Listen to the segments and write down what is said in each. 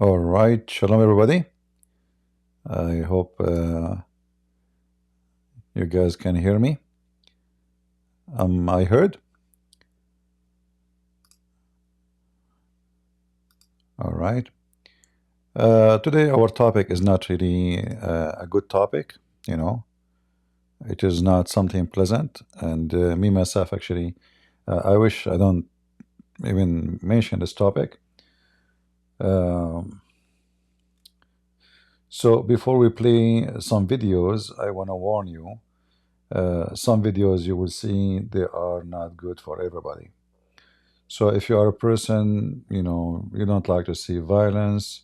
All right, shalom everybody. I hope you guys can hear me. I heard. All right. Today our topic is not really a good topic. It is not something pleasant. And me myself, actually, I wish I don't even mention this topic. So before we play some videos, I want to warn you. Some videos you will see, they are not good for everybody. So if you are a person, you don't like to see violence,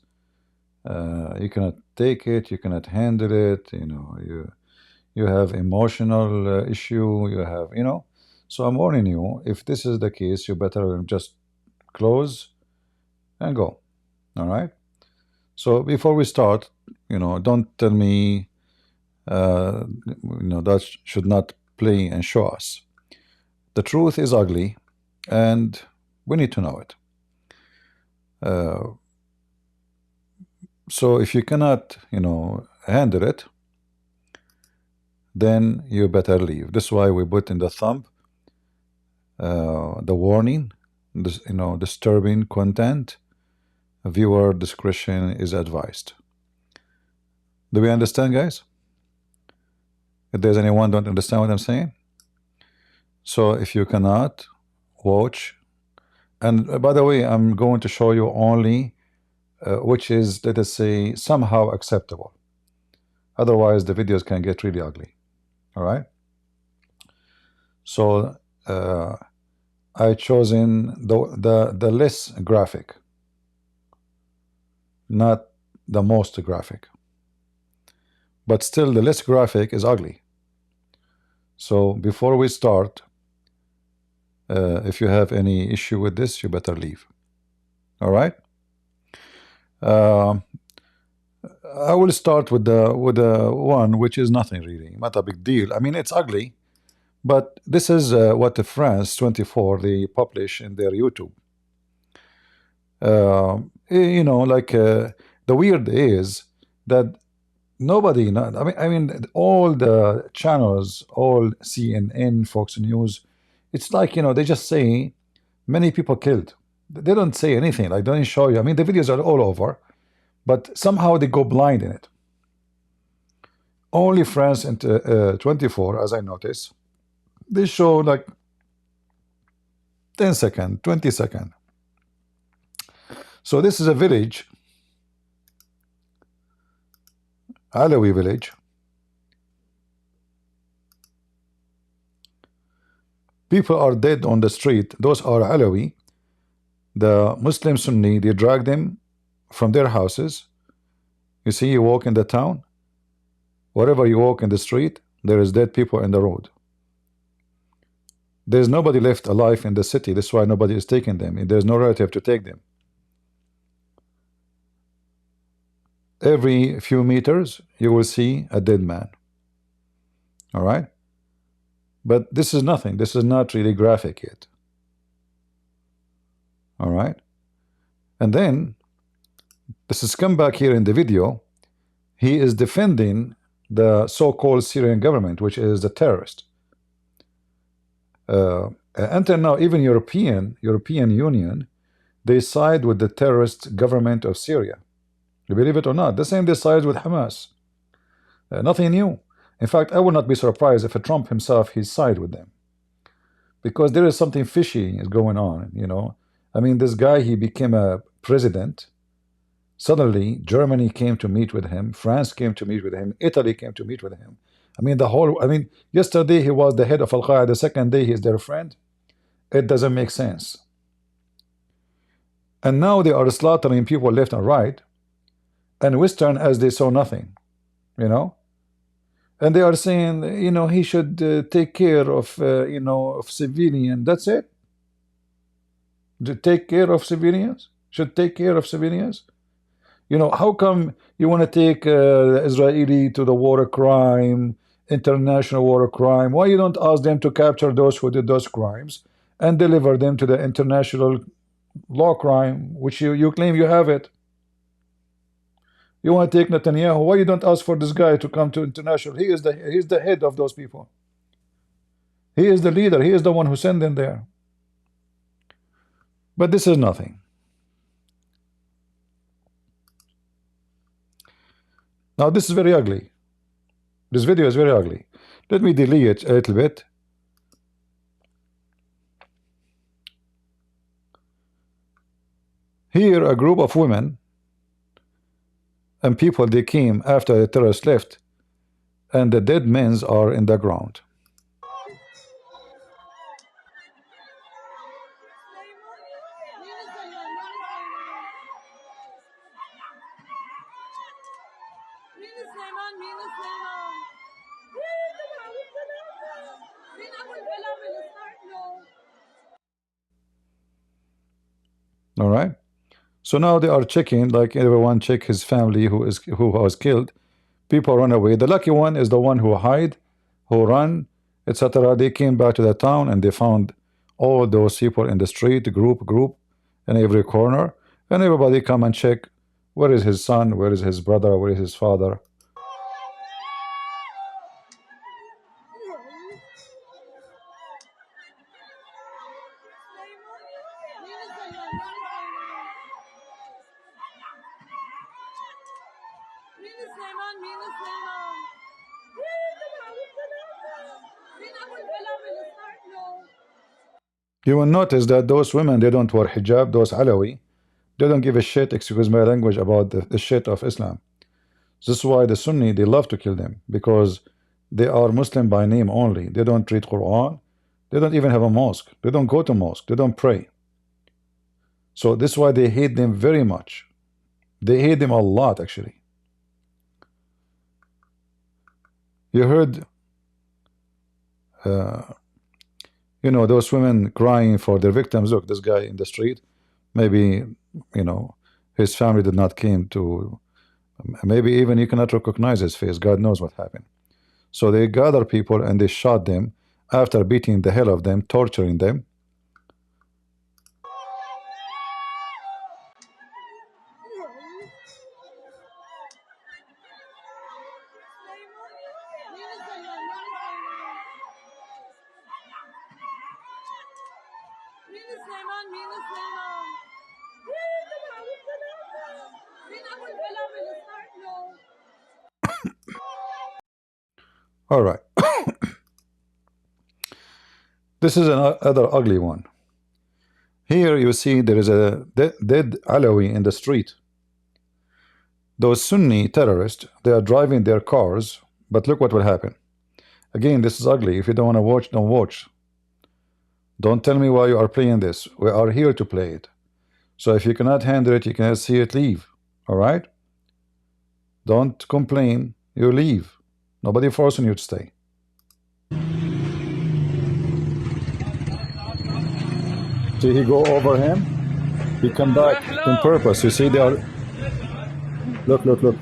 you cannot take it, you cannot handle it, you have emotional issue, you have, so I'm warning you, if this is the case, you better just close and go. All right. So before we start, don't tell me, that should not play and show us. The truth is ugly, and we need to know it. So if you cannot, handle it, then you better leave. This is why we put in the thumb the warning, this, disturbing content. Viewer discretion is advised. Do we understand, guys? If there's anyone don't understand what I'm saying, so if you cannot watch, and by the way, I'm going to show you only which is, let us say, somehow acceptable. Otherwise, the videos can get really ugly. All right. So I chosen the less graphic, not the most graphic, but still the less graphic is ugly. So before we start, if you have any issue with this, you better leave. All right. I will start with the one which is nothing really, not a big deal. I mean, it's ugly, but this is what the France 24 they publish in their YouTube. The weird is that nobody, I mean, all the channels, all CNN, Fox News, it's like, they just say many people killed. They don't say anything, like, don't show you. I mean, the videos are all over, but somehow they go blind in it. Only France and 24, as I notice, they show like 10 seconds, 20 seconds. So this is a village, Alawi village. People are dead on the street. Those are Alawi. The Muslim Sunni, they drag them from their houses. You see, you walk in the town, wherever you walk in the street, there is dead people in the road. There's nobody left alive in the city. That's why nobody is taking them. There's no relative to take them. Every few meters, you will see a dead man. All right? But this is nothing. This is not really graphic yet. All right? And then, this is come back here in the video. He is defending the so-called Syrian government, which is the terrorist. Until now, even European Union, they side with the terrorist government of Syria. You believe it or not? The same they side with Hamas. Nothing new. In fact, I would not be surprised if Trump himself he side with them, because there is something fishy is going on. I mean, this guy, he became a president. Suddenly, Germany came to meet with him. France came to meet with him. Italy came to meet with him. I mean, yesterday he was the head of Al-Qaeda. The second day he's their friend. It doesn't make sense. And now they are slaughtering people left and right, and Western as they saw nothing, And they are saying, he should take care of, of civilian. That's it. To take care of civilians? Should take care of civilians? How come you want to take the Israeli to the war crime, international war crime? Why you don't ask them to capture those who did those crimes and deliver them to the international law crime, which you claim you have it? You want to take Netanyahu? Why you don't ask for this guy to come to international? He's the head of those people. He is the leader. He is the one who sent them there. But this is nothing. Now this is very ugly. This video is very ugly. Let me delete it a little bit. Here a group of women and people, they came after the terrorists left, and the dead men are in the ground. All right. So now they are checking, like everyone check his family who was killed. People run away. The lucky one is the one who hide, who run, etc. They came back to the town and they found all those people in the street, group, in every corner, and everybody come and check where is his son, where is his brother, where is his father. You will notice that those women, they don't wear hijab, those Alawi, they don't give a shit, excuse my language, about the shit of Islam. This is why the Sunni, they love to kill them, because they are Muslim by name only. They don't read Quran. They don't even have a mosque. They don't go to mosque. They don't pray. So this is why they hate them very much. They hate them a lot, actually. You heard you know, those women crying for their victims. Look, this guy in the street, maybe, you know, his family did not came to, maybe even you cannot recognize his face. God knows what happened. So they gather people and they shot them after beating the hell of them, torturing them. All right. This is another ugly one. Here you see there is a dead Alawi in the street. Those Sunni terrorists, they are driving their cars, but look what will happen. Again, this is ugly. If you don't want to watch, don't watch. Don't tell me why you are playing this. We are here to play it. So if you cannot handle it, you cannot see it, leave. All right? Don't complain. You leave. Nobody forcing you to stay. See, he go over him. He come back on purpose. You see, they are. Look, look, look.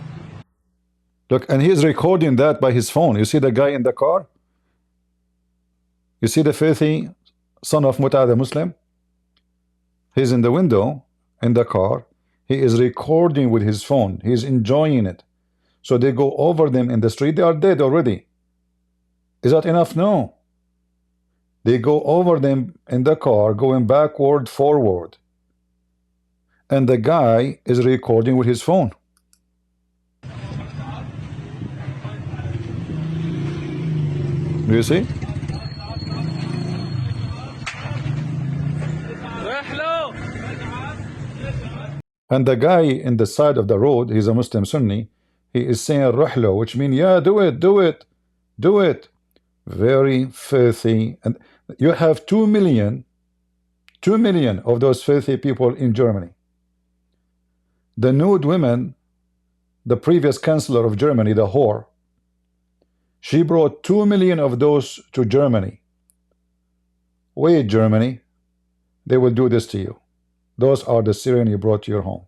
Look, and he's recording that by his phone. You see the guy in the car? You see the filthy son of Muta the Muslim? He's in the window in the car. He is recording with his phone. He's enjoying it. So they go over them in the street. They are dead already. Is that enough? No. They go over them in the car, going backward, forward. And the guy is recording with his phone. Do you see? And the guy in the side of the road, he's a Muslim Sunni, he is saying Ruhlo, which means, yeah, do it, do it, do it. Very filthy. And you have 2 million of those filthy people in Germany. The nude women, the previous chancellor of Germany, the whore, she brought 2 million of those to Germany. Wait, Germany, they will do this to you. Those are the Syrian you brought to your home.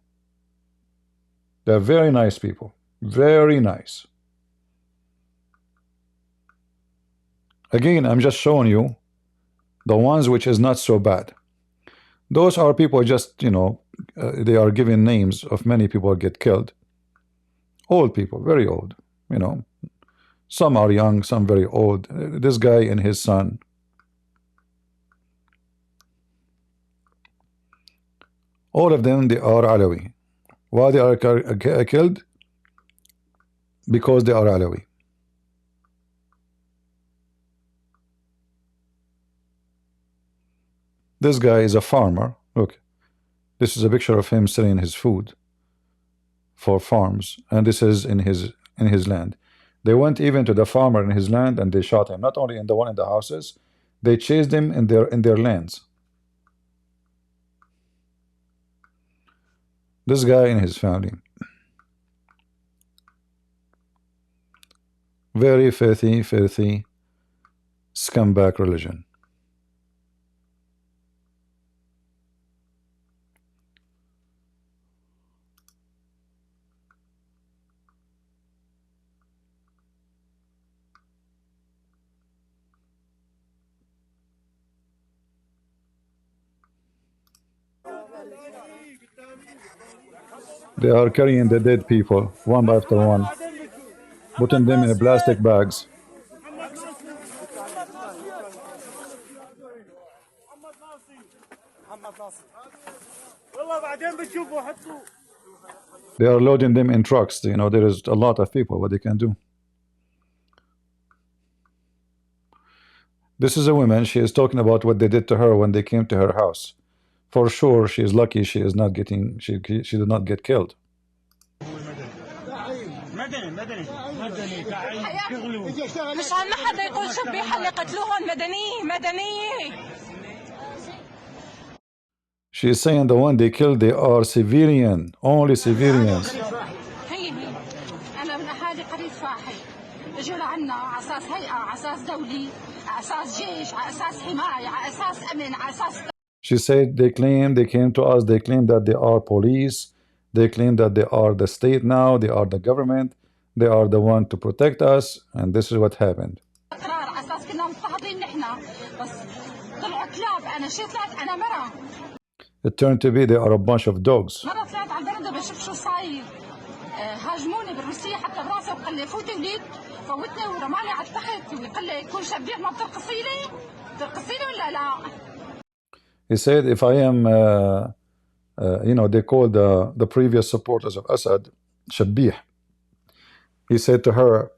They're very nice people. Very nice. Again, I'm just showing you the ones which is not so bad. Those are people just, you know, they are giving names of many people get killed. Old people, very old, you know. Some are young, some very old. This guy and his son. All of them, they are Alawi. Why they are killed? Because they are Alawi. This guy is a farmer. Look, this is a picture of him selling his food for farms, and this is in his land. They went even to the farmer in his land and they shot him. Not only in the one in the houses, they chased him in their lands. This guy and his family. Very filthy, filthy scumbag religion. They are carrying the dead people one after one, putting them in plastic bags. They are loading them in trucks. You know, there is a lot of people, what they can do. This is a woman. She is talking about what they did to her when they came to her house. For sure, she is lucky she is not getting, she did not get killed. She is saying the one they killed, they are civilian, only civilians. She said they claim, they came to us, they claim that they are police, they claim that they are the state now, they are the government, they are the one to protect us, and this is what happened. It turned to be they are a bunch of dogs. He said, if I am, you know, they called the previous supporters of Assad, Shabbih. He said to her,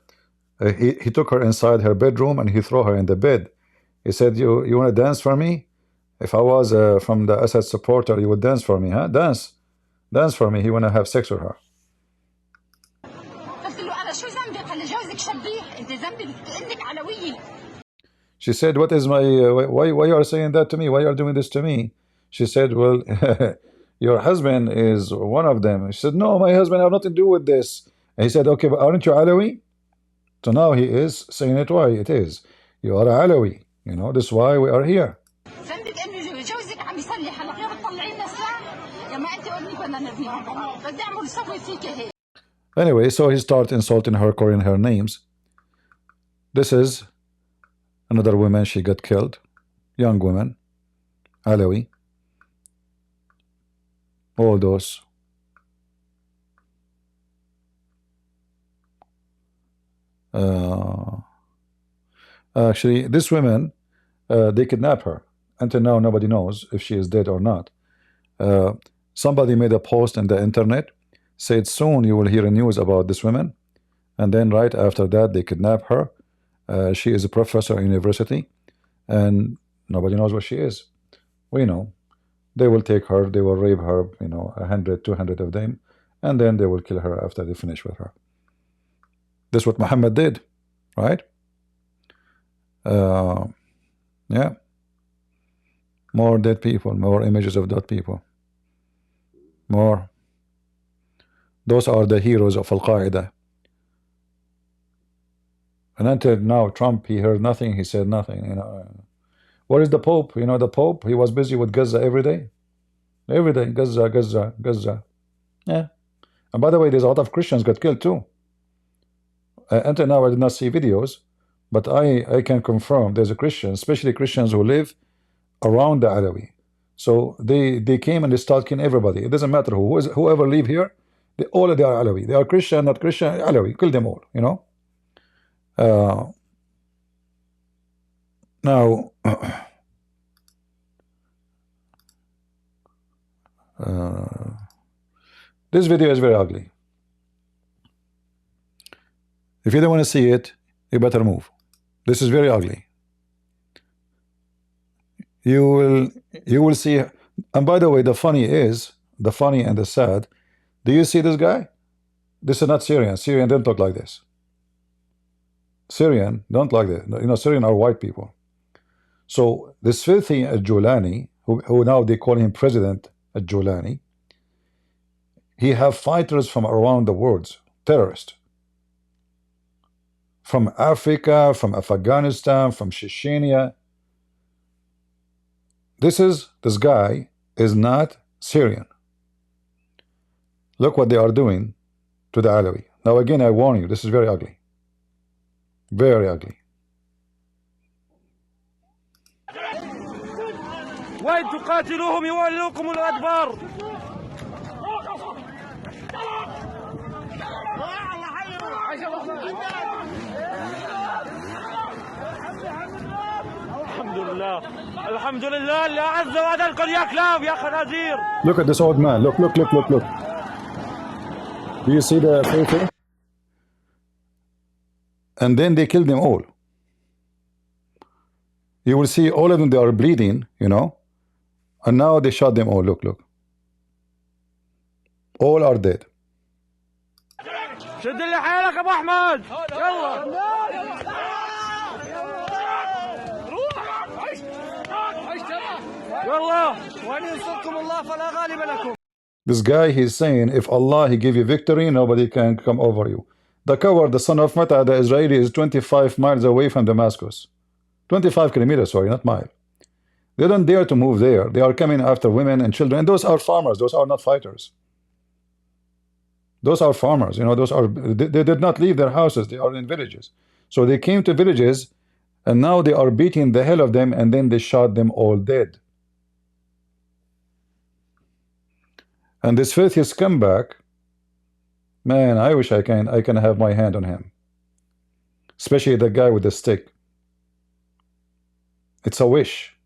he took her inside her bedroom and he threw her in the bed. He said, you want to dance for me? If I was from the Assad supporter, you would dance for me, huh? Dance for me. He want to have sex with her. She said, what is my, why you are saying that to me? Why you are doing this to me? She said, well, your husband is one of them. She said, no, my husband have nothing to do with this. And he said, okay, but aren't you Alawi? So now he is saying it why it is. You are Alawi. You know, this is why we are here. Anyway, so he started insulting her, calling her names. This is another woman, she got killed. Young woman, Alawi. All those. Actually, this woman, they kidnapped her. Until now, nobody knows if she is dead or not. Somebody made a post on the internet, said soon you will hear a news about this woman. And then right after that, they kidnap her. She is a professor at university, and nobody knows where she is. We know. They will take her, they will rape her, you know, 100, 200 of them, and then they will kill her after they finish with her. This is what Muhammad did, right? Yeah. More dead people, more images of dead people. More. Those are the heroes of Al-Qaeda. And until now, Trump, he heard nothing, he said nothing, you know. Where is the Pope? You know, the Pope, he was busy with Gaza every day. Every day, Gaza, Gaza, Gaza. Yeah. And by the way, there's a lot of Christians got killed too. Until now, I did not see videos, but I can confirm there's a Christian, especially Christians who live around the Alawi. So they came and they start killing everybody. It doesn't matter whoever live here, All they are Alawi. They are Christian, not Christian, Alawi. Kill them all, you know. Now, this video is very ugly. If you don't want to see it, you better move. This is very ugly. You will see. And by the way, the funny and the sad. Do you see this guy? This is not Syrian. Syrian don't talk like this. Syrian don't like this. You know, Syrian are white people. So this filthy Julani, who now they call him President Julani, he have fighters from around the world, terrorists. From Africa, from Afghanistan, from Chechnya. This guy is not Syrian. Look what they are doing to the Alawi. Now again, I warn you, this is very ugly. Very ugly. وين تقاتلوهم يولوكم الأدبار. الحمد لله اللي أعز وأذلكم يا كلاب يا خنازير. Look at this old man. Look. Do you see the filthy? And then they killed them all. You will see all of them, they are bleeding, you know. And now they shot them all. Look. All are dead. شد اللي حيلك يا ابو احمد يلا يلا وان ينصركم الله فلا غالب لكم. This guy, he's saying, if Allah, he give you victory, nobody can come over you. The coward, the son of Mata, the Israeli, is 25 miles away from Damascus. 25 kilometers, sorry, not mile. They don't dare to move there. They are coming after women and children. And those are farmers. Those are not fighters. Those are farmers. You know, they did not leave their houses. They are in villages. So they came to villages, and now they are beating the hell of them, and then they shot them all dead. And this filthy scumbag, man, I wish I can have my hand on him. Especially the guy with the stick. It's a wish.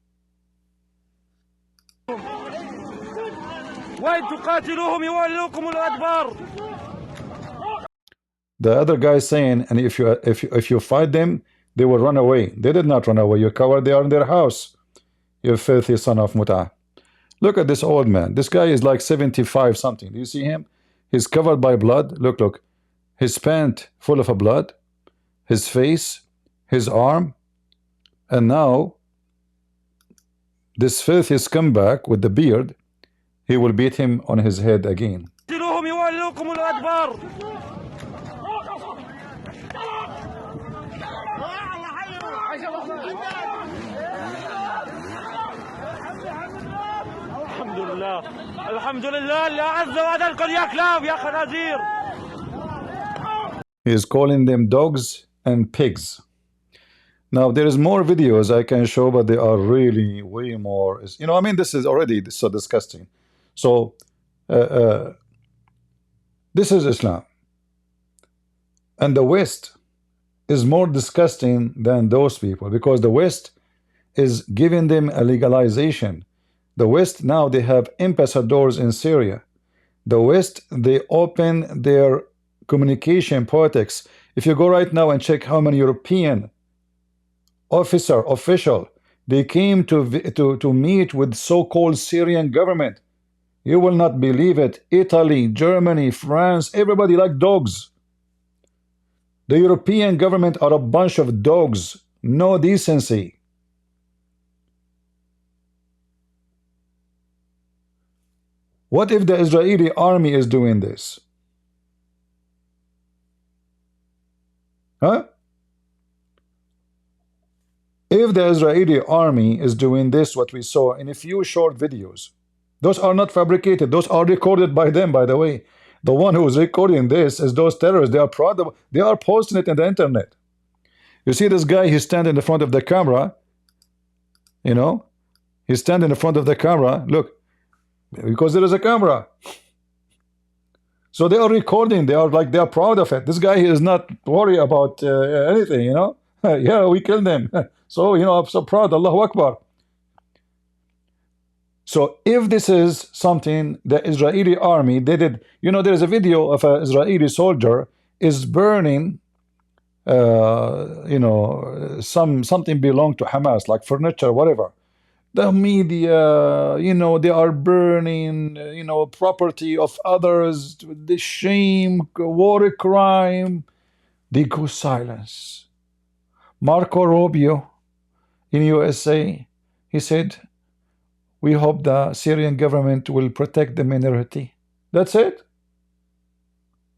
The other guy is saying, and if you fight them, they will run away. They did not run away. You coward, they are in their house. You filthy son of Muta. Look at this old man. This guy is like 75 something. Do you see him? He's covered by blood. Look. His pant full of blood. His face, his arm. And now, this filthy scumbag with the beard, he will beat him on his head again. الحمد لله اللي أعز وأذلكم يا كلاب يا خنازير. He is calling them dogs and pigs. Now there is more videos I can show, but they are really way more. You know, I mean, this is already so disgusting. So this is Islam, and the West is more disgusting than those people, because the West is giving them a legalization. The West now, they have ambassadors in Syria. The West, they open their communication politics. If you go right now and check how many European official, they came to meet with so-called Syrian government. You will not believe it. Italy, Germany, France, everybody like dogs. The European government are a bunch of dogs. No decency. What if the Israeli army is doing this? Huh? If the Israeli army is doing this, what we saw in a few short videos, those are not fabricated, those are recorded by them, by the way. The one who is recording this is those terrorists. They are proud of, they are posting it in the internet. You see this guy, he's standing in front of the camera, you know, he's standing in front of the camera, look, because there is a camera. So they are recording. They are like, they are proud of it. This guy is not worried about anything, you know. Yeah, we killed them. So, you know, I'm so proud. Allahu Akbar. So if this is something the Israeli army, they did, you know, there is a video of an Israeli soldier is burning, you know, something belong to Hamas, like furniture, whatever. The media, you know, they are burning, you know, property of others, the shame, war crime. They go silence. Marco Rubio in USA, he said, we hope the Syrian government will protect the minority. That's it.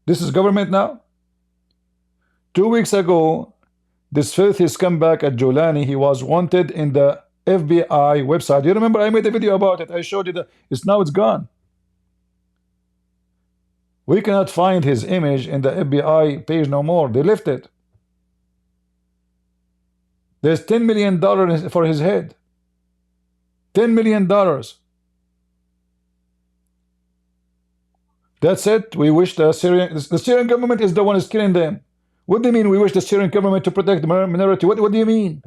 This is government now. 2 weeks ago, this filthy scumbag at Jolani, he was wanted in the FBI website. You remember I made a video about it. I showed you that it's gone. We cannot find his image in the FBI page no more. They left it. There's $10 million for his head. $10 million. That's it. We wish the Syrian government is the one who's killing them. What do you mean we wish the Syrian government to protect the minority? What do you mean?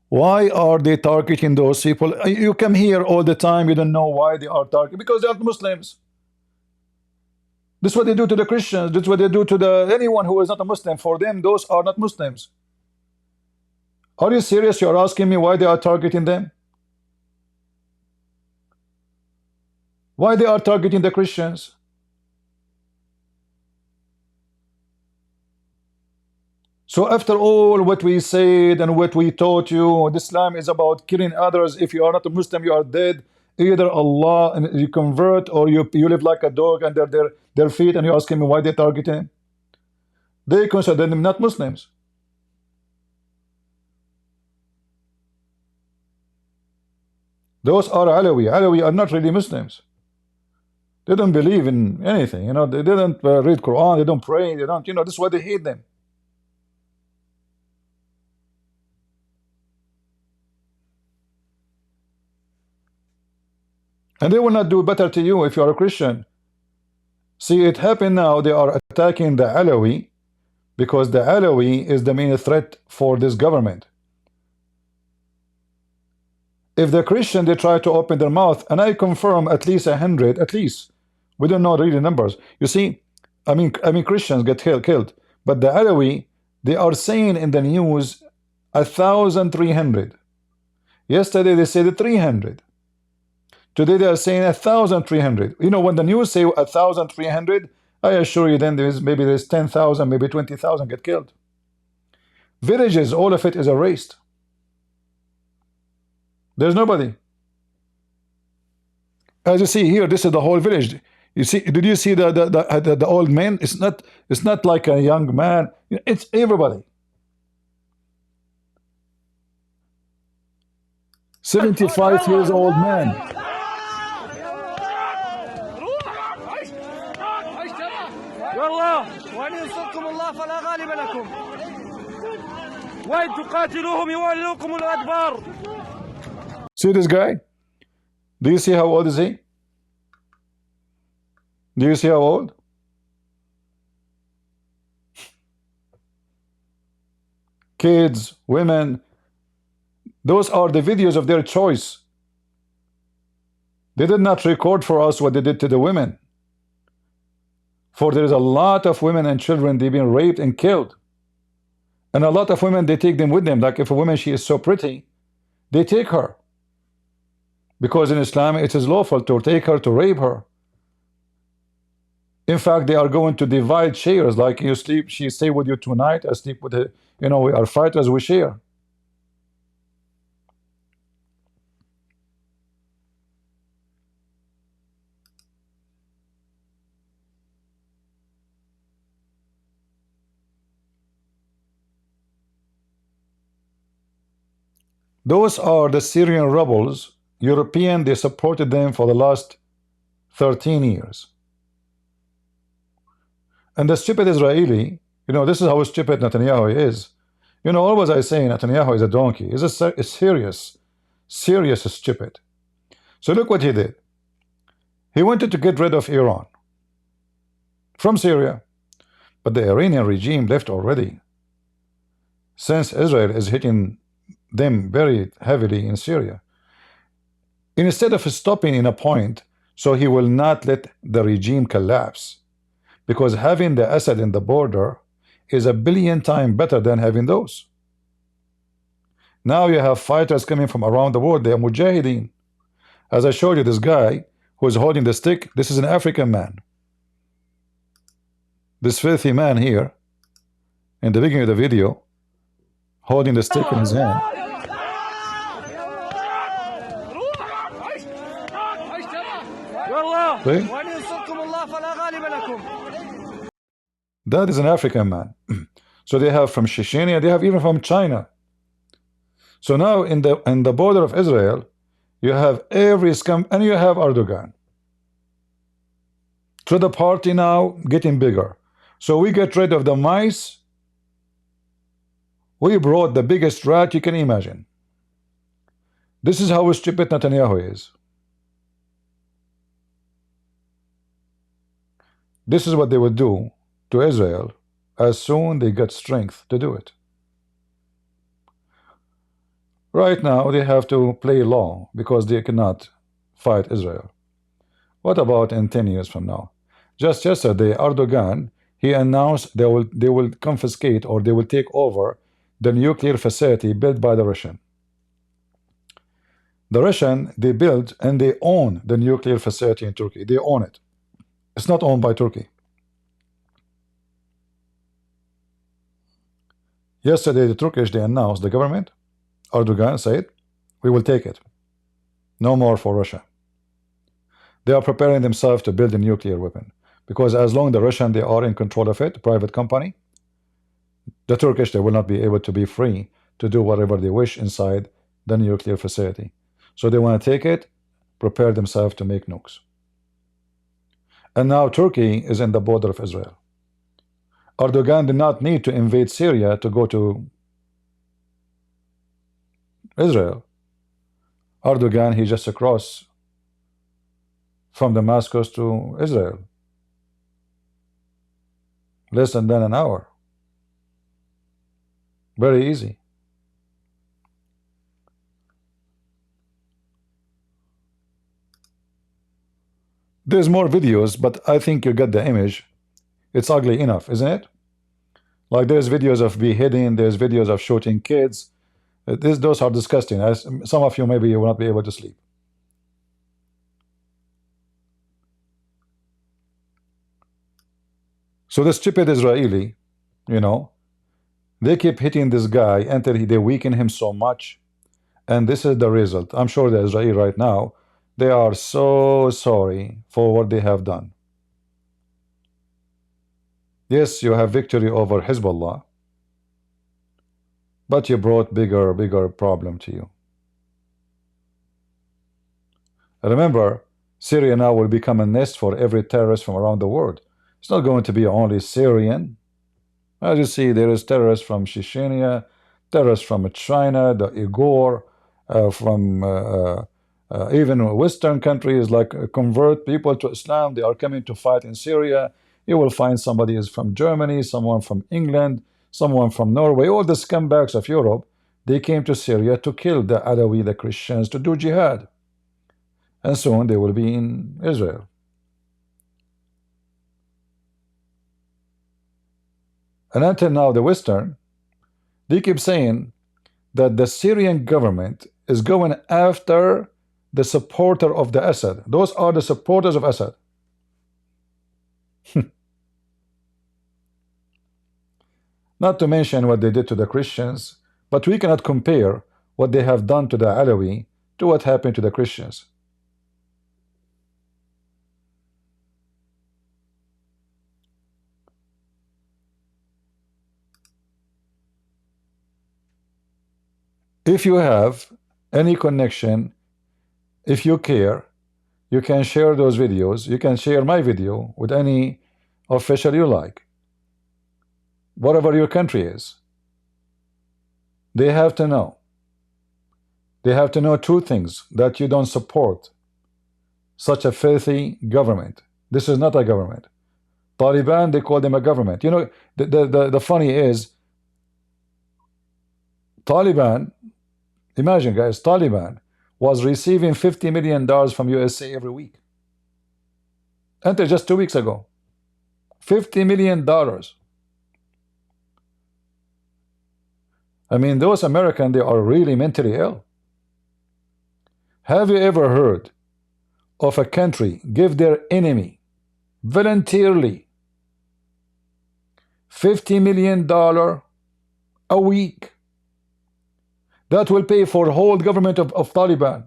Why are they targeting those people? You come here all the time, you don't know why they are targeting. Because they are Muslims. This is what they do to the Christians. This is what they do to anyone who is not a Muslim. For them, those are not Muslims. Are you serious? You're asking me why they are targeting them? Why they are targeting the Christians? So after all what we said and what we taught you, Islam is about killing others. If you are not a Muslim, you are dead. Either Allah and you convert, or you live like a dog under their feet, and you're asking me why they target him. They consider them not Muslims. Those are Alawi. Alawi are not really Muslims. They don't believe in anything, you know. They didn't read Quran. They don't pray. They don't, you know. This is why they hate them. And they will not do better to you if you are a Christian. See, it happened now. They are attacking the Alawi because the Alawi is the main threat for this government. If the Christian, they try to open their mouth, and I confirm at least 100, at least. We don't know really numbers. You see, I mean Christians get killed, but the Alawi, they are saying in the news 1,300. Yesterday they said 300. Today they are saying 1,300. You know, when the news say 1,300, I assure you, then there's 10,000, maybe 20,000 get killed. Villages, all of it is erased. There's nobody. As you see here, this is the whole village. You see? Did you see the old man? It's not like a young man. It's everybody. 75 years old man. والله وإن ينصركم الله فلا غالب لكم وإن تقاتلوهم يولوكم الأدبار. See this guy? Do you see how old is he? Do you see how old? Kids, women, those are the videos of their choice. They did not record for us what they did to the women. For there is a lot of women and children, they've been raped and killed. And a lot of women, they take them with them. Like if a woman, she is so pretty, they take her. Because in Islam, it is lawful to take her, to rape her. In fact, they are going to divide shares. Like you sleep, she stay with you tonight, I sleep with her. You know, we are fighters, we share. Those are the Syrian rebels. European, they supported them for the last 13 years. And the stupid Israeli, You know, this is how stupid Netanyahu is. You know, always I say Netanyahu is a donkey. He's a serious stupid. So look what he did. He wanted to get rid of Iran from Syria, but the Iranian regime left already, since Israel is hitting them very heavily in Syria. Instead of stopping in a point, so he will not let the regime collapse, because having the Assad in the border is a billion times better than having those. Now you have fighters coming from around the world. They are mujahideen. As I showed you, this guy who is holding the stick, this is an African man. This filthy man here, in the beginning of the video, holding the stick in his hand. See? That is an African man. So they have from Chechnya, they have even from China. So now in the border of Israel, you have every scum, and you have Erdogan. So the party now getting bigger. So we get rid of the mice. We brought the biggest rat you can imagine. This is how stupid Netanyahu is. This is what they would do to Israel as soon they get strength to do it. Right now they have to play law because they cannot fight Israel. What about in 10 years from now? Just yesterday, Erdogan, he announced they will confiscate, or they will take over the nuclear facility built by the Russian. The Russian, they build and they own the nuclear facility in Turkey. They own it. It's not owned by Turkey. Yesterday, the Turkish, they announced, the government, Erdogan said, we will take it. No more for Russia. They are preparing themselves to build a nuclear weapon, because as long as the Russian, they are in control of it, private company, the Turkish, they will not be able to be free to do whatever they wish inside the nuclear facility. So they want to take it, prepare themselves to make nukes. And now Turkey is in the border of Israel. Erdogan did not need to invade Syria to go to Israel. Erdogan, he just across from Damascus to Israel. Less than an hour. Very easy. There's more videos, but I think you get the image. It's ugly enough, isn't it? Like there's videos of beheading, there's videos of shooting kids. Those are disgusting. As some of you, maybe you will not be able to sleep. So the stupid Israeli, you know, they keep hitting this guy until they weaken him so much. And this is the result. I'm sure the Israeli right now, they are so sorry for what they have done. Yes, you have victory over Hezbollah, but you brought bigger problem to you. Remember, Syria now will become a nest for every terrorist from around the world. It's not going to be only Syrian. As you see, there is terrorists from Chechnya, terrorists from China, the Uyghur, from even Western countries, like convert people to Islam. They are coming to fight in Syria. You will find somebody is from Germany, someone from England, someone from Norway. All the scumbags of Europe, they came to Syria to kill the Alawi, the Christians, to do jihad. And soon they will be in Israel. And until now, the Western, they keep saying that the Syrian government is going after the supporter of the Assad. Those are the supporters of Assad. Not to mention what they did to the Christians, but we cannot compare what they have done to the Alawi to what happened to the Christians. If you have any connection, if you care, you can share those videos. You can share my video with any official you like. whatever your country is. They have to know. They have to know two things: that you don't support such a filthy government. This is not a government. Taliban, they call them a government. You know, the funny is, Taliban, imagine guys, Taliban was receiving $50 million from USA every week. Until just 2 weeks ago. $50 million. I mean, those Americans, they are really mentally ill. Have you ever heard of a country give their enemy voluntarily $50 million a week? That will pay for the whole government of Taliban.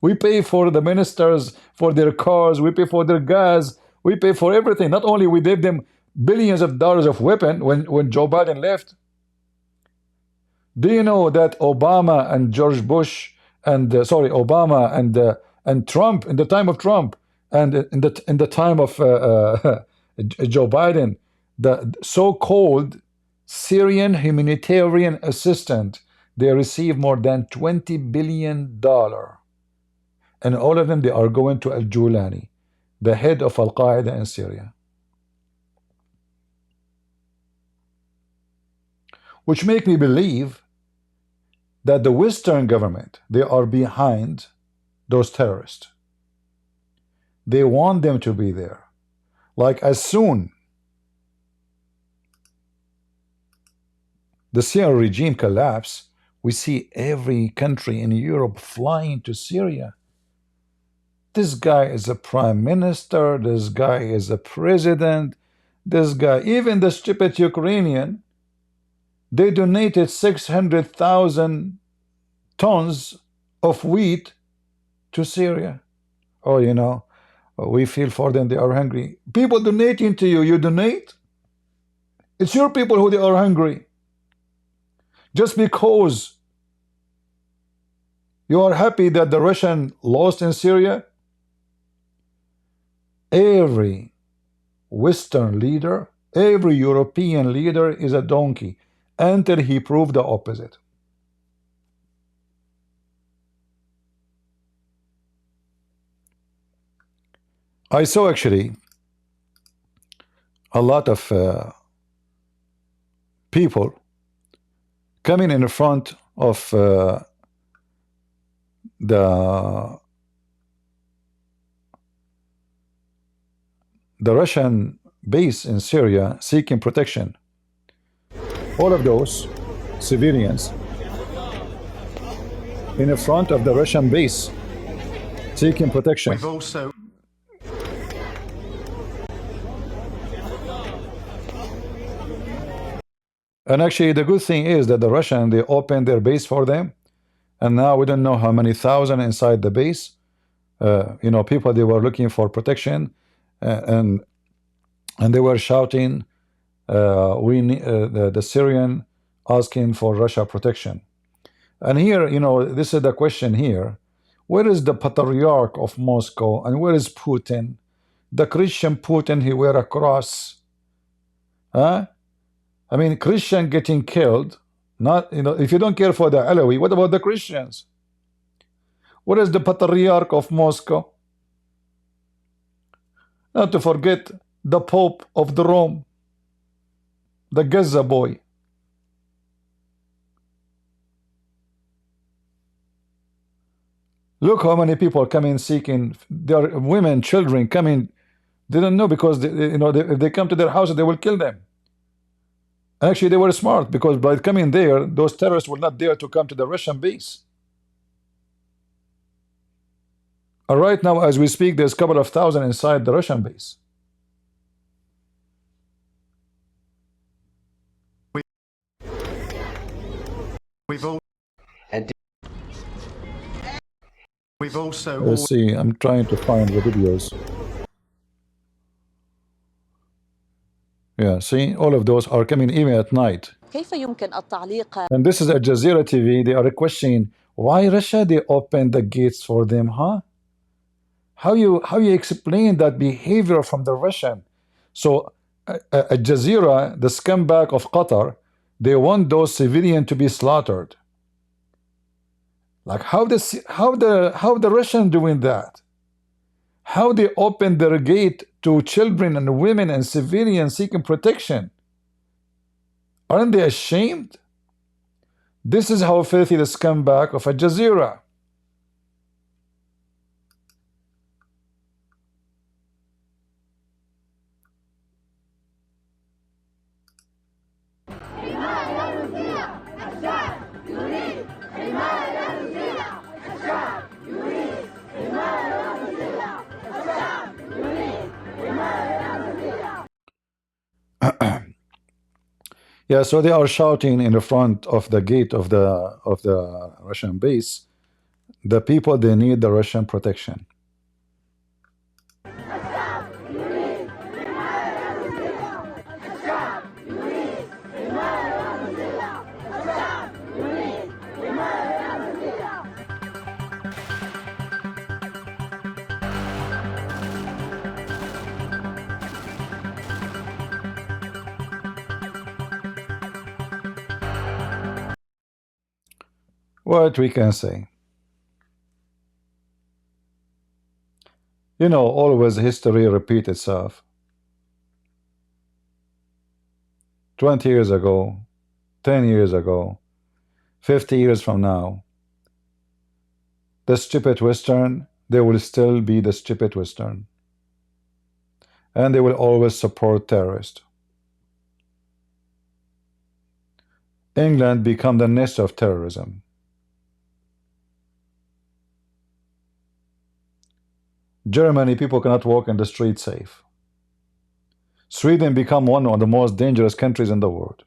We pay for the ministers, for their cars, we pay for their gas, we pay for everything. Not only we gave them billions of dollars of weapon when Joe Biden left. Do you know that Obama and George Bush and Obama and Trump, in the time of Trump, and in the time of Joe Biden, the so-called Syrian humanitarian assistant, they receive more than $20 billion, and all of them, they are going to Al-Julani, the head of Al-Qaeda in Syria, which make me believe that the Western government, they are behind those terrorists. They want them to be there. Like, as soon the Syrian regime collapse, we see every country in Europe flying to Syria. This guy is a prime minister, this guy is a president, this guy, even the stupid Ukrainian, they donated 600,000 tons of wheat to Syria. Oh, you know, we feel for them, they are hungry. People donating to you, you donate? It's your people who they are hungry. Just because you are happy that the Russian lost in Syria, every Western leader, every European leader is a donkey until he proved the opposite. I saw actually a lot of people coming in front of the Russian base in Syria seeking protection. All of those civilians in front of the Russian base seeking protection. We've also And actually, the good thing is that the Russians, they opened their base for them, and now we don't know how many thousand inside the base. You know, people, they were looking for protection, and they were shouting, the Syrian asking for Russia protection. And here, you know, this is the question here: where is the patriarch of Moscow, and where is Putin? The Christian Putin, he wear a cross, huh? I mean, Christian getting killed, not, you know, if you don't care for the Alawi, what about the Christians? What is the Patriarch of Moscow? Not to forget the Pope of the Rome, the Gaza boy. Look how many people coming seeking, there are women, children coming, they don't know, because they, you know, if they come to their houses, they will kill them. Actually, they were smart, because by coming there, those terrorists were not there to come to the Russian base. Right now, as we speak, there's a couple of thousand inside the Russian base. we've also Let's see, I'm trying to find the videos. Yeah, see, all of those are coming even at night. كيف يمكن التعليق؟ And this is Al Jazeera TV. They are questioning why Russia, they opened the gates for them, huh? How you explain that behavior from the Russian? So Al Jazeera, the scumbag of Qatar, they want those civilians to be slaughtered. Like how the Russians doing that? How they open their gate to children and women and civilians seeking protection? Aren't they ashamed? This is how filthy the scumbag of Al Jazeera. Yeah, so they are shouting in the front of the gate of the Russian base. The people, they need the Russian protection. What we can say? You know, always history repeats itself. 20 years ago, 10 years ago, 50 years from now, the stupid Western, they will still be the stupid Western. And they will always support terrorists. England become the nest of terrorism. Germany, people cannot walk in the street safe. Sweden become one of the most dangerous countries in the world.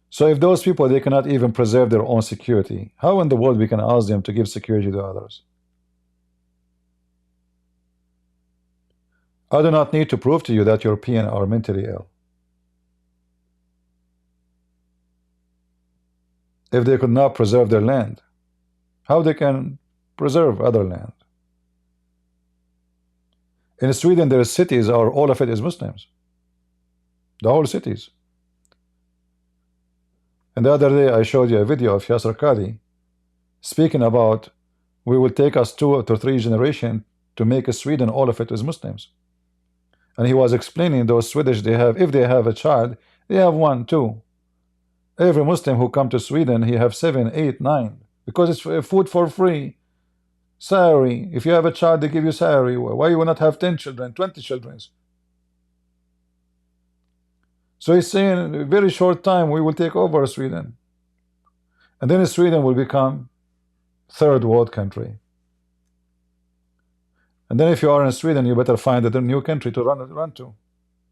So if those people, they cannot even preserve their own security, how in the world we can ask them to give security to others? I do not need to prove to you that Europeans are mentally ill. If they could not preserve their land, how they can preserve other land? In Sweden, their cities are, all of it is Muslims. The whole cities. And the other day I showed you a video of Yasser Qadi speaking about we will take us 2 to 3 generations to make a Sweden, all of it is Muslims. And he was explaining those Swedish, they have, if they have a child, they have 1, 2. Every Muslim who come to Sweden, he have 7, 8, 9, because it's food for free. Salary, if you have a child, they give you salary. Why you will not have 10 children, 20 children? So he's saying in a very short time we will take over Sweden. And then Sweden will become third world country. And then if you are in Sweden, you better find a new country to run to,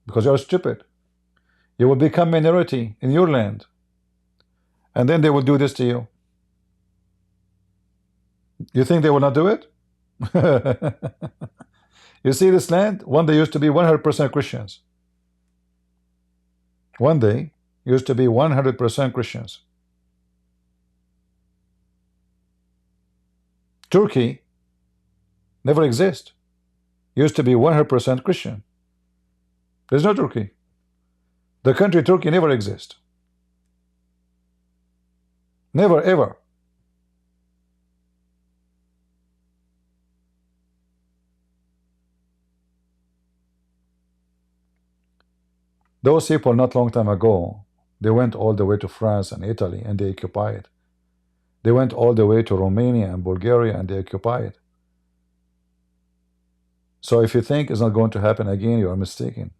because you're stupid. You will become minority in your land. And then they will do this to you. You think they will not do it? You see this land? One day used to be 100% Christians. One day used to be 100% Christians. Turkey never exist. Used to be 100% Christian. There's no Turkey. The country Turkey never exist. Never ever. Those people not long time ago, they went all the way to France and Italy and they occupied it. They went all the way to Romania and Bulgaria and they occupied it. So if you think it's not going to happen again, you are mistaken.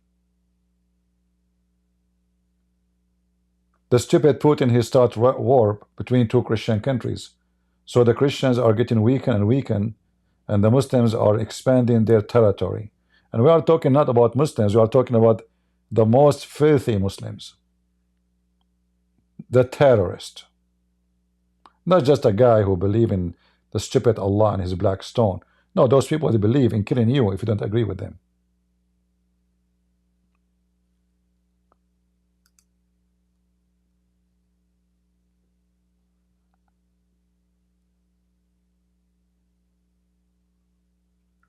The stupid Putin, he starts war between 2 Christian countries. So the Christians are getting weaker and weaker, and the Muslims are expanding their territory. And we are talking not about Muslims, we are talking about the most filthy Muslims. The terrorist. Not just a guy who believes in the stupid Allah and his black stone. No, those people, they believe in killing you if you don't agree with them.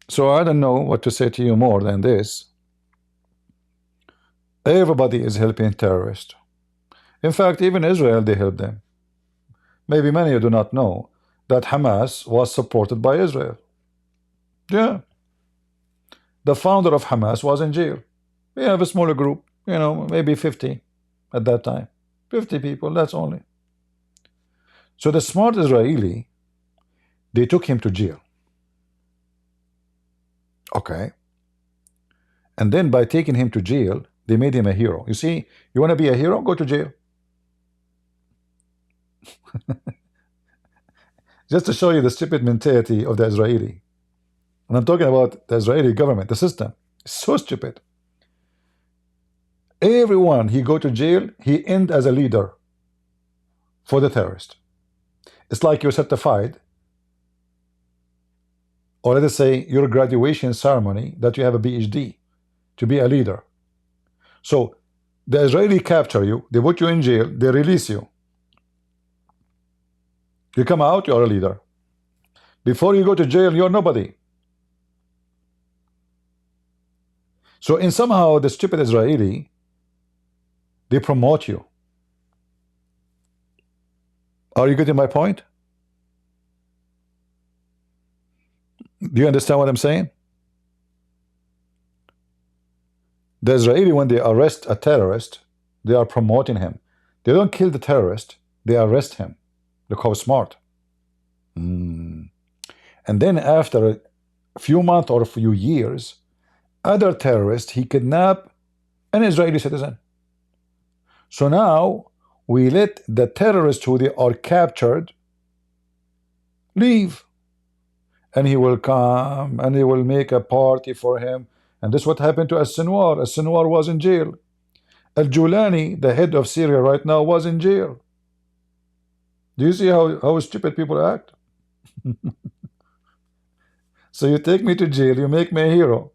So I don't know what to say to you more than this. Everybody is helping terrorists. In fact, even Israel, they help them. Maybe many do not know that Hamas was supported by Israel. Yeah. The founder of Hamas was in jail. We have a smaller group, you know, maybe 50 at that time. 50 people, that's only. So the smart Israeli, they took him to jail. Okay. And then by taking him to jail, they made him a hero. You see, you want to be a hero? Go to jail. Just to show you the stupid mentality of the Israeli. And I'm talking about the Israeli government, the system. It's so stupid. Everyone he go to jail, he end as a leader for the terrorist. It's like you're certified, or let us say your graduation ceremony that you have a PhD to be a leader. So the Israeli capture you, they put you in jail, they release you. You come out, you're a leader. Before you go to jail, you're nobody. So in somehow the stupid Israeli, they promote you. Are you getting my point? Do you understand what I'm saying? The Israeli, when they arrest a terrorist, they are promoting him. They don't kill the terrorist, they arrest him. Look how smart. And then after a few months or a few years, other terrorists, he kidnapped an Israeli citizen. So now we let the terrorists who they are captured leave. And he will come and he will make a party for him. And this is what happened to As-Sinwar. As-Sinwar was in jail. Al-Julani, the head of Syria right now, was in jail. Do you see how stupid people act? So you take me to jail, you make me a hero.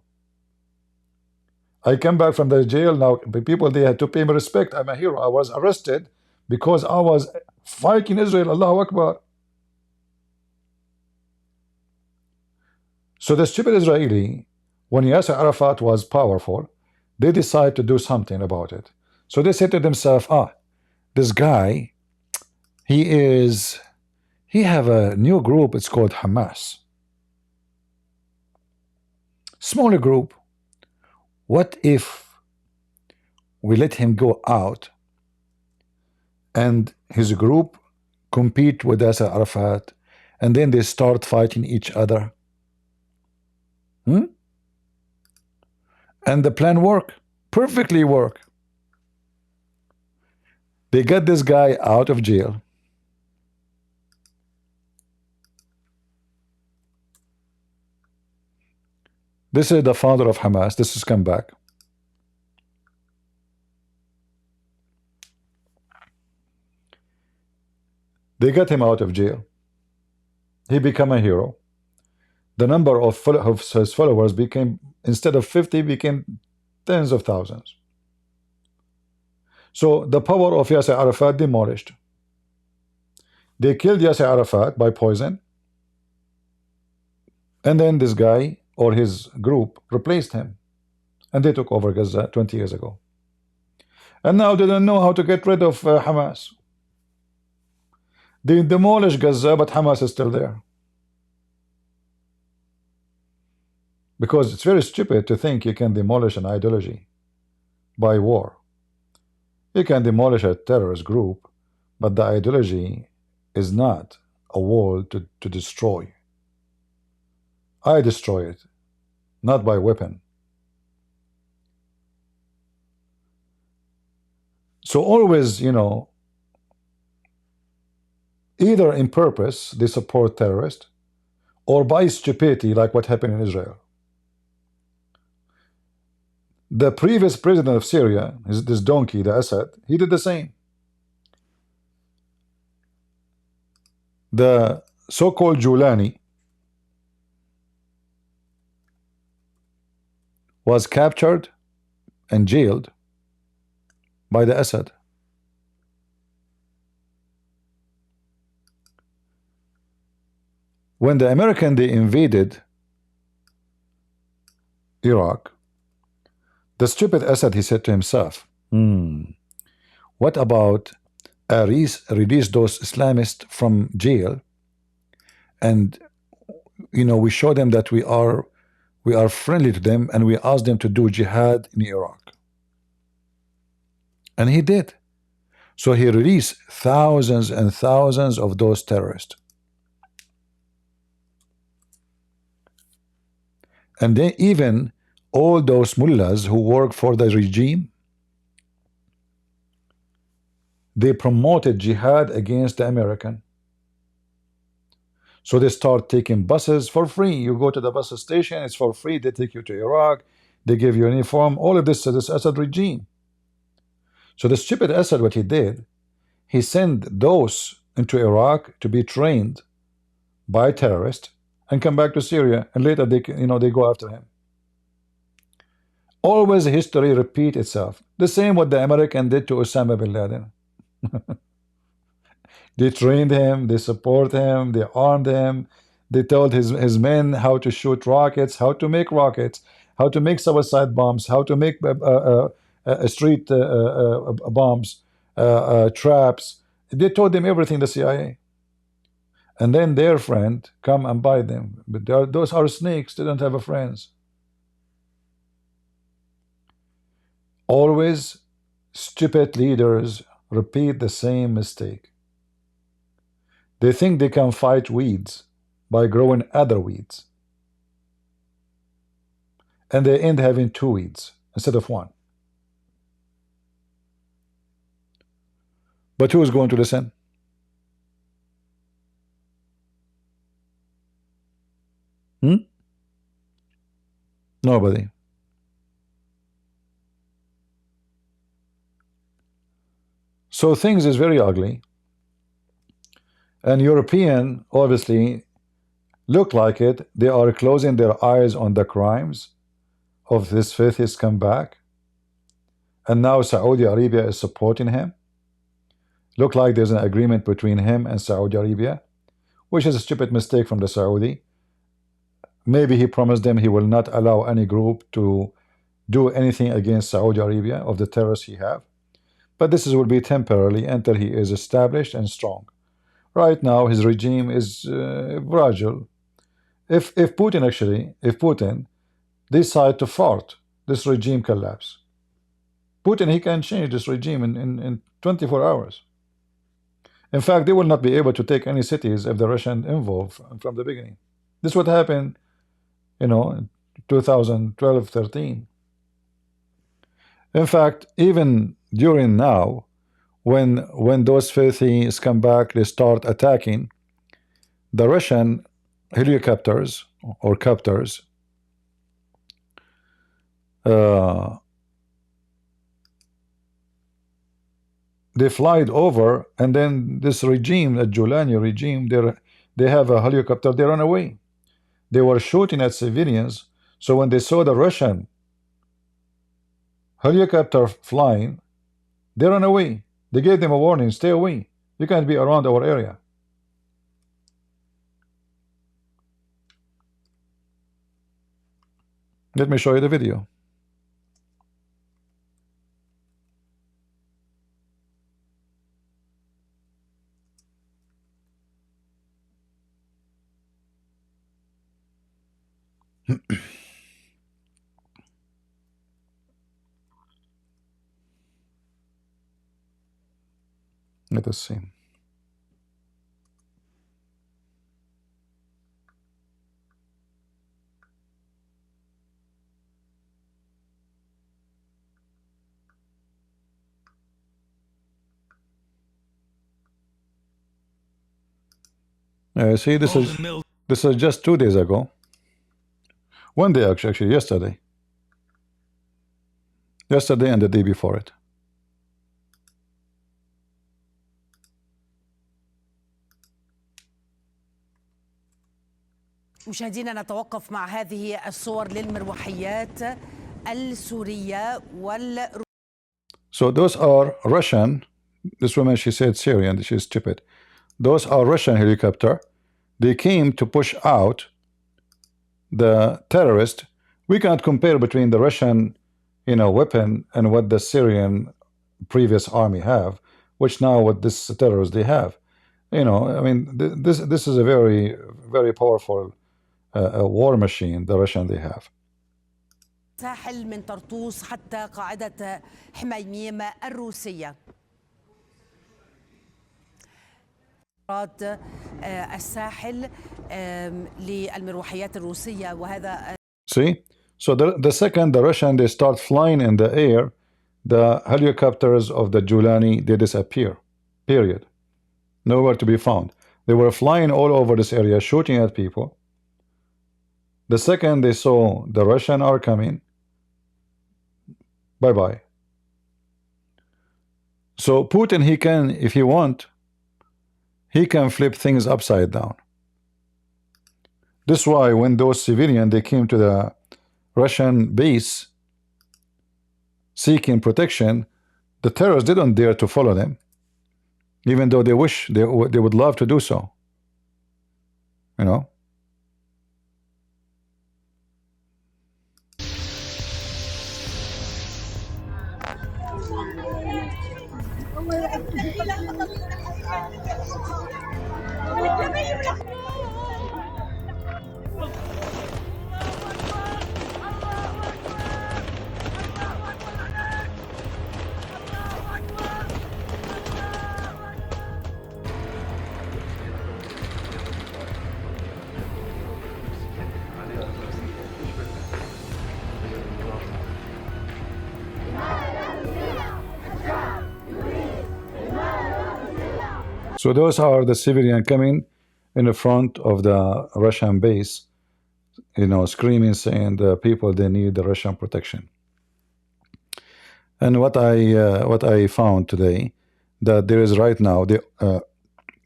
I come back from the jail now. The people, they had to pay me respect. I'm a hero. I was arrested because I was fighting Israel. Allahu Akbar. So the stupid Israeli, when Yasser Arafat was powerful, they decided to do something about it. So they said to themselves, this guy, he have a new group, it's called Hamas. Smaller group. What if we let him go out and his group compete with Yasser Arafat, and then they start fighting each other? And the plan work, perfectly work. They got this guy out of jail. This is the founder of Hamas. This is come back. They got him out of jail. He became a hero. The number of his followers became, instead of 50, became tens of thousands. So the power of Yasser Arafat demolished. They killed Yasser Arafat by poison, and then this guy or his group replaced him, and they took over Gaza 20 years ago. And now they don't know how to get rid of Hamas. They demolished Gaza, but Hamas is still there. Because it's very stupid to think you can demolish an ideology by war. You can demolish a terrorist group, but the ideology is not a wall to destroy. I destroy it, not by weapon. So always, you know, either in purpose they support terrorists, or by stupidity, like what happened in Israel. The previous president of Syria, this donkey, the Assad, he did the same. The so-called Julani was captured and jailed by the Assad. When the American, they invaded Iraq, The stupid Assad, he said to himself, what about release those Islamists from jail, and we show them that we are friendly to them, and we ask them to do jihad in Iraq. And he did. So he released thousands and thousands of those terrorists. And then even all those mullahs who work for the regime, they promoted jihad against the American. So they start taking buses for free. You go to the bus station, it's for free. They take you to Iraq. They give you a uniform. All of this to this Assad regime. So the stupid Assad, what he did, he sent those into Iraq to be trained by terrorists and come back to Syria, and later they go after him. Always history repeat itself. The same what the American did to Osama bin Laden. They trained him, they support him, they armed him, they told his men how to shoot rockets, how to make rockets, how to make suicide bombs, how to make street bombs, traps. They told them everything, the CIA. And then their friend come and buy them. But those are snakes, they don't have a friends. Always stupid leaders repeat the same mistake. They think they can fight weeds by growing other weeds. And they end having two weeds instead of one. But who is going to listen? Nobody. So things is very ugly. And European obviously look like it. They are closing their eyes on the crimes of this faithist comeback. And now Saudi Arabia is supporting him. Look like there's an agreement between him and Saudi Arabia, which is a stupid mistake from the Saudi. Maybe he promised them he will not allow any group to do anything against Saudi Arabia of the terrorists he have. But this will be temporarily until he is established and strong. Right now his regime is fragile. If Putin decide to fart, this regime collapse. Putin, he can change this regime in 24 hours. In fact, they will not be able to take any cities if the Russian involved from the beginning. This would happen, in 2012-13. In fact, even during now, when those filthies come back, they start attacking the Russian helicopters or copters. They flied over, and then this regime, the Julani regime, they have a helicopter, they run away. They were shooting at civilians, so when they saw the Russian helicopter flying, they run away. They gave them a warning, stay away. You can't be around our area. Let me show you the video. Let us see. See, this is just 2 days ago. 1 day actually, yesterday. Yesterday and the day before it. مشاهدينا نتوقف مع هذه الصور للمروحيات السورية So those are Russian. This woman, she said Syrian, she's stupid. Those are Russian helicopter. They came to push out the terrorist. We can't compare between the Russian, weapon and what the Syrian previous army have, which now what this terrorists they have. I mean, this is a very, very powerful war machine the Russian they have. ساحل من طرطوس حتى قاعدة حميميم الروسية. الساحل للمروحيات الروسية وهذا. See, so the second the Russian they start flying in the air, the helicopters of the Julani they disappear. Period. Nowhere to be found. They were flying all over this area, shooting at people. The second they saw the Russian are coming, bye-bye. So Putin, he can, if he want, he can flip things upside down. This is why when those civilians, they came to the Russian base seeking protection, the terrorists didn't dare to follow them, even though they wish, they would love to do so. So those are the civilians coming in the front of the Russian base, screaming, saying the people, they need the Russian protection. And what I found today, that there is right now, the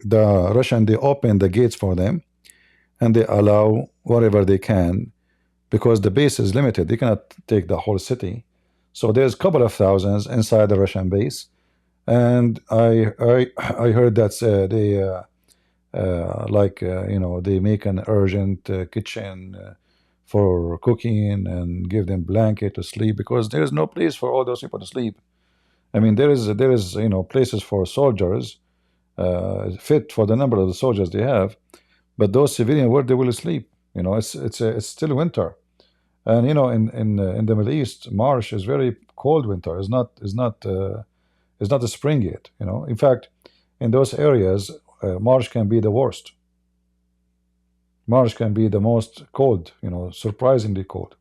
Russian, they open the gates for them, and they allow whatever they can, because the base is limited. They cannot take the whole city. So there's a couple of thousands inside the Russian base. And I heard that they make an urgent kitchen for cooking and give them blanket to sleep, because there is no place for all those people to sleep. I mean, there is places for soldiers fit for the number of the soldiers they have, but those civilians, where they will sleep? It's still winter, and in the Middle East, March is very cold winter. It's not a spring yet. In fact, in those areas, March can be the worst. March can be the most cold, surprisingly cold.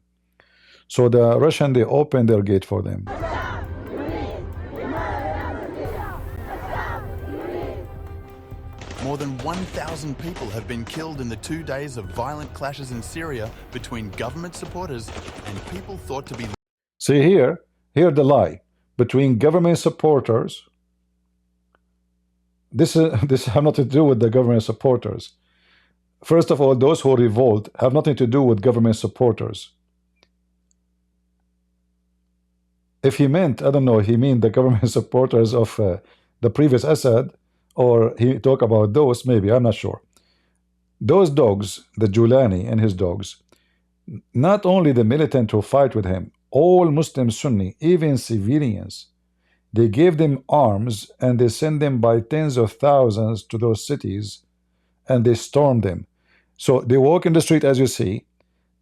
So the Russian, they open their gate for them. More than 1,000 people have been killed in the 2 days of violent clashes in Syria between government supporters and people thought to be... See here the lie. Between government supporters, this have nothing to do with the government supporters. First of all, those who revolt have nothing to do with government supporters. If he meant, I don't know, he meant the government supporters of the previous Assad, or he talk about those, maybe, I'm not sure. Those dogs, the Julani and his dogs, not only the militant who fight with him, all Muslim Sunni, even civilians, they gave them arms and they send them by tens of thousands to those cities, and they storm them. So they walk in the street, as you see.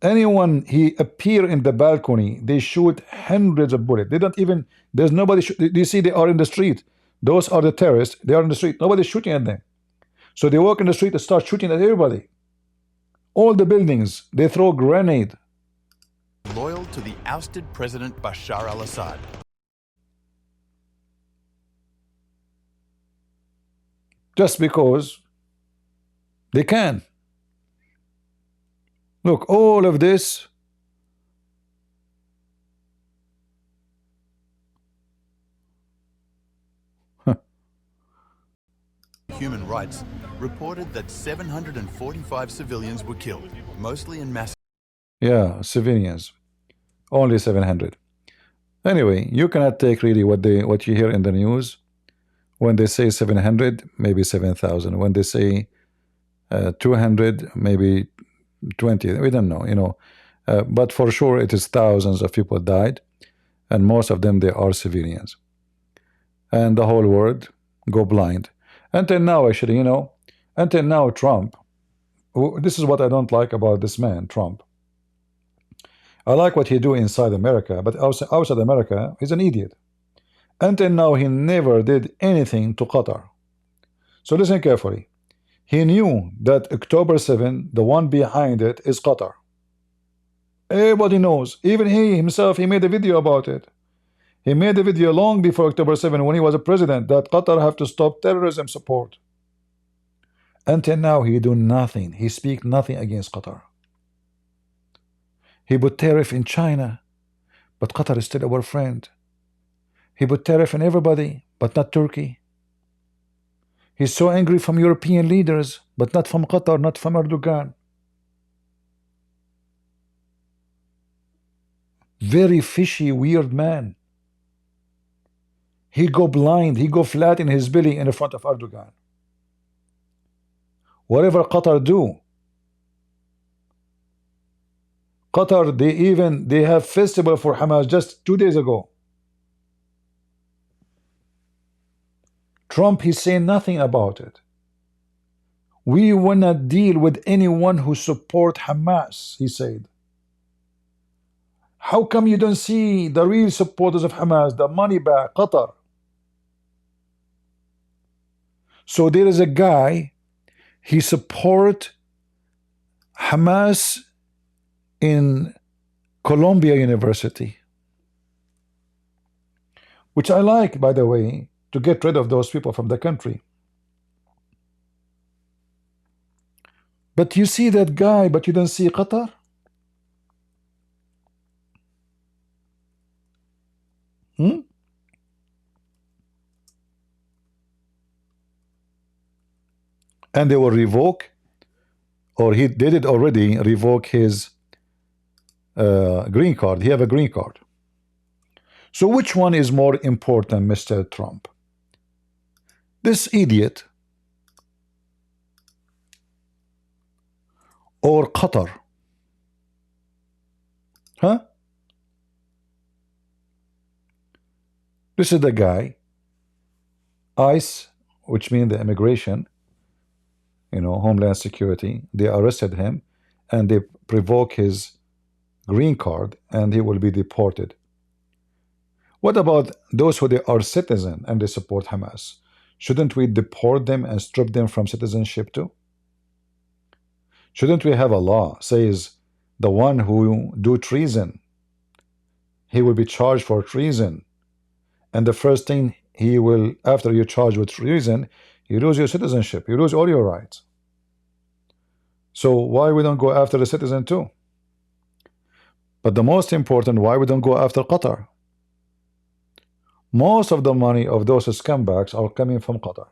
Anyone he appear in the balcony, they shoot hundreds of bullets. They don't even, there's nobody. You see, they are in the street. Those are the terrorists. They are in the street. Nobody's shooting at them. So they walk in the street and start shooting at everybody. All the buildings, they throw grenade. Loyal to the ousted President Bashar al-Assad. Just because they can. Look, all of this. Human Rights reported that 745 civilians were killed, mostly in mass. Yeah, civilians. Only 700. Anyway, you cannot take really what you hear in the news. When they say 700, maybe 7,000. When they say 200, maybe 20. We don't know, But for sure, it is thousands of people died. and most of them, they are civilians, and the whole world go blind. Until now, actually, you know, until now, Trump, this is what I don't like about this man, Trump. I like what he do inside America, but outside America, he's an idiot. Until now, he never did anything to Qatar. So listen carefully. He knew that October 7, the one behind it is Qatar. Everybody knows. Even he himself, he made a video about it. He made a video long before October 7 when he was a president that Qatar have to stop terrorism support. Until now, he do nothing. He speak nothing against Qatar. He put tariff in China, but Qatar is still our friend. He put tariff on everybody, but not Turkey. He's so angry from European leaders, but not from Qatar, not from Erdogan. Very fishy, weird man. He go blind, he go flat in his belly in front of Erdogan. Whatever Qatar do, Qatar, they have festival for Hamas just 2 days ago. Trump, he's saying nothing about it. We will not deal with anyone who support Hamas, he said. How come you don't see the real supporters of Hamas, the money back, Qatar? So there is a guy, he support Hamas in Columbia University, which I like, by the way, to get rid of those people from the country. But you see that guy, but you don't see Qatar. And they will revoke, or he did it already, revoke his green card. He have a green card. So which one is more important, Mr. Trump? This idiot or Qatar? Huh? This is the guy, ICE, which means the immigration, you know, Homeland Security. They arrested him and they revoke his green card and he will be deported. What about those who they are citizen and they support Hamas? Shouldn't we deport them and strip them from citizenship too? Shouldn't we have a law says the one who do treason, he will be charged for treason, and the first thing he will, after you're charged with treason, you lose your citizenship, you lose all your rights. So why we don't go after the citizen too? But the most important, why we don't go after Qatar? Most of the money of those scumbags are coming from Qatar.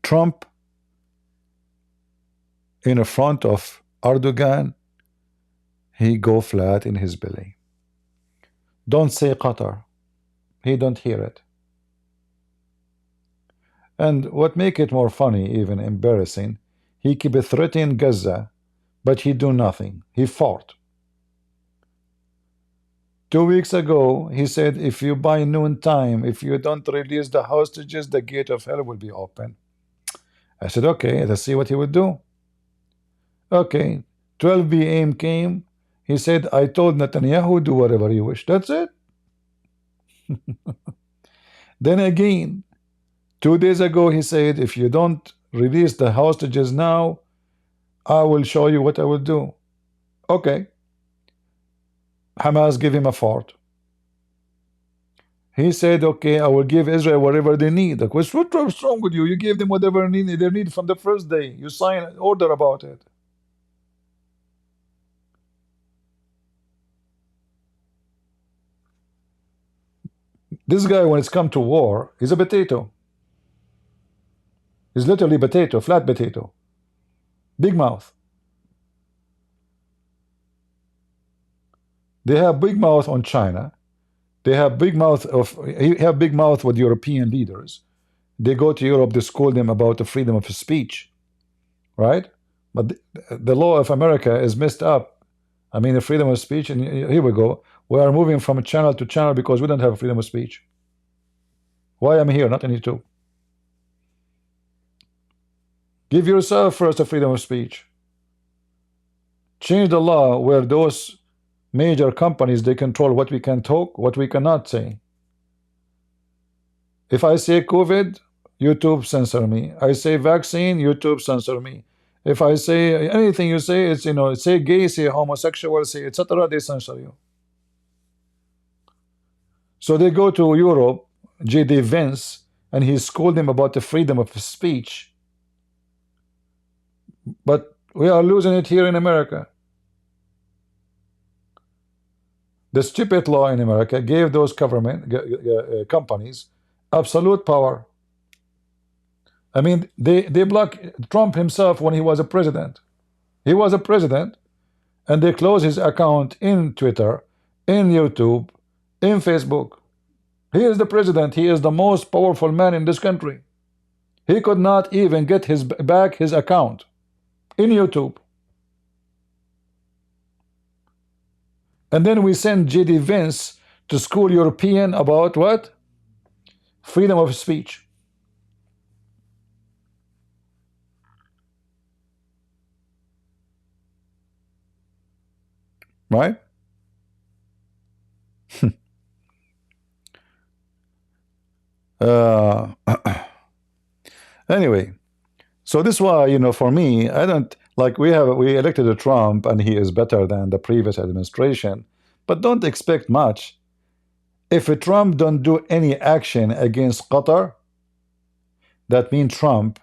Trump in front of Erdogan, he go flat in his belly. Don't say Qatar. He don't hear it. And what make it more funny, even embarrassing, he keep threatening Gaza, but he do nothing. He fought. 2 weeks ago, he said, if you by noontime, if you don't release the hostages, the gate of hell will be open. I said, okay, let's see what he would do. Okay, 12 p.m. came. He said, I told Netanyahu, do whatever you wish. That's it. Then again, 2 days ago, he said, if you don't release the hostages now, I will show you what I will do. Okay. Hamas give him a fort. He said, okay, I will give Israel whatever they need. The question, what's wrong with you? You gave them whatever they need from the first day. You sign an order about it. This guy, when it's come to war, he's a potato. He's literally potato, flat potato. Big mouth. They have big mouth on China. They have big mouth with European leaders. They go to Europe, they scold them about the freedom of speech, right? But the law of America is messed up. I mean, the freedom of speech, and here we go. We are moving from channel to channel because we don't have freedom of speech. Why am I here, not on YouTube? Give yourself first a freedom of speech. Change the law where those major companies, they control what we can talk, what we cannot say. If I say COVID, YouTube censor me. I say vaccine, YouTube censor me. If I say anything you say, it's, you know, say gay, say homosexual, say etc., they censor you. So they go to Europe, J.D. Vance, and he scolded him about the freedom of speech. But we are losing it here in America. The stupid law in America gave those government companies absolute power. I mean, they blocked Trump himself when he was a president. He was a president, and they closed his account in Twitter, in YouTube, in Facebook. He is the president. He is the most powerful man in this country. He could not even get back his account in YouTube. And then we send J.D. Vance to school European about what? Freedom of speech. Right? Anyway, so this is why, you know, for me, I don't like, we elected a Trump and he is better than the previous administration, but don't expect much. If a Trump don't do any action against Qatar, that means Trump,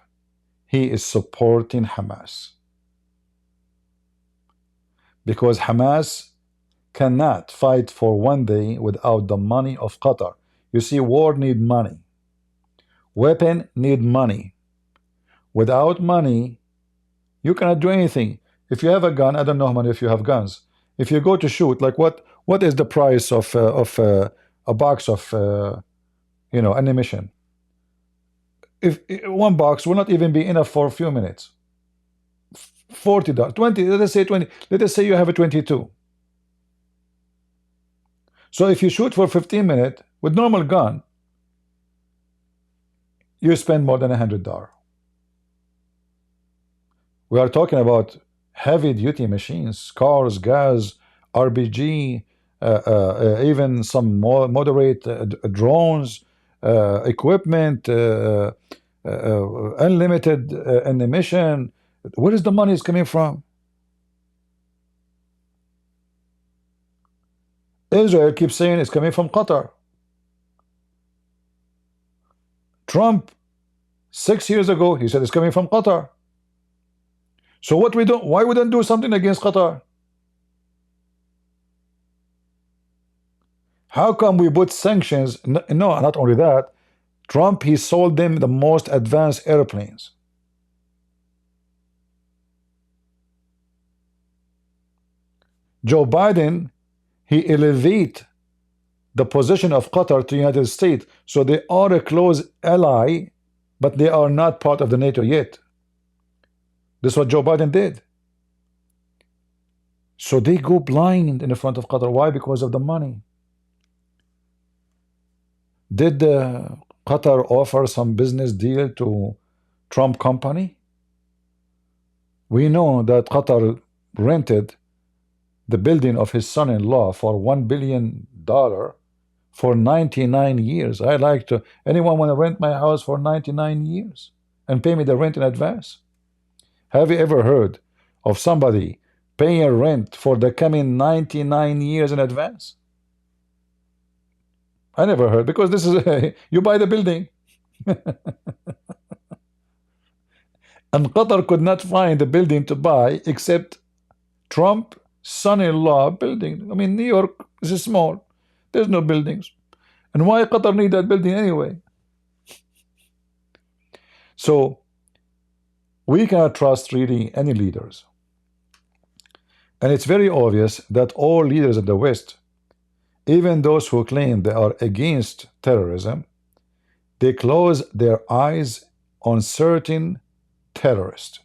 he is supporting Hamas. Because Hamas cannot fight for one day without the money of Qatar. You see, war need money. Weapon need money. Without money, you cannot do anything. If you have a gun, I don't know how many of you have guns. If you go to shoot, like what is the price of a box of you know, ammunition? If one box will not even be enough for a few minutes. $40, 20, let us say 20. Let us say you have a 22. So if you shoot for 15 minutes with normal gun, you spend more than $100. We are talking about heavy-duty machines, cars, gas, RPG, even some more moderate drones, equipment, unlimited ammunition. Where is the money is coming from? Israel keeps saying it's coming from Qatar. Trump, 6 years ago, he said it's coming from Qatar. So what we don't, why we don't do something against Qatar? How come we put sanctions? No, not only that, Trump, he sold them the most advanced airplanes. Joe Biden, he elevate the position of Qatar to the United States, so they are a close ally, but they are not part of the NATO yet. This is what Joe Biden did. So they go blind in the front of Qatar. Why? Because of the money. Did Qatar offer some business deal to Trump company? We know that Qatar rented the building of his son-in-law for $1 billion for 99 years. I like to, anyone want to rent my house for 99 years and pay me the rent in advance? Have you ever heard of somebody paying rent for the coming 99 years in advance? I never heard, because this is you buy the building. And Qatar could not find a building to buy except Trump son-in-law building. I mean, New York is small. There's no buildings. And why Qatar need that building anyway? So we cannot trust really any leaders. And it's very obvious that all leaders of the West, even those who claim they are against terrorism, they close their eyes on certain terrorists.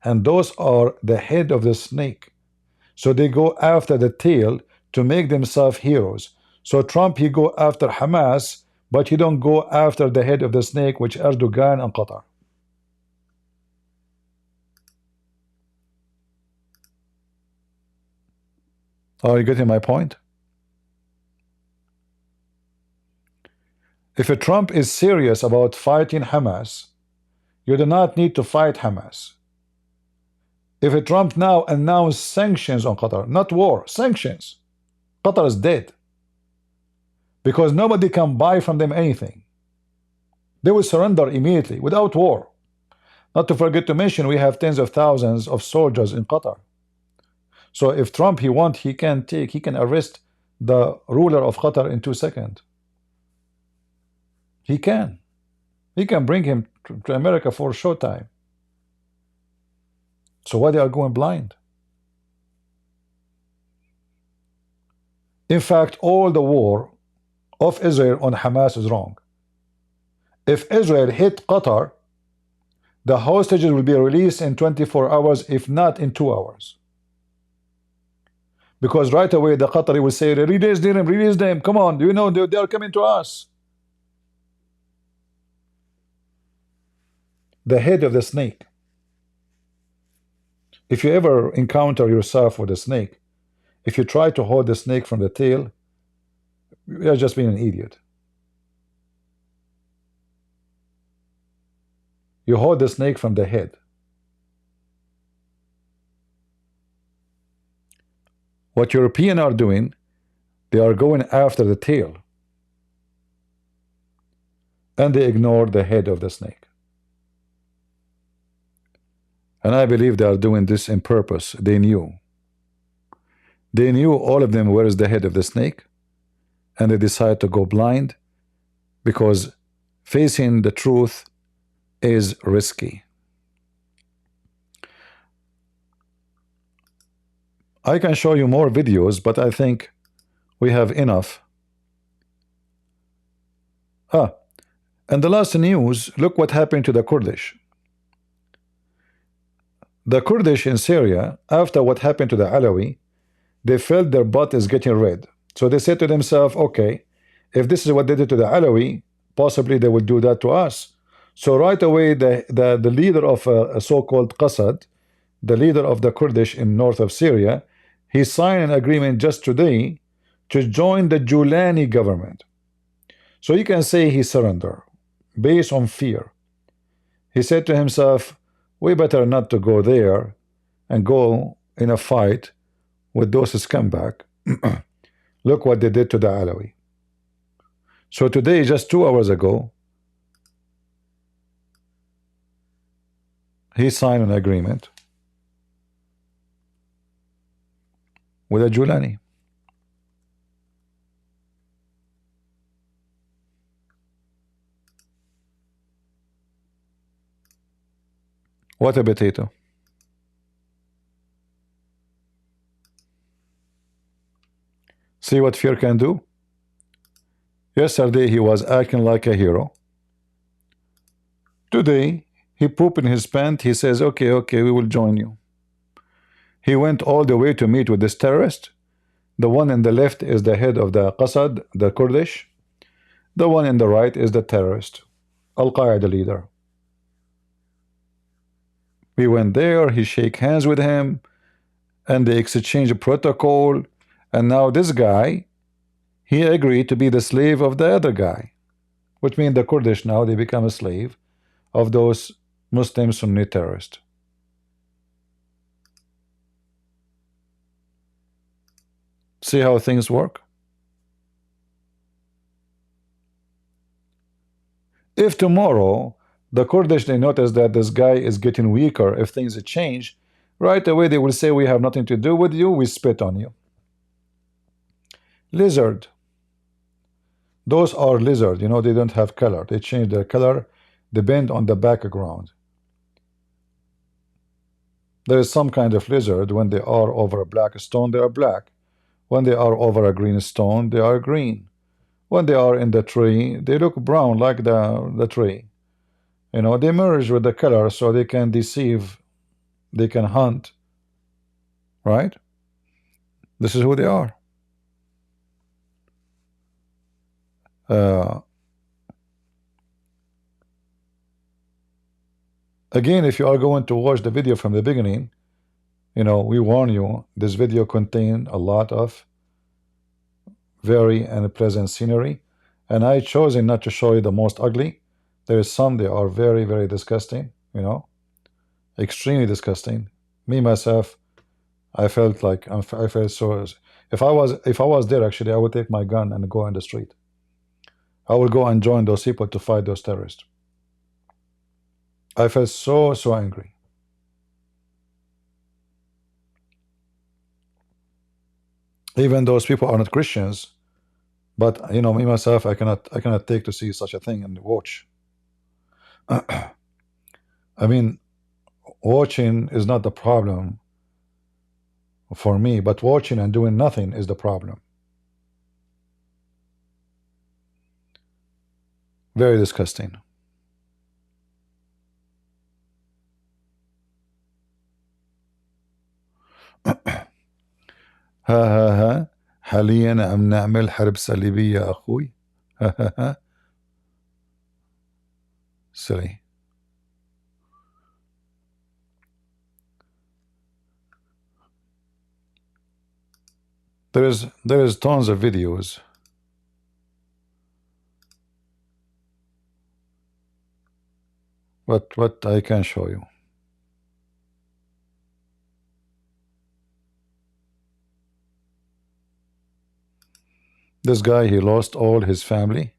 and those are the head of the snake. So they go after the tail to make themselves heroes. So Trump, he go after Hamas, but he don't go after the head of the snake, which Erdogan and Qatar. Are you getting my point? If a Trump is serious about fighting Hamas, you do not need to fight Hamas. If a Trump now announced sanctions on Qatar, not war, sanctions, Qatar is dead. Because nobody can buy from them anything. They will surrender immediately without war. Not to forget to mention, we have tens of thousands of soldiers in Qatar. So if Trump he want, he can arrest the ruler of Qatar in 2 seconds. He can bring him to America for a short time. So why they are going blind? In fact, all the war of Israel on Hamas is wrong. If Israel hit Qatar, the hostages will be released in 24 hours, if not in 2 hours. Because right away the Qatari will say, release them, come on, you know they are coming to us. The head of the snake. If you ever encounter yourself with a snake, if you try to hold the snake from the tail, you're just being an idiot. You hold the snake from the head. What Europeans are doing, they are going after the tail, and they ignore the head of the snake. And I believe they are doing this in purpose. They knew all of them where is the head of the snake, and they decide to go blind, because facing the truth is risky. I can show you more videos, but I think we have enough. And the last news, look what happened to the Kurdish. The Kurdish in Syria, after what happened to the Alawi, they felt their butt is getting red. So they said to themselves, okay, if this is what they did to the Alawi, possibly they will do that to us. So right away, the leader of a so-called Qasad, the leader of the Kurdish in north of Syria, he signed an agreement just today to join the Julani government. So you can say he surrendered based on fear. He said to himself, we better not to go there and go in a fight with those scumbags. Look what they did to the Alawi. So today, just 2 hours ago, he signed an agreement with a Julani. What a potato. See what fear can do? Yesterday he was acting like a hero. Today he pooped in his pants. He says, okay, we will join you. He went all the way to meet with this terrorist. The one in the left is the head of the Qasad, the Kurdish. The one in the right is the terrorist, Al-Qaeda leader. We went there, he shake hands with him, and they exchange protocol, and now this guy, he agreed to be the slave of the other guy, which means the Kurdish now, they become a slave of those Muslim Sunni terrorists. See how things work? If tomorrow the Kurdish, they notice that this guy is getting weaker, if things change, right away they will say, we have nothing to do with you, we spit on you. Lizard. Those are lizard, you know, they don't have color. They change their color, depend on the background. There is some kind of lizard, when they are over a black stone, they are black. When they are over a green stone, they are green. When they are in the tree, they look brown like the tree. You know, they merge with the color so they can deceive they can hunt, right? This is who they are. Again, if you are going to watch the video from the beginning, you know, we warn you, this video contains a lot of very unpleasant scenery, and I chosen not to show you the most ugly. There is some, they are very, very disgusting, you know, extremely disgusting. Me myself, I felt like I felt so. If I was there, actually, I would take my gun and go in the street. I would go and join those people to fight those terrorists. I felt so angry. Even those people are not Christians, but you know, me myself, I cannot take to see such a thing and watch. I mean, watching is not the problem for me, but watching and doing nothing is the problem. Very disgusting. ها حاليا عم نعمل حرب صليبية يا أخوي. ها silly. There is tons of videos. What I can show you. This guy, he lost all his family.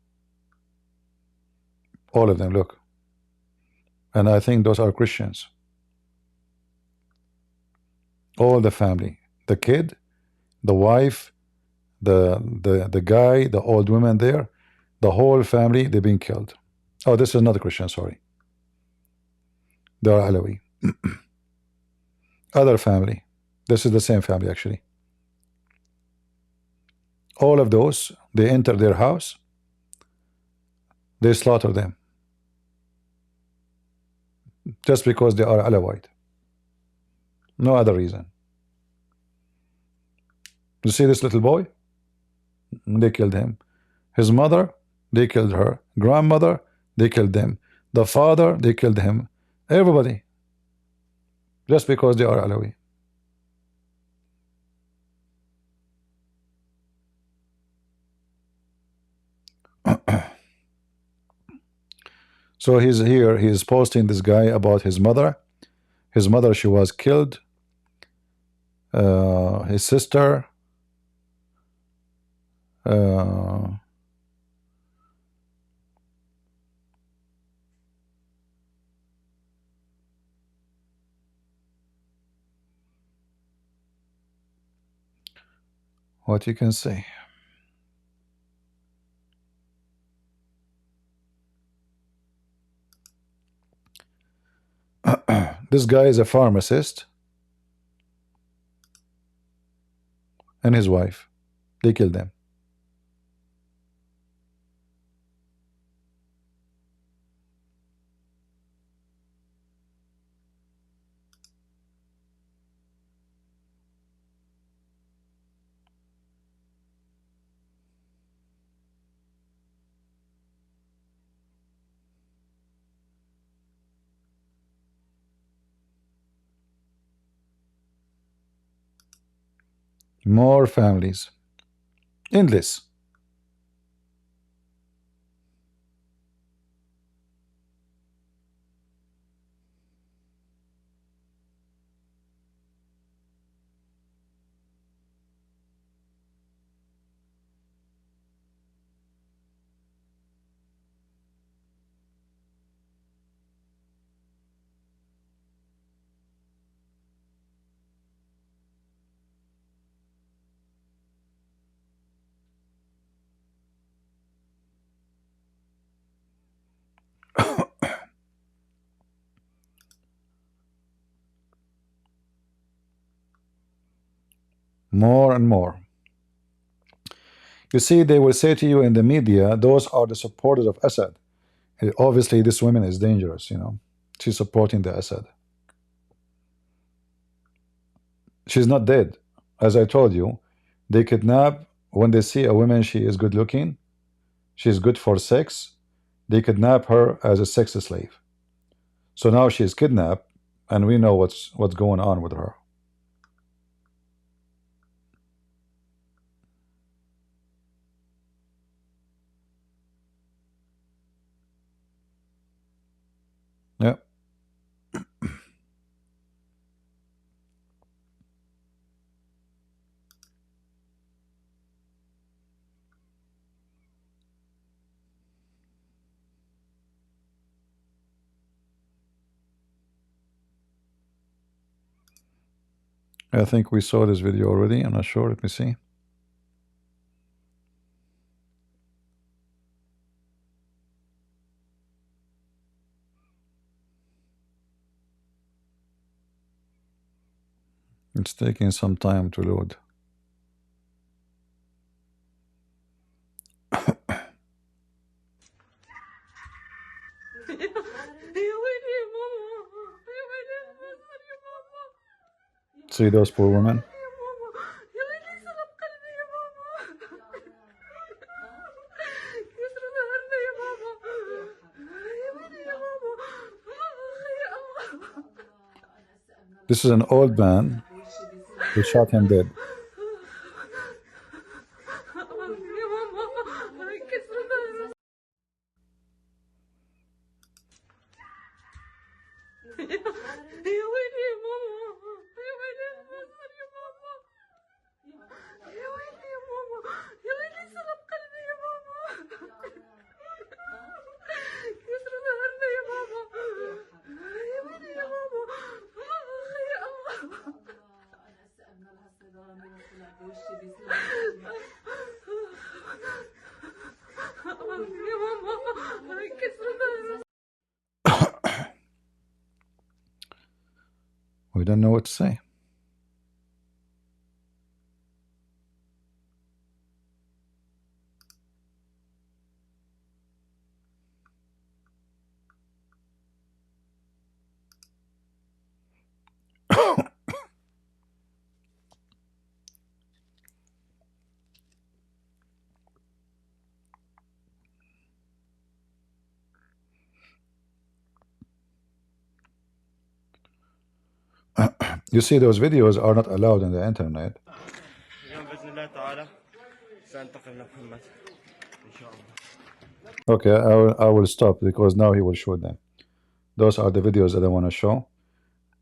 All of them, look. And I think those are Christians. All the family. The kid, the wife, the guy, the old woman there, the whole family, they've been killed. Oh, this is not a Christian, sorry. They are Alawi. Other family. This is the same family, actually. All of those, they enter their house, they slaughter them. Just because they are Alawite. No other reason. You see this little boy? They killed him. His mother, they killed her. Grandmother, they killed them. The father, they killed him. Everybody. Just because they are Alawi. So he's here, he's posting this guy about his mother. His mother, she was killed. His sister. What you can say. This guy is a pharmacist and his wife. They killed them. More families. Endless. More and more. You see, they will say to you in the media, those are the supporters of Assad. Obviously, this woman is dangerous, you know. She's supporting the Assad. She's not dead. As I told you, they kidnap when they see a woman, she is good looking, she's good for sex, they kidnap her as a sex slave. So now she's kidnapped, and we know what's going on with her. Yeah. I think we saw this video already. I'm not sure. Let me see. It's taking some time to load. See those poor women? This is an old man who shot him dead. We don't know what to say. You see, those videos are not allowed on the internet. Okay, I will stop because now he will show them. Those are the videos that I want to show.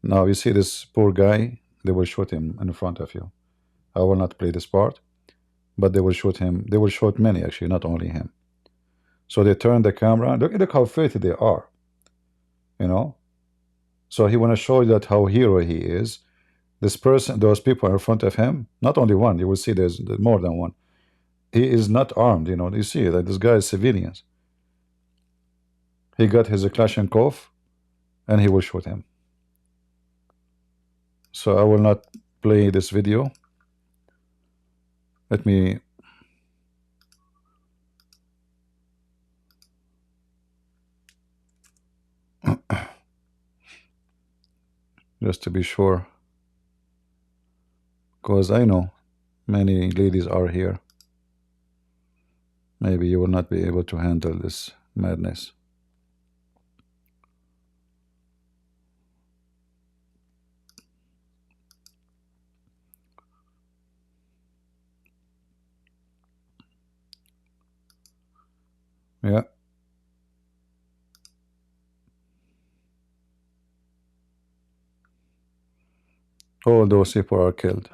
Now you see this poor guy, they will shoot him in front of you. I will not play this part, but they will shoot him. They will shoot many, actually, not only him. So they turn the camera. Look how filthy they are, you know. So he want to show you that how hero he is. This person, those people in front of him, not only one, you will see there's more than one. He is not armed, you know. You see that this guy is civilians. He got his Kalashnikov, and he will shoot him. So I will not play this video. Let me just to be sure, because I know many ladies are here. Maybe you will not be able to handle this madness. Yeah. All those people are killed.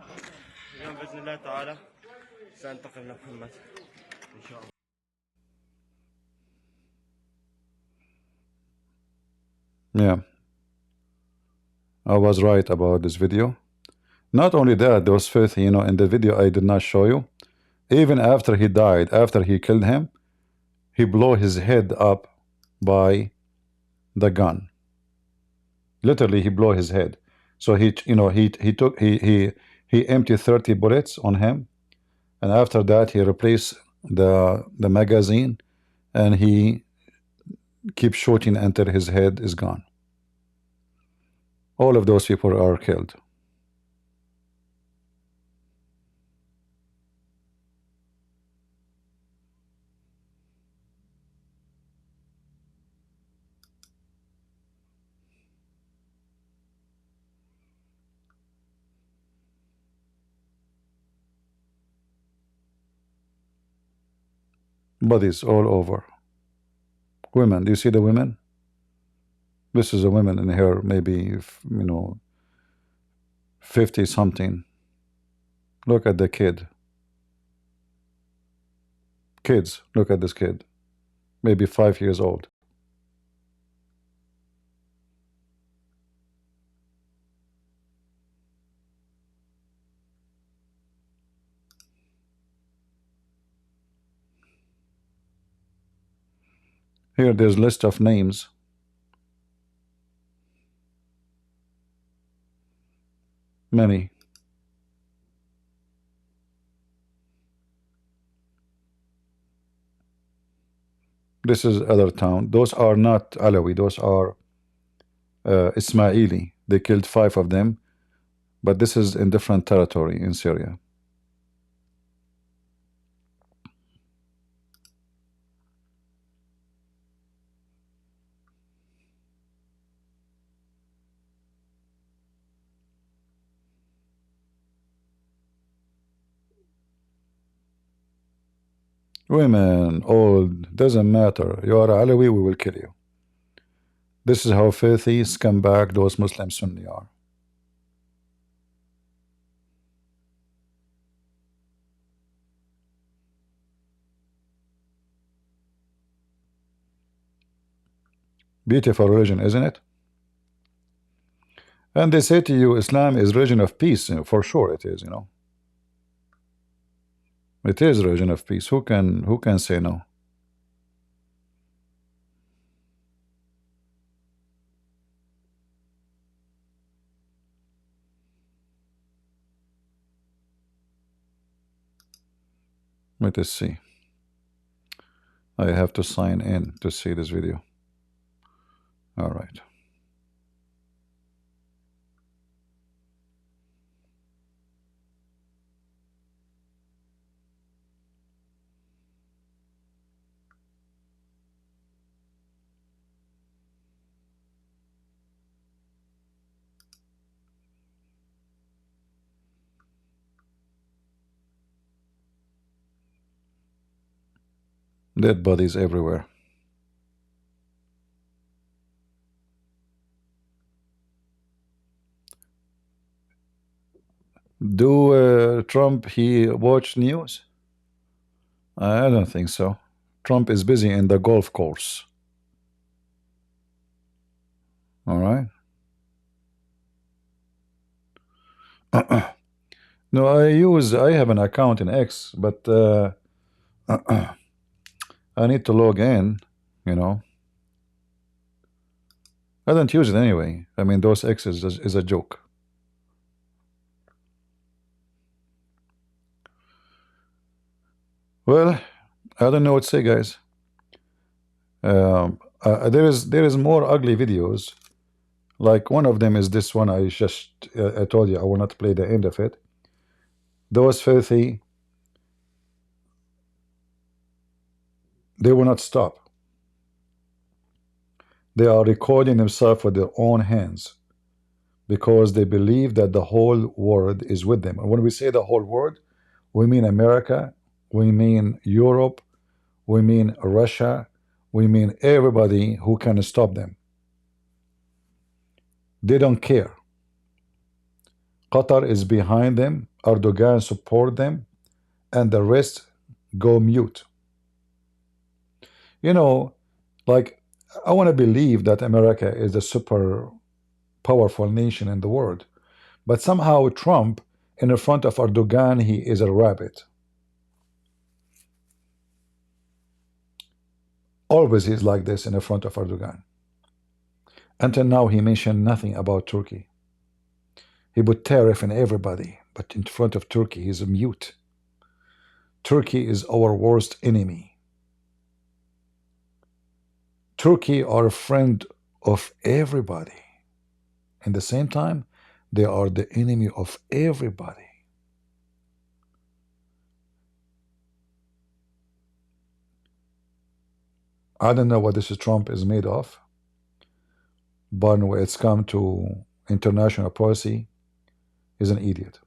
Yeah. I was right about this video. Not only that, those filthy, you know, in the video I did not show you, even after he died, after he killed him, he blew his head up by the gun. Literally, he blew his head. So he, you know, he emptied 30 bullets on him, and after that he replaced the magazine, and he keeps shooting until his head is gone. All of those people are killed. Bodies all over. Women, do you see the women? This is a woman in here, maybe, 50 something. Look at the kid. Kids, look at this kid. Maybe 5 years old. Here, there's a list of names. Many. This is other town. Those are not Alawi. Those are Ismaili. They killed 5 of them. But this is in different territory in Syria. Women, old, doesn't matter. You are Alawi, we will kill you. This is how filthy, scumbag those Muslim Sunni are. Beautiful religion, isn't it? And they say to you, Islam is religion of peace. For sure it is, It is religion of peace. Who can say no? Let us see. I have to sign in to see this video. All right. Dead bodies everywhere. Do Trump, he watch news? I don't think so. Trump is busy in the golf course. All right. No, I have an account in X, but I need to log in, I don't use it anyway. I mean, those X's is a joke. Well, I don't know what to say, guys. There is more ugly videos. Like one of them is this one. I told you I will not play the end of it. Those filthy, they will not stop. They are recording themselves with their own hands because they believe that the whole world is with them. And when we say the whole world, we mean America, we mean Europe, we mean Russia, we mean everybody who can stop them. They don't care. Qatar is behind them, Erdogan support them, and the rest go mute. Like, I want to believe that America is a super powerful nation in the world, but somehow Trump, in the front of Erdogan, he is a rabbit. Always he's like this in the front of Erdogan. Until now, he mentioned nothing about Turkey. He put tariff on everybody, but in front of Turkey, he's a mute. Turkey is our worst enemy. Turkey are a friend of everybody. At the same time, they are the enemy of everybody. I don't know what this Trump is made of, but when it's come to international policy, he's an idiot.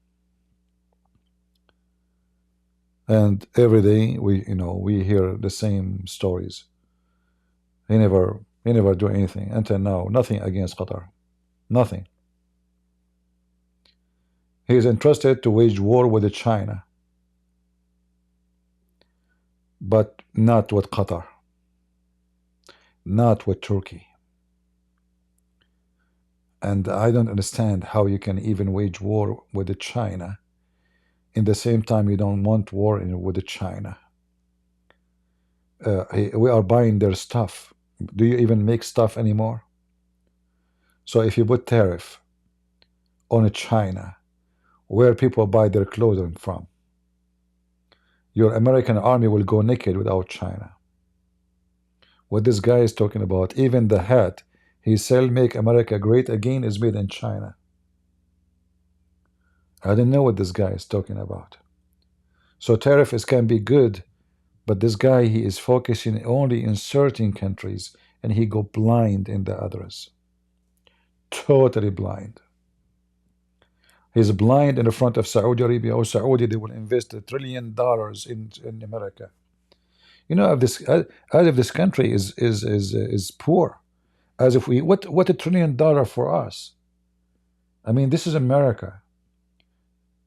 And every day we hear the same stories. He never do anything until now. Nothing against Qatar. Nothing. He is interested to wage war with China, but not with Qatar, not with Turkey. And I don't understand how you can even wage war with China. In the same time, you don't want war with China. We are buying their stuff. Do you even make stuff anymore? So if you put tariff on China, where people buy their clothing from, your American army will go naked without China. What this guy is talking about, even the hat he sell, "Make America Great Again," is made in China. I don't know what this guy is talking about. So tariff can be good, but this guy, he is focusing only in certain countries, and he go blind in the others. Totally blind. He's blind in the front of Saudi Arabia. Oh, Saudi, they will invest $1 trillion in America. You know, as if this country is poor, as if what $1 trillion for us. I mean, this is America.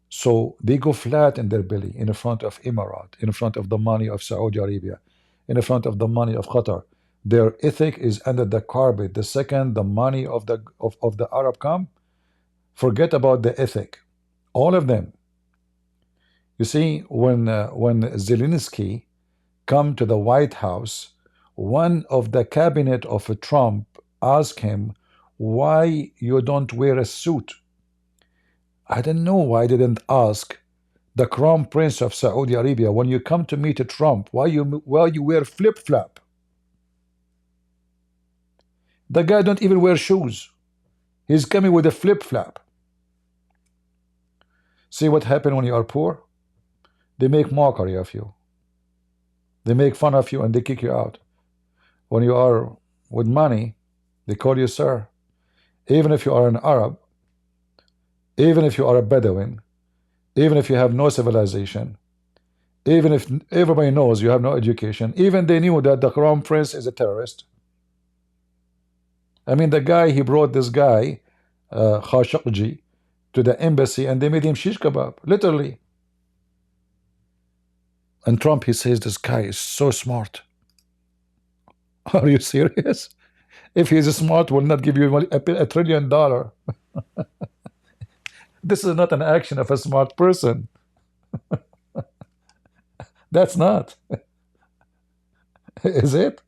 So they go flat in their belly in front of Emirat, in front of the money of Saudi Arabia, in front of the money of Qatar. Their ethic is under the carpet. The second the money of the Arab come, forget about the ethic. All of them. You see, when Zelensky come to the White House, one of the cabinet of Trump asked him, "Why you don't wear a suit?" I don't know why they didn't ask the Crown Prince of Saudi Arabia, "When you come to meet Trump, why you wear flip-flop?" The guy don't even wear shoes. He's coming with a flip-flop. See what happened when you are poor? They make mockery of you. They make fun of you and they kick you out. When you are with money, they call you sir. Even if you are an Arab, even if you are a Bedouin, even if you have no civilization, even if everybody knows you have no education, even they knew that the Crown Prince is a terrorist. I mean, the guy, he brought this guy, Khashoggi, to the embassy and they made him shish kebab, literally. And Trump, he says this guy is so smart. Are you serious? If he's smart, will not give you $1 trillion. This is not an action of a smart person. That's not. Is it?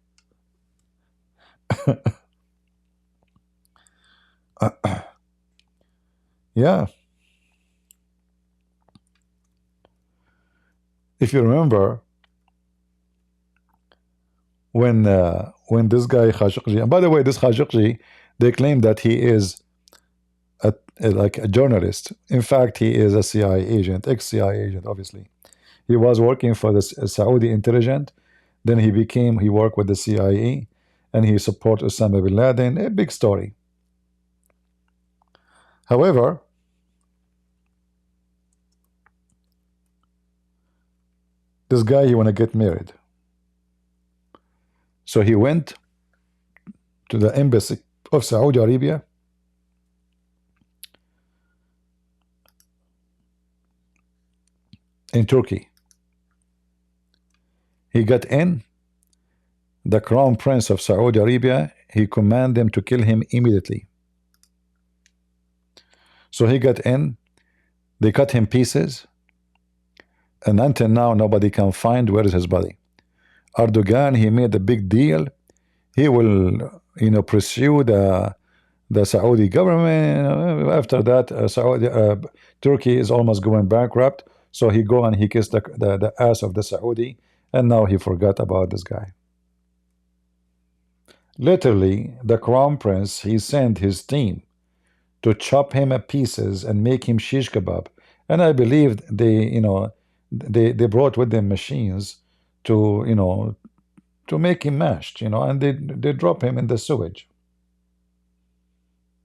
Yeah. If you remember, when this guy Khashoggi, and by the way, this Khashoggi, they claim that he is like a journalist. In fact, he is a CIA agent, ex-CIA agent, obviously. He was working for the Saudi intelligence. Then he worked with the CIA, and he supported Osama bin Laden. A big story. However, this guy, he want to get married. So he went to the embassy of Saudi Arabia in Turkey. He got in. The Crown Prince of Saudi Arabia, he commanded them to kill him immediately. So he got in. They cut him pieces. And until now, nobody can find where is his body. Erdogan, he made a big deal. He will, pursue the Saudi government. After that, Turkey is almost going bankrupt. So he go and he kissed the ass of the Saudi, and now he forgot about this guy. Literally, the Crown Prince, he sent his team to chop him up pieces and make him shish kebab. And I believe they brought with them machines to make him mashed, and they drop him in the sewage.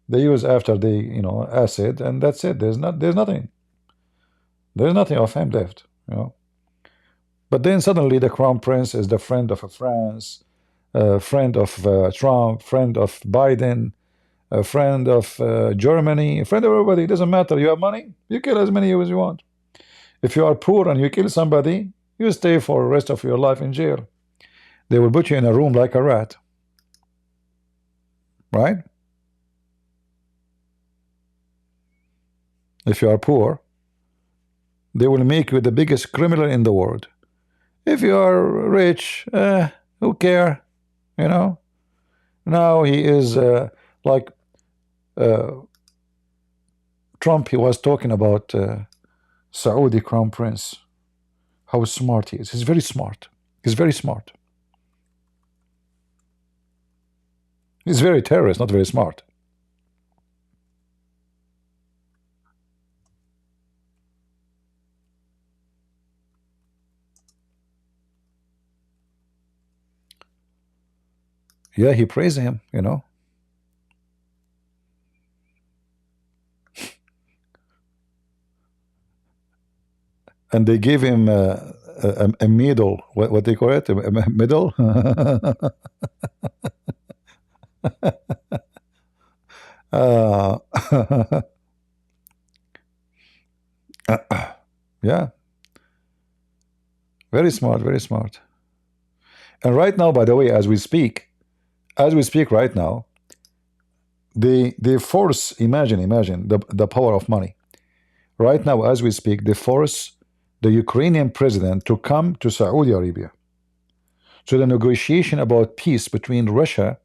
They use after acid, and that's it. There's nothing of him left, But then suddenly the crown prince is the friend of France, friend of Trump, friend of Biden, a friend of Germany, a friend of everybody. It doesn't matter. You have money, you kill as many as you want. If you are poor and you kill somebody, you stay for the rest of your life in jail. They will put you in a room like a rat. Right? If you are poor, they will make you the biggest criminal in the world. If you are rich, who care? You know? Now he is like Trump, he was talking about Saudi crown prince, how smart he is. He's very smart. He's very smart. He's very terrorist, not very smart. Yeah, he praised him, you know. And they gave him a medal. What they call it? A medal? Yeah. Very smart, very smart. And right now, by the way, as we speak right now, they force, imagine the power of money. Right now, as we speak, they force the Ukrainian president to come to Saudi Arabia. So the negotiation about peace between Russia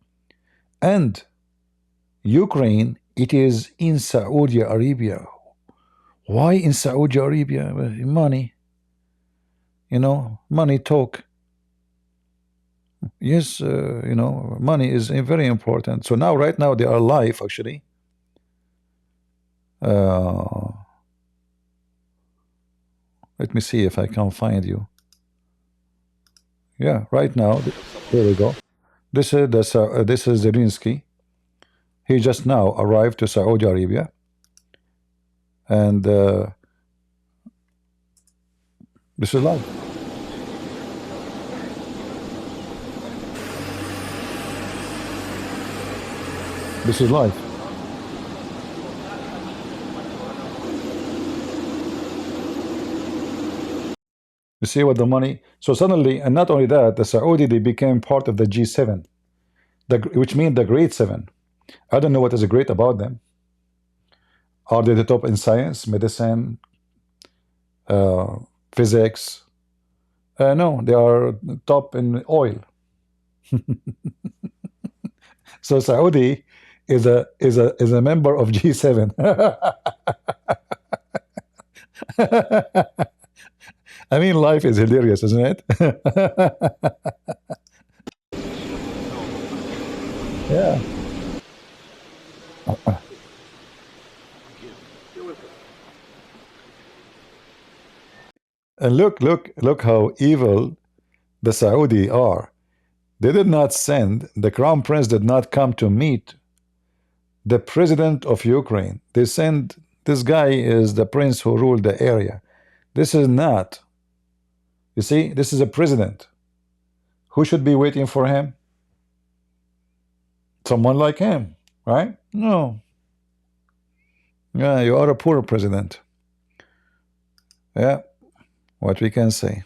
and Ukraine, it is in Saudi Arabia. Why in Saudi Arabia? Money. You know, money talk. Yes, you know, money is very important. So now, right now, they are live, actually. Let me see if I can find you. Yeah, right now, here we go. This is Zelensky. He just now arrived to Saudi Arabia, and this is live. This is live. You see what the money. So suddenly, and not only that, the Saudi, they became part of the G7, which means the Great Seven. I don't know what is great about them. Are they the top in science, medicine, physics? No, they are top in oil. So Saudi is a member of G7. I mean, life is hilarious, isn't it? Yeah. And look how evil the Saudi are. They did not send, the crown prince did not come to meet the president of Ukraine. They send, this guy is the prince who ruled the area. This is not. You see, this is a president. Who should be waiting for him? Someone like him, right? No. Yeah, you are a poor president. Yeah, what we can say.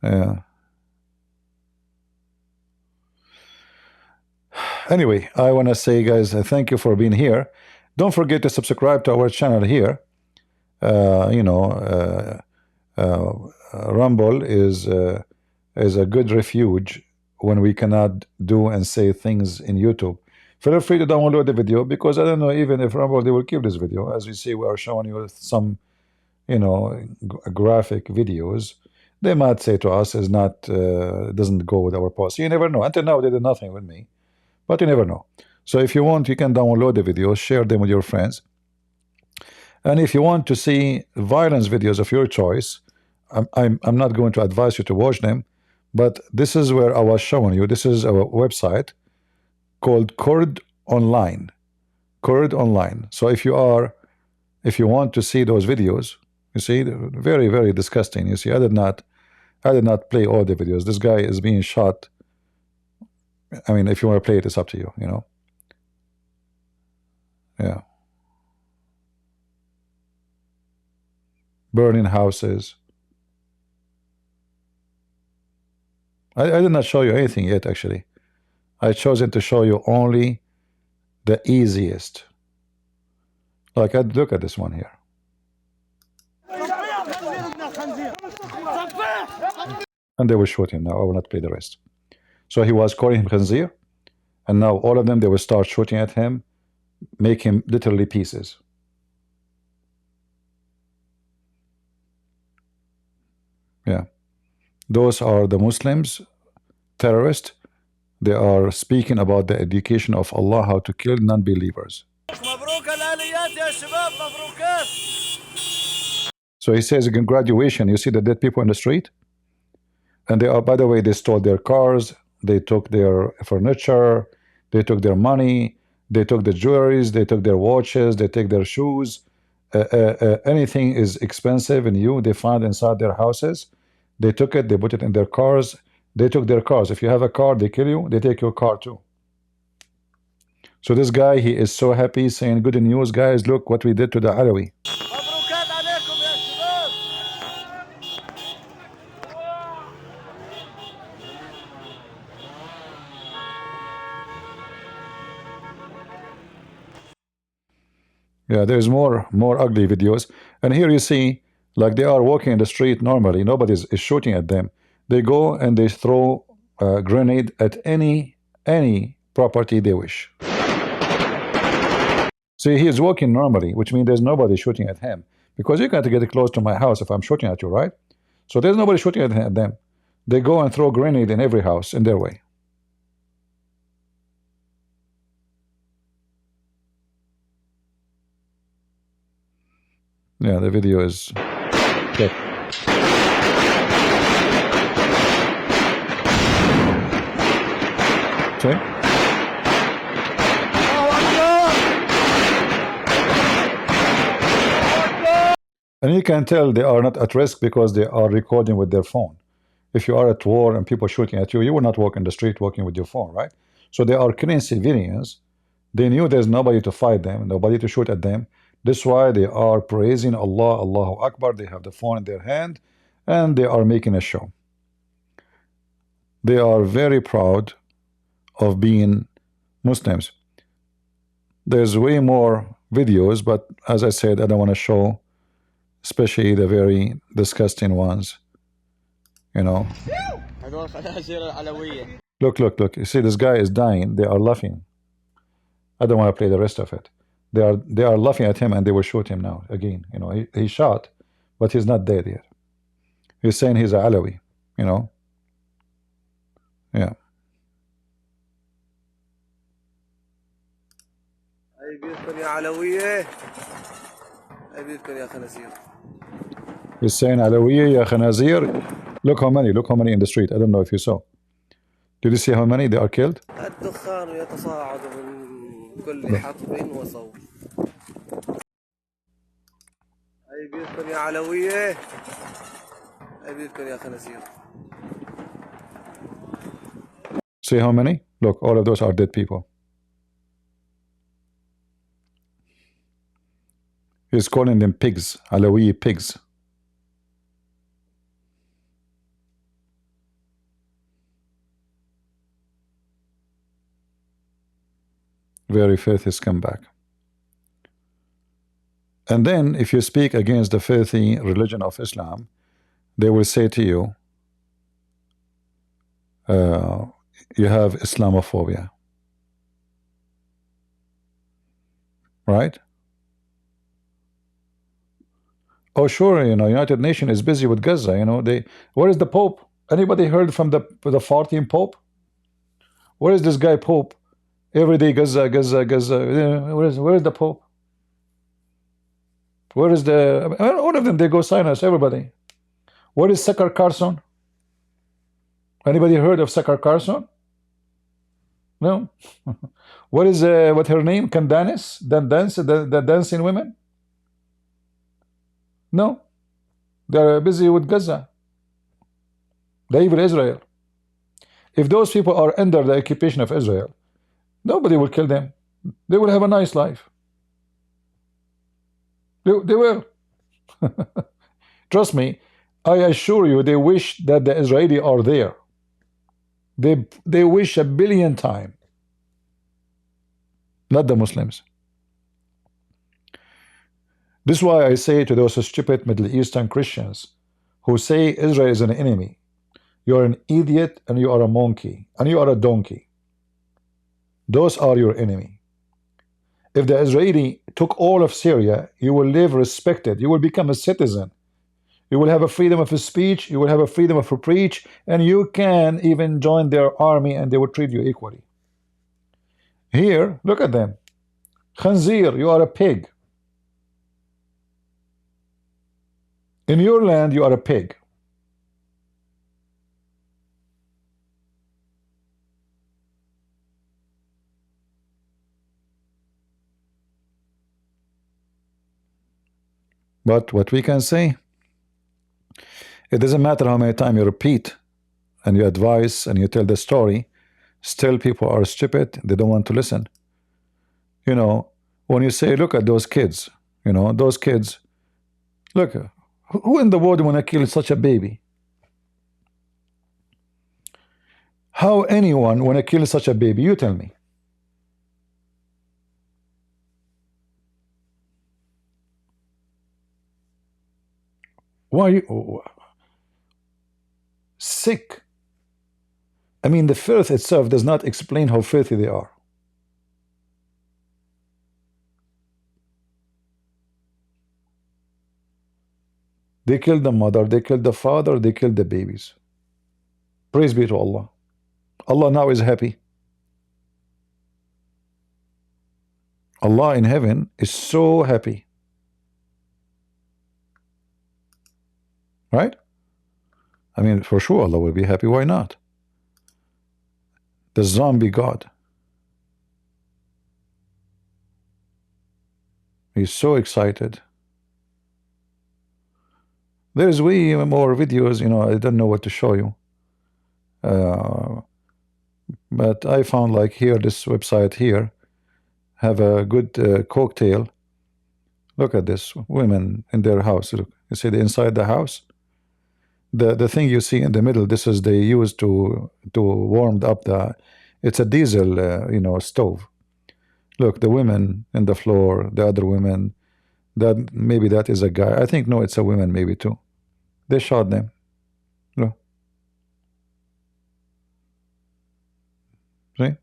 Yeah. Anyway, I want to say, guys, thank you for being here. Don't forget to subscribe to our channel here. You know, Rumble is a good refuge when we cannot do and say things in YouTube. Feel free to download the video, because I don't know even if Rumble, they will keep this video. As you see, we are showing you some, you know, graphic videos. They might say to us is not doesn't go with our policy. You never know. Until now, they did nothing with me, but you never know. So if you want, you can download the videos, share them with your friends. And if you want to see violence videos of your choice, I'm not going to advise you to watch them, but this is where I was showing you. This is our website called Kurd Online. Kurd Online. So if you want to see those videos, You see, very, very disgusting. You see, I did not play all the videos. This guy is being shot. I mean, if you want to play it, it's up to you, you know. Yeah. Burning houses. I did not show you anything yet, actually. I chosen to show you only the easiest. Like, I'd look at this one here. And they will shoot him now. I will not play the rest. So he was calling him Khanzir, and now all of them, they will start shooting at him, make him literally pieces. Yeah. Those are the Muslims, terrorists. They are speaking about the education of Allah, how to kill non-believers. So he says in graduation, you see the dead people in the street? And they are, by the way, they stole their cars, they took their furniture, they took their money, they took the jewelries, they took their watches, they take their shoes. Anything is expensive and new, they find inside their houses. They took it, they put it in their cars, they took their cars. If you have a car, they kill you, they take your car too. So this guy, he is so happy, saying, good news, guys, look what we did to the Alawi. Yeah, there's more ugly videos. And here you see, like, they are walking in the street normally, nobody is shooting at them. They go and they throw a grenade at any property they wish. See, he is walking normally, which means there's nobody shooting at him, because you got to get close to my house if I'm shooting at you, right? So there's nobody shooting at them. They go and throw a grenade in every house in their way. Yeah, the video is good. See? And you can tell they are not at risk because they are recording with their phone. If you are at war and people shooting at you, you will not walk in the street walking with your phone, right? So they are killing civilians. They knew there's nobody to fight them, nobody to shoot at them. That's why they are praising Allah, Allahu Akbar. They have the phone in their hand and they are making a show. They are very proud of being Muslims. There's way more videos, but as I said, I don't want to show especially the very disgusting ones, you know. Look, you see this guy is dying, they are laughing. I don't want to play the rest of it. They are laughing at him and they will shoot him now again. You know, he shot, but he's not dead yet. He's saying he's a Alawi, you know. Yeah. He's saying Alawiya ya khanazir. Look how many in the street. I don't know if you saw. Did you see how many they are killed? See how many? Look, all of those are dead people. He's calling them pigs, Alawi pigs. Very filthy scumbag. And then if you speak against the filthy religion of Islam, they will say to you, you have Islamophobia. Right? Oh, sure, you know, United Nations is busy with Gaza, you know. Where is the Pope? Anybody heard from the 14th Pope? Where is this guy Pope? Every day Gaza. Where is the Pope? Where is all of them, they go sign us, everybody. Where is Sakar Carson? Anybody heard of Sakar Carson? No. What is what her name? Candace? The dancing women? No. They're busy with Gaza, the evil Israel. If those people are under the occupation of Israel, nobody will kill them. They will have a nice life. They will. Trust me, I assure you, they wish that the Israeli are there. They wish a billion times, not the Muslims. This is why I say to those stupid Middle Eastern Christians who say Israel is an enemy, you're an idiot and you are a monkey and you are a donkey. Those are your enemy. If the Israeli took all of Syria, you will live respected. You will become a citizen. You will have a freedom of speech. You will have a freedom of preach, and you can even join their army and they will treat you equally. Here, look at them. Khanzir, you are a pig. In your land, you are a pig. But what we can say, it doesn't matter how many times you repeat and you advise and you tell the story, still people are stupid. They don't want to listen. You know, when you say, look at those kids, you know, those kids, look, who in the world want to kill such a baby? How anyone want to kill such a baby? You tell me. Why are you sick? I mean, the filth itself does not explain how filthy they are. They killed the mother, they killed the father, they killed the babies. Praise be to Allah. Allah now is happy. Allah in heaven is so happy. Right? I mean, for sure Allah will be happy. Why not? The zombie God. He's so excited. There's way more videos, you know, I don't know what to show you. But I found like here, this website here, have a good cocktail. Look at this, women in their house. Look, you see the inside the house? The thing you see in the middle, this is they use to warm up the, it's a diesel, you know, stove. Look, the women in the floor, the other women, that maybe that is a guy. I think no, it's a woman maybe too. They shot them. Look. See?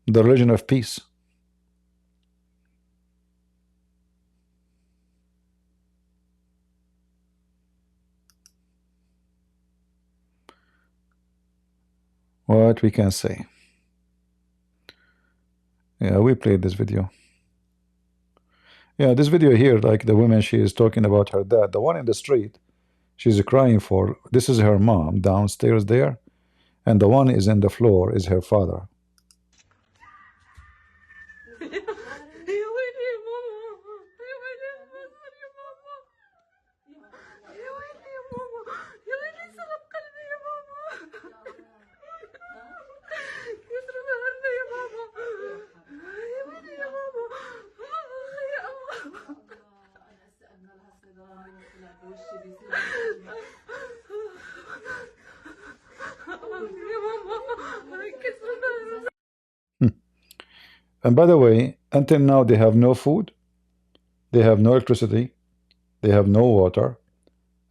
The religion of peace. What we can say. Yeah, we played this video. Yeah, this video here, like the woman, she is talking about her dad. The one in the street, she's crying for, this is her mom downstairs there, and the one is in the floor is her father. And by the way, until now they have no food, they have no electricity, they have no water,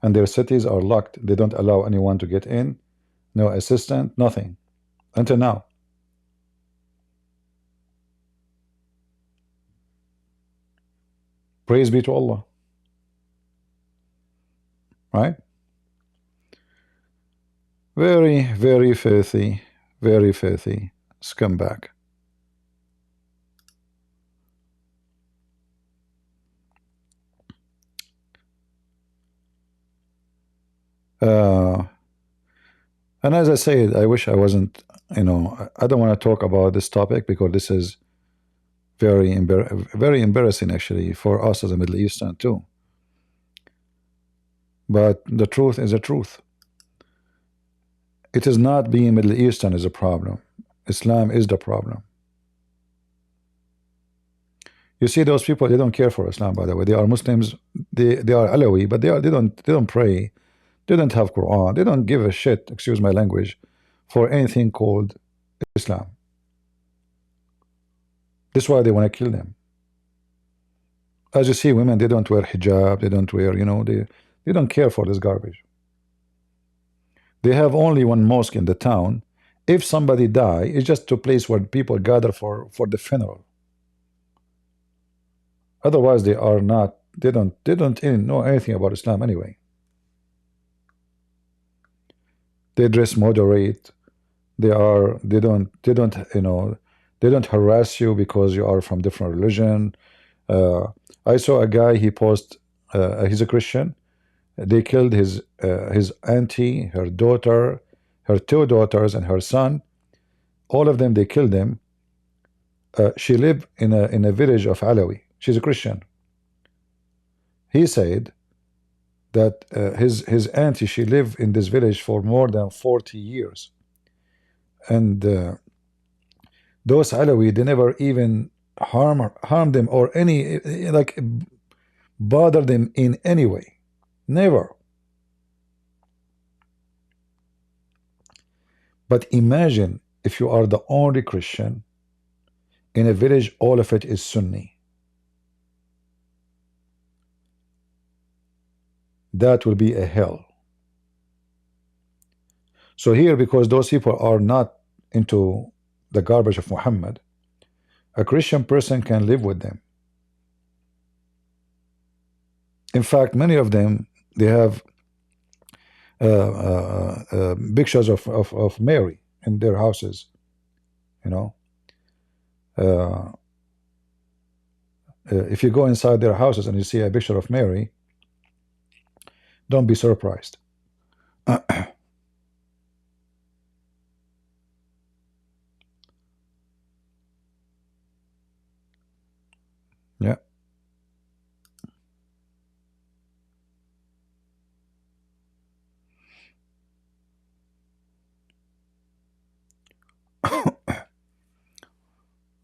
and their cities are locked. They don't allow anyone to get in, no assistant, nothing, until now. Praise be to Allah. Right? Very, very filthy scumbag. And as I said, I wish I wasn't you know, I don't want to talk about this topic because this is very embarrassing actually for us as a Middle Eastern too. But the truth is the truth. It is not being Middle Eastern is a problem. Islam is the problem. You see those people, they don't care for Islam, by the way. They are Muslims, they are Alawi, but they don't pray, they don't have Quran, they don't give a shit, excuse my language, for anything called Islam. That's why they want to kill them. As you see, women, they don't wear hijab, they don't wear, you know, they don't care for this garbage. They have only one mosque in the town. If somebody die, it's just a place where people gather for the funeral. Otherwise, they are not. They don't even know anything about Islam anyway. They dress moderate. They don't you know, they don't harass you because you are from different religion. I saw a guy, he posted, he's a Christian. They killed his auntie, her daughter, her two daughters, and her son. All of them, they killed them. She lived in a village of Alawi. She's a Christian. He said that his auntie, she lived in this village for more than 40 years. And those Alawi, they never even harm them or any, like, bother them in any way. Never. But imagine if you are the only Christian in a village, all of it is Sunni. That will be a hell. So here, because those people are not into the garbage of Muhammad, a Christian person can live with them. In fact, many of them, they have pictures of Mary in their houses, you know. If you go inside their houses and you see a picture of Mary, don't be surprised. Yeah.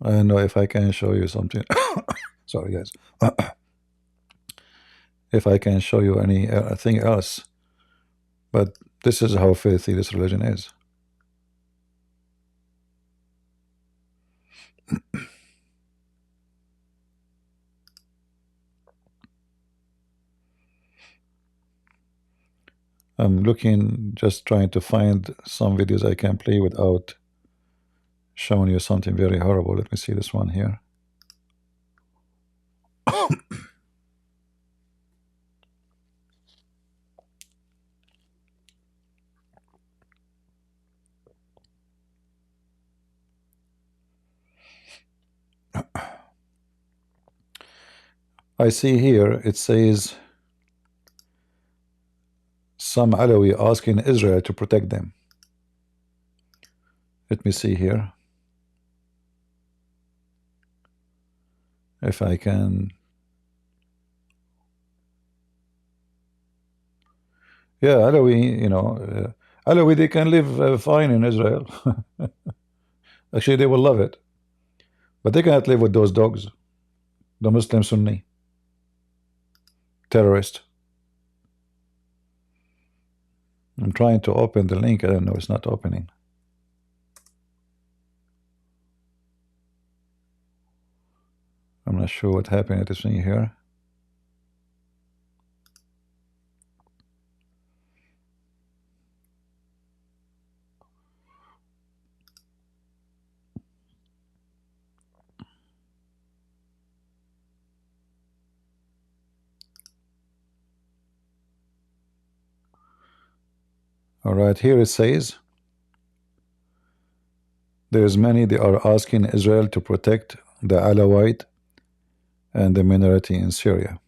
I don't know if I can show you something. Sorry, guys. If I can show you anything else. But this is how filthy this religion is. I'm looking, just trying to find some videos I can play without showing you something very horrible. Let me see this one here. I see here it says some Alawi asking Israel to protect them. Let me see here if I can. Yeah, Alawi, you know, Alawi, they can live fine in Israel. Actually, they will love it. But they cannot live with those dogs, the Muslim Sunni terrorist. I'm trying to open the link. I don't know, it's not opening. I'm not sure what happened at this thing here. All right, here it says there's many, they are asking Israel to protect the Alawite and the minority in Syria.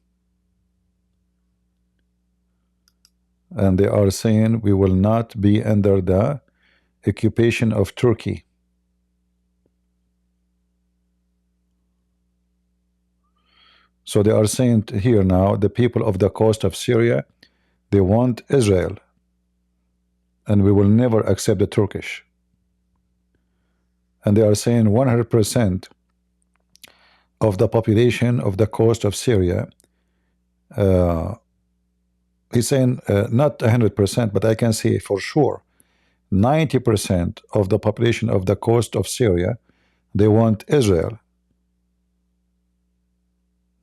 And they are saying we will not be under the occupation of Turkey. So they are saying here now, the people of the coast of Syria, they want Israel, and we will never accept the Turkish. And they are saying 100% of the population of the coast of Syria, he's saying not 100%, but I can say for sure 90% of the population of the coast of Syria, they want Israel,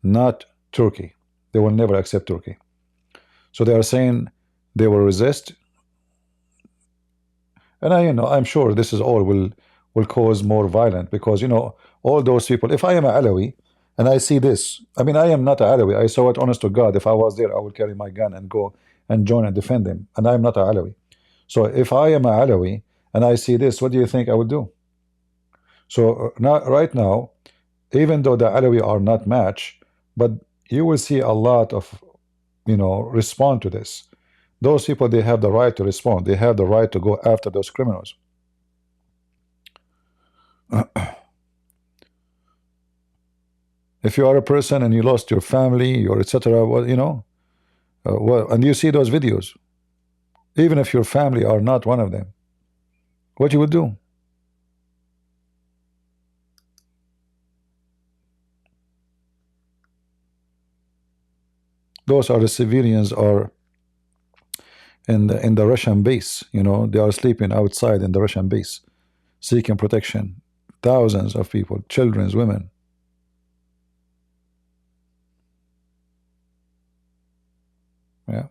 not Turkey. They will never accept Turkey. So they are saying they will resist. And I'm sure this is all will cause more violence, because all those people, if I am a Alawi and I see this, I mean, I am not a Alawi, I saw it, honest to God, if I was there I would carry my gun and go and join and defend them, and I am not a Alawi. So if I am a Alawi and I see this, what do you think I will do? So right now, even though the Alawi are not matched, but you will see a lot of respond to this. Those people, they have the right to respond. They have the right to go after those criminals. If you are a person and you lost your family or etc., well, and you see those videos, even if your family are not one of them, what you would do? Those are the civilians are in the Russian base. They are sleeping outside in the Russian base, seeking protection. Thousands of people, children, women. Yeah.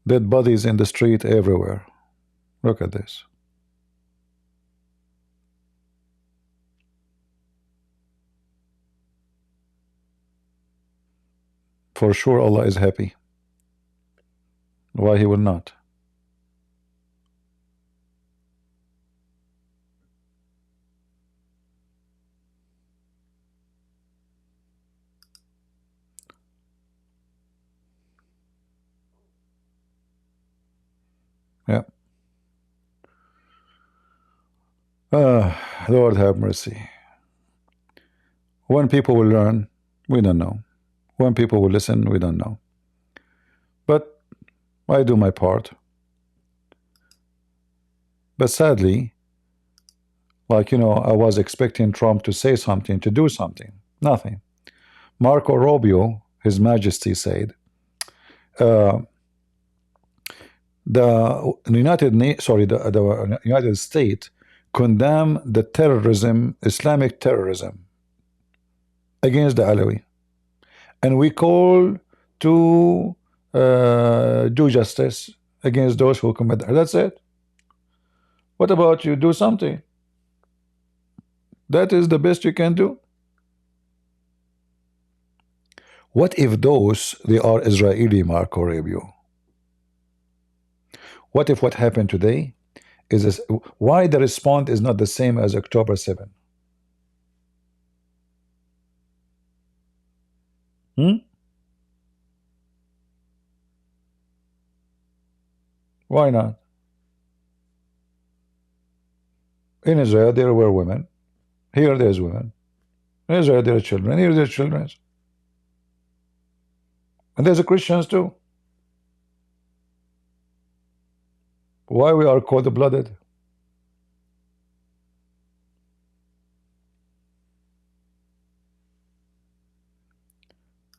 Dead bodies in the street everywhere. Look at this. For sure Allah is happy. Why He will not? Yeah. Lord have mercy. When people will learn, we don't know. When people will listen, we don't know. But I do my part. But sadly, like, I was expecting Trump to say something, to do something. Nothing. Marco Rubio, His Majesty, said, the United States condemn the terrorism, Islamic terrorism, against the Alawi, and we call to do justice against those who commit. That's it. What about you? Do something. That is the best you can do. What if those, they are Israeli, Marco Rubio? What if what happened today is this, why the response is not the same as October 7? Why not? In Israel there were women. Here there's women. In Israel there are children. Here there's children. And there's the Christians too. Why we are cold-blooded?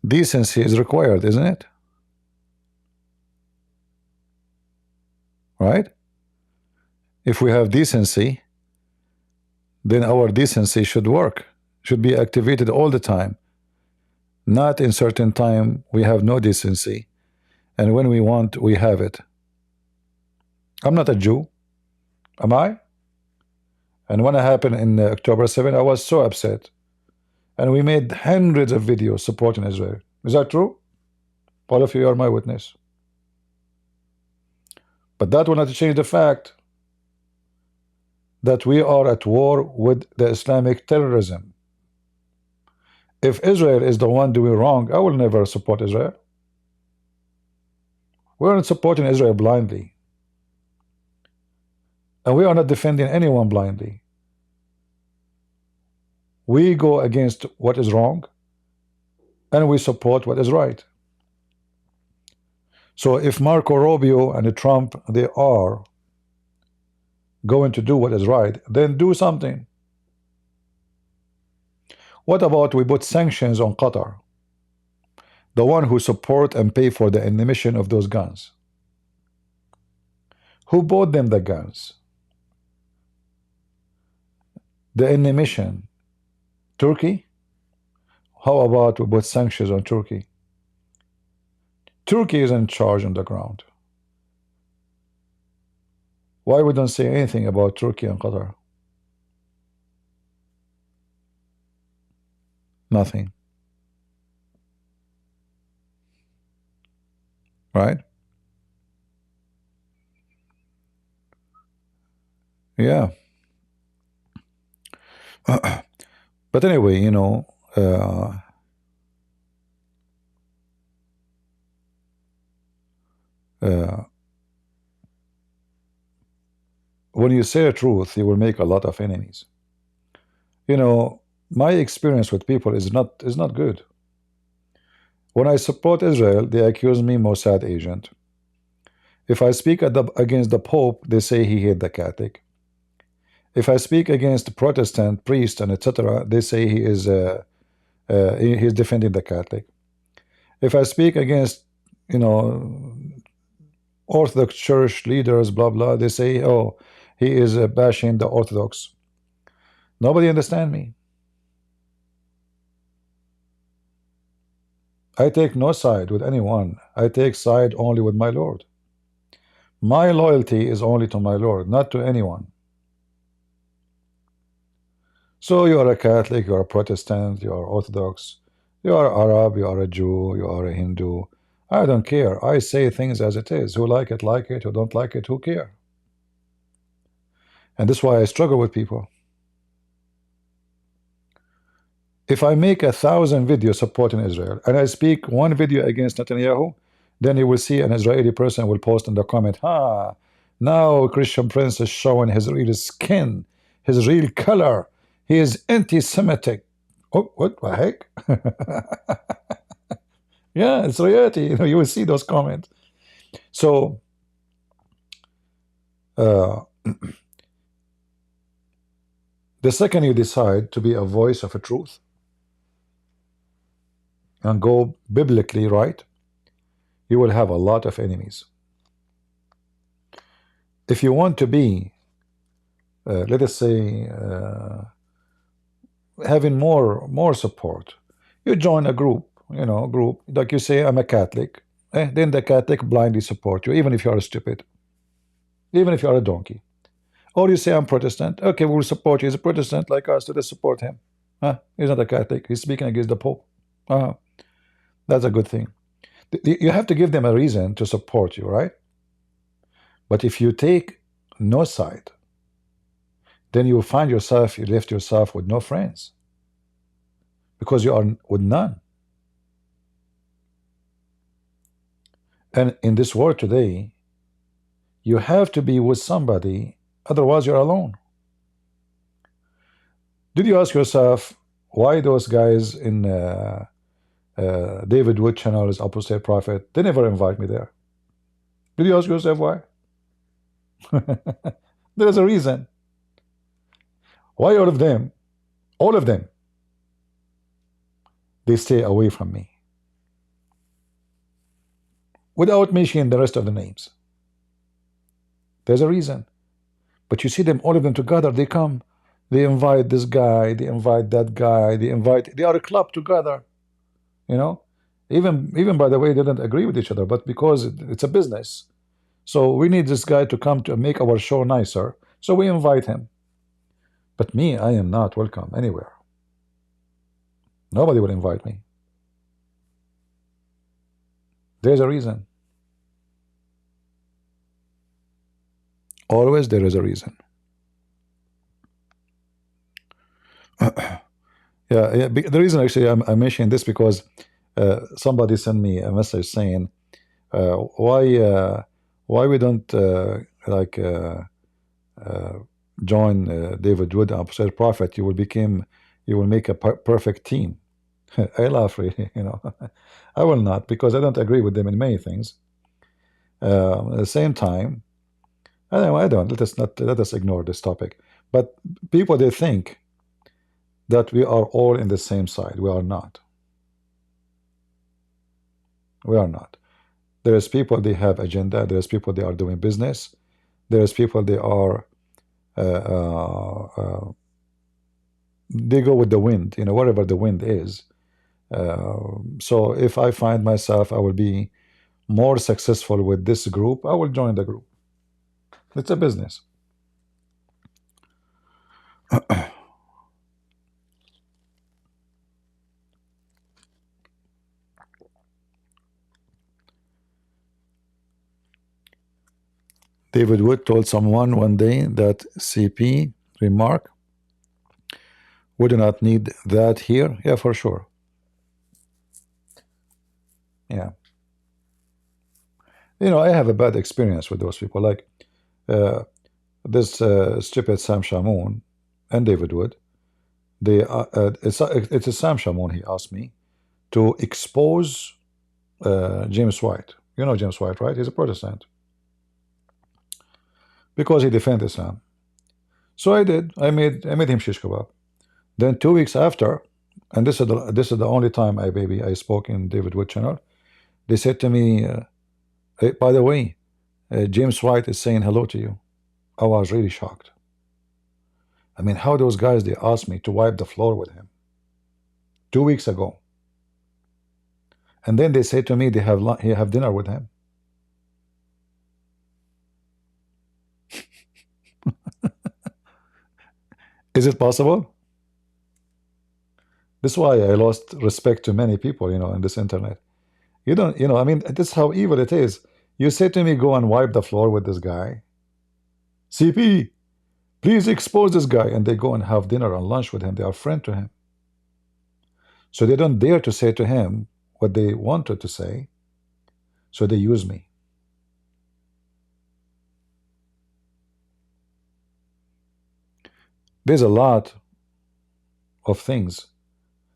Decency is required, isn't it? Right? If we have decency, then our decency should work, should be activated all the time. Not in certain time we have no decency, and when we want, we have it. I'm not a Jew, am I? And when it happened in October 7, I was so upset. And we made hundreds of videos supporting Israel. Is that true? All of you are my witness. But that will not change the fact that we are at war with the Islamic terrorism. If Israel is the one doing wrong, I will never support Israel. We're not supporting Israel blindly. And we are not defending anyone blindly. We go against what is wrong and we support what is right. So if Marco Rubio and Trump, they are going to do what is right, then do something. What about we put sanctions on Qatar, the one who support and pay for the emission of those guns? Who bought them the guns? The emission? Turkey? How about we put sanctions on Turkey? Turkey is in charge on the ground. Why we don't say anything about Turkey and Qatar? Nothing. Right? Yeah. But anyway, you know, when you say the truth, you will make a lot of enemies. You know, my experience with people is not good. When I support Israel, they accuse me Mossad agent. If I speak against the Pope, they say he hate the Catholic. If I speak against Protestant priest and etc., they say he is he's defending the Catholic. If I speak against, you know, Orthodox Church leaders, blah blah, they say, oh, he is bashing the Orthodox. Nobody understand me. I take no side with anyone. I take side only with my Lord. My loyalty is only to my Lord, not to anyone. So you are a Catholic, you are a Protestant, you are Orthodox, you are Arab, you are a Jew, you are a Hindu. I don't care. I say things as it is. Who like it, who don't like it, who care? And this is why I struggle with people. If I make 1,000 videos supporting Israel and I speak one video against Netanyahu, then you will see an Israeli person will post in the comment, now Christian Prince is showing his real skin, his real color. He is anti-Semitic. Oh, what the heck? Yeah, it's reality. You know, you will see those comments. So, the second you decide to be a voice of a truth and go biblically right, you will have a lot of enemies. If you want to be, let us say, having more support, you join a group, you know, like you say, I'm a Catholic, then the Catholic blindly support you, even if you are stupid, even if you are a donkey. Or you say, I'm Protestant, okay, we will support you. He's a Protestant like us, let us support him. He's not a Catholic, he's speaking against the Pope. That's a good thing. You have to give them a reason to support you, right? But if you take no side, then you will find yourself, you left yourself with no friends, because you are with none. And in this world today, you have to be with somebody, otherwise you're alone. Did you ask yourself why those guys in David Wood channel's Apostate Prophet, they never invite me there? Did you ask yourself why? There's a reason. Why all of them, they stay away from me, without mentioning the rest of the names? There's a reason. But you see them, all of them together, they come, they invite this guy, they invite that guy, they are a club together, you know. Even by the way, they don't agree with each other, but because it's a business, so we need this guy to come to make our show nicer, so we invite him. But me, I am not welcome anywhere. Nobody will invite me. There's a reason. Always there is a reason. Yeah, Yeah. The reason actually I'm mentioning this because somebody sent me a message saying why we don't like join David Wood and Apostle Prophet. You will make a perfect team. I laugh really, I will not, because I don't agree with them in many things. At the same time, I don't. Let us ignore this topic. But people, they think that we are all in the same side. We are not. We are not. There is people, they have agenda. There is people, they are doing business. There is people, they are they go with the wind, wherever the wind is. So if I find myself I will be more successful with this group, I will join the group. It's a business. David Wood told someone one day that CP remark, we do not need that here. Yeah, for sure. Yeah. I have a bad experience with those people. Like this stupid Sam Shamoun and David Wood. It's a Sam Shamoun. He asked me to expose James White. You know James White, right? He's a Protestant. Because he defended Islam. So I did. I made him shish kebab. Then 2 weeks after, and this is the only time I spoke in David Wood channel, they said to me, hey, by the way, James White is saying hello to you. I was really shocked. I mean, how those guys, they asked me to wipe the floor with him 2 weeks ago. And then they say to me they have dinner with him. Is it possible? This is why I lost respect to many people, in this internet. You don't, I mean, this is how evil it is. You say to me, go and wipe the floor with this guy. CP, please expose this guy. And they go and have dinner and lunch with him. They are friend to him. So they don't dare to say to him what they wanted to say. So they use me. There's a lot of things.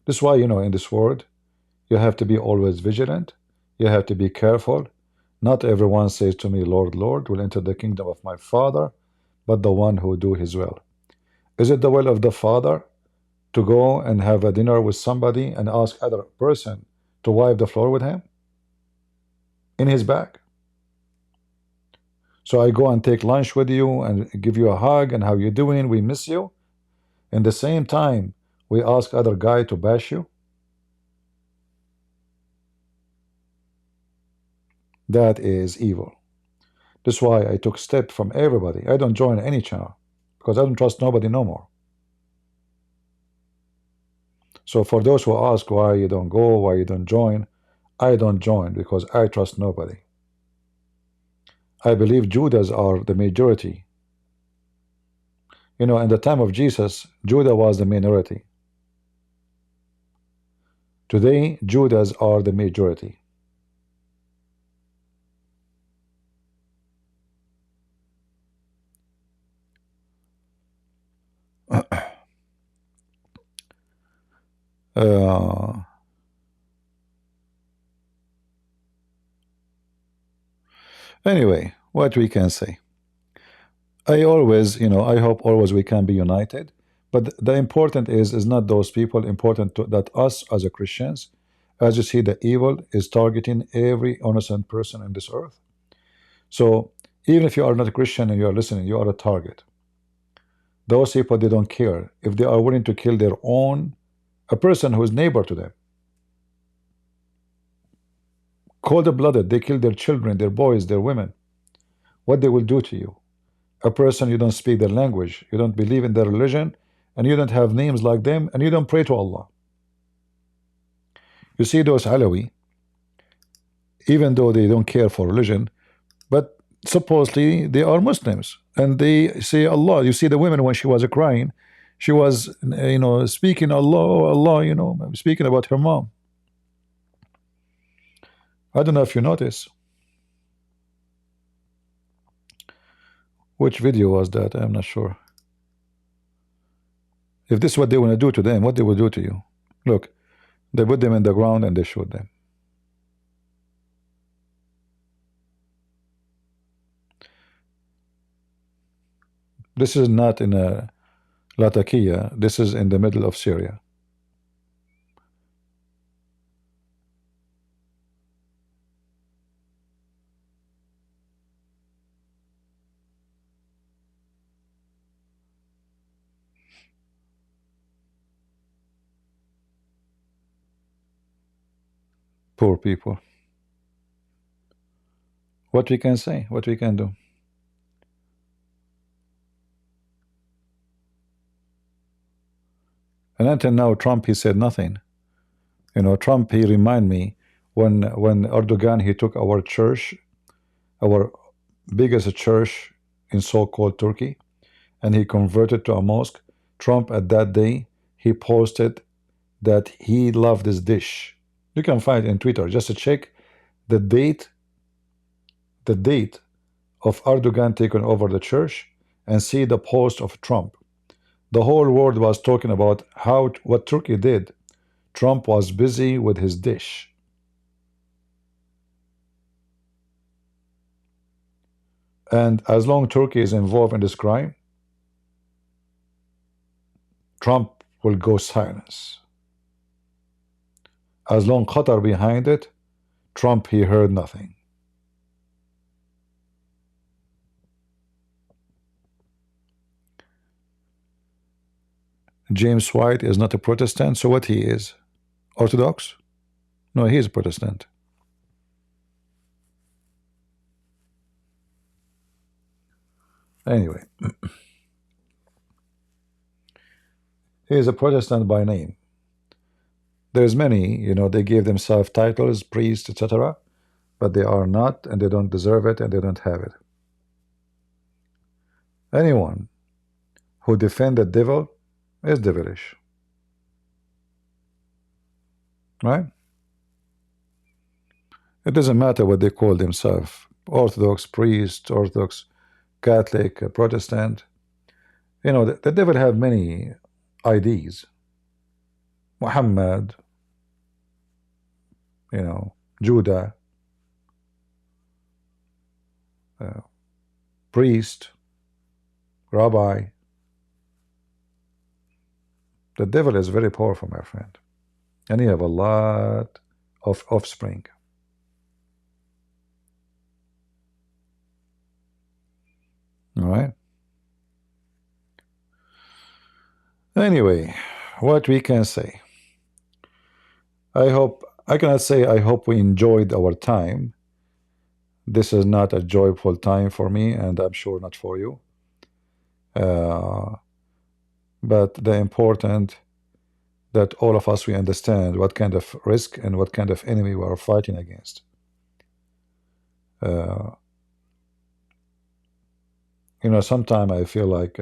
This is why, in this world, you have to be always vigilant. You have to be careful. Not everyone says to me, Lord, Lord, will enter the kingdom of my Father, but the one who do his will. Is it the will of the Father to go and have a dinner with somebody and ask other person to wipe the floor with him in his back? So I go and take lunch with you and give you a hug and how you doing? We miss you. In the same time, we ask other guy to bash you. That is evil. This is why I took step from everybody. I don't join any channel because I don't trust nobody no more. So for those who ask why you don't go, why you don't join, I don't join because I trust nobody. I believe Judas are the majority. In the time of Jesus, Judah was the minority. Today, Judas are the majority. Anyway, what we can say. I always, I hope always we can be united. But the important is not those people. Important that us as a Christians, as you see, the evil is targeting every innocent person in this earth. So even if you are not a Christian and you are listening, you are a target. Those people, they don't care if they are willing to kill their own, a person who is neighbor to them. Cold-blooded, they kill their children, their boys, their women. What they will do to you? A person, you don't speak their language, you don't believe in their religion, and you don't have names like them, and you don't pray to Allah. You see those Alawi, even though they don't care for religion, but supposedly they are Muslims, and they say Allah. You see the women when she was crying, She was, speaking Allah, Allah, speaking about her mom. I don't know if you notice. Which video was that? I'm not sure. If this is what they want to do to them, what they will do to you? Look, they put them in the ground and they shoot them. This is not in a Latakia. This is in the middle of Syria. Poor people. What we can say, what we can do. And until now, Trump, he said nothing. Trump, he remind me when Erdogan, he took our church, our biggest church in so-called Turkey, and he converted to a mosque. Trump at that day, he posted that he loved this dish. You can find it in Twitter, just to check the date of Erdogan taking over the church and see the post of Trump. The whole world was talking about what Turkey did. Trump was busy with his dish. And as long as Turkey is involved in this crime, Trump will go silence. As long as Qatar behind it, Trump, he heard nothing. James White is not a Protestant, so what he is? Orthodox? No, he is a Protestant. Anyway, he is a Protestant by name. There's many, they gave themselves titles, priest, etc., but they are not, and they don't deserve it, and they don't have it. Anyone who defends the devil is devilish. Right? It doesn't matter what they call themselves. Orthodox, priest, Orthodox, Catholic, Protestant. The devil have many IDs. Muhammad, Judah, priest, rabbi. The devil is very powerful, my friend, and he have a lot of offspring. All right. Anyway, what we can say. I cannot say I hope we enjoyed our time. This is not a joyful time for me, and I'm sure not for you. But the important that all of us, we understand what kind of risk and what kind of enemy we are fighting against. Sometimes I feel like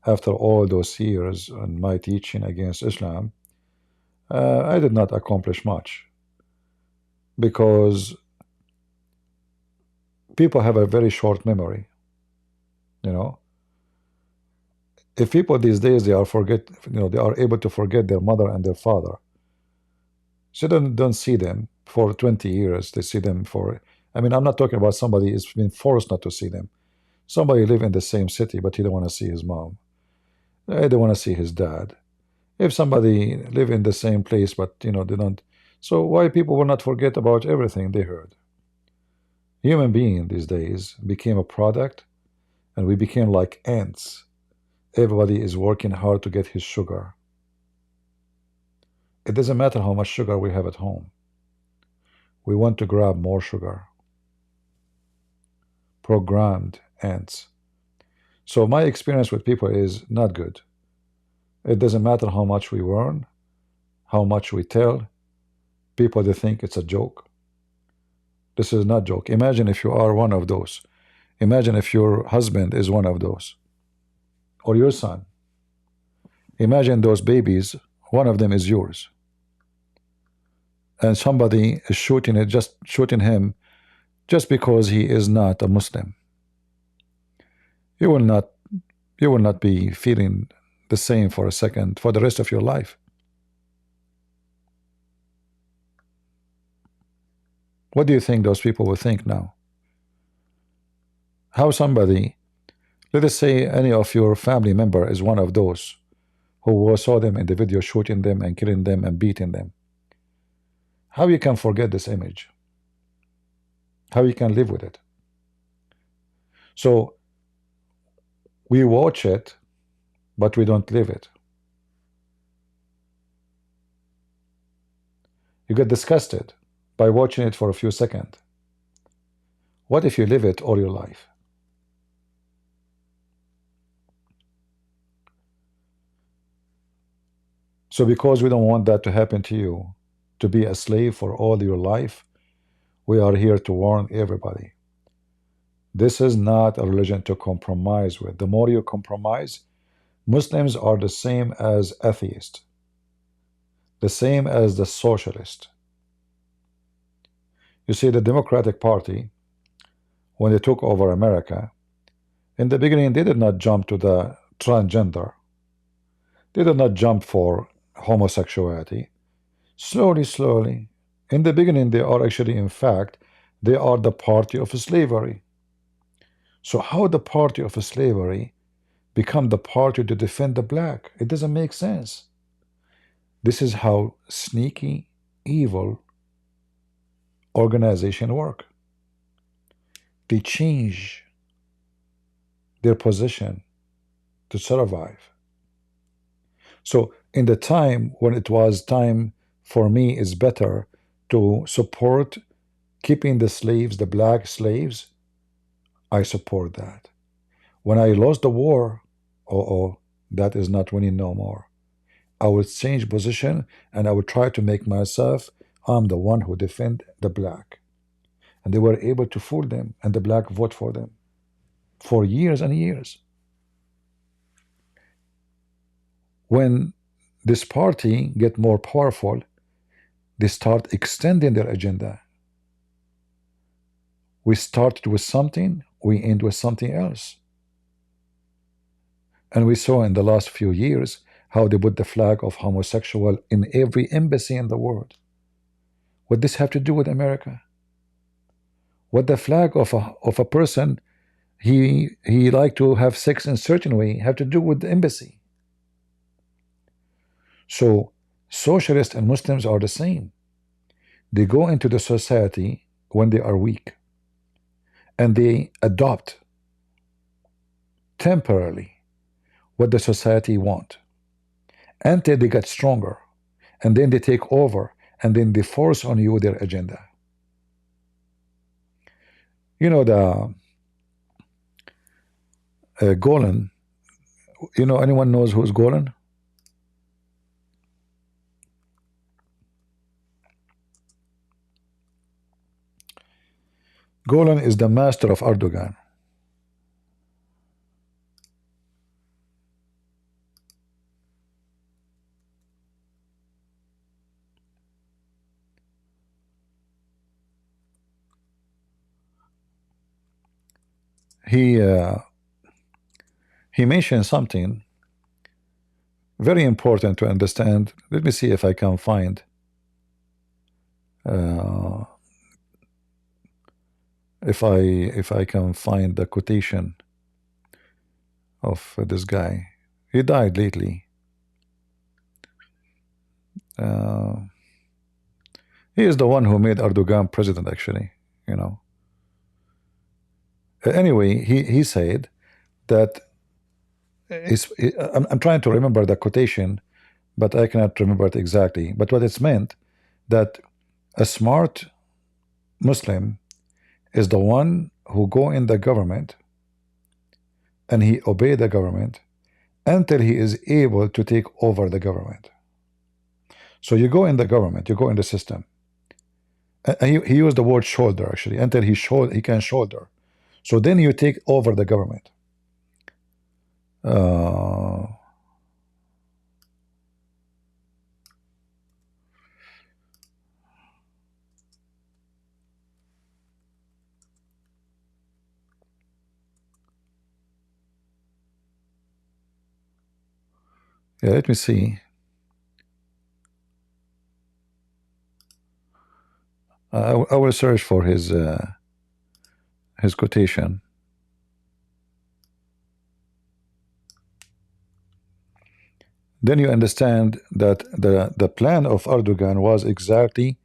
after all those years and my teaching against Islam, I did not accomplish much, because people have a very short memory. If people these days, they are able to forget their mother and their father. So don't see them for 20 years. They see them for, I'm not talking about somebody who's been forced not to see them. Somebody live in the same city, but he don't want to see his mom. They don't want to see his dad. If somebody live in the same place, but they don't. So why people will not forget about everything they heard? Human being these days became a product, and we became like ants. Everybody is working hard to get his sugar. It doesn't matter how much sugar we have at home. We want to grab more sugar. Programmed ants. So my experience with people is not good. It doesn't matter how much we warn, how much we tell. People, they think it's a joke. This is not a joke. Imagine if you are one of those. Imagine if your husband is one of those, or your son. Imagine those babies, one of them is yours, and somebody is shooting him just because he is not a Muslim. You will not be feeling the same for a second for the rest of your life. What do you think those people will think now? How somebody, let us say any of your family member is one of those who saw them in the video shooting them and killing them and beating them. How you can forget this image? How you can live with it? So we watch it, but we don't live it. You get disgusted by watching it for a few seconds. What if you live it all your life? So because we don't want that to happen to you, to be a slave for all your life, we are here to warn everybody. This is not a religion to compromise with. The more you compromise, Muslims are the same as atheists, the same as the socialist. You see, the Democratic Party, when they took over America, in the beginning they did not jump to the transgender. They did not jump for homosexuality. Slowly, in the beginning they are actually, in fact, they are the party of slavery. So how the party of slavery become the party to defend the black? It doesn't make sense. This is how sneaky, evil organization work. They change their position to survive. So in the time when it was time for me is better to support keeping the slaves, the black slaves, I support that. When I lost the war, that is not winning no more. I would change position and I would try to make myself, I'm the one who defend the black. And they were able to fool them, and the black vote for them for years and years. When this party get more powerful, they start extending their agenda. We started with something, we end with something else. And we saw in the last few years how they put the flag of homosexual in every embassy in the world. What does this have to do with America? What the flag of a person, he like to have sex in a certain way, have to do with the embassy? So socialists and Muslims are the same. They go into the society when they are weak, and they adopt temporarily what the society want until they get stronger, and then they take over, and then they force on you their agenda. You know, the Golan, you know, anyone knows who's Golan? Golan is the master of Erdogan. He mentioned something very important to understand. Let me see if I can find if I can find the quotation of this guy. He died lately. He is the one who made Erdogan president, actually, you know. Anyway, he said that I'm trying to remember the quotation, but I cannot remember it exactly. But what it's meant, that a smart Muslim is the one who go in the government and he obey the government until he is able to take over the government. So you go in the government, you go in the system. And he used the word shoulder, actually, until he can shoulder. So then you take over the government. Yeah, let me see. I will search for his quotation. Then you understand that the plan of Erdogan was exactly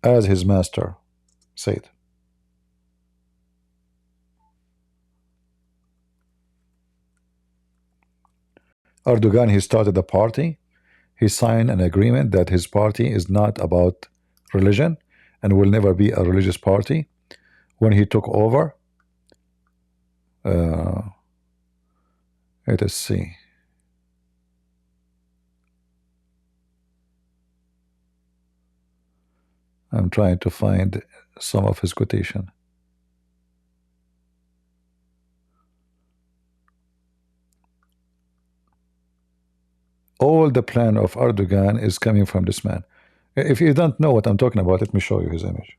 as his master said. Erdogan, he started a party. He signed an agreement that his party is not about religion and will never be a religious party. When he took over, let us see. I'm trying to find some of his quotation. All the plan of Erdogan is coming from this man. If you don't know what I'm talking about, let me show you his image.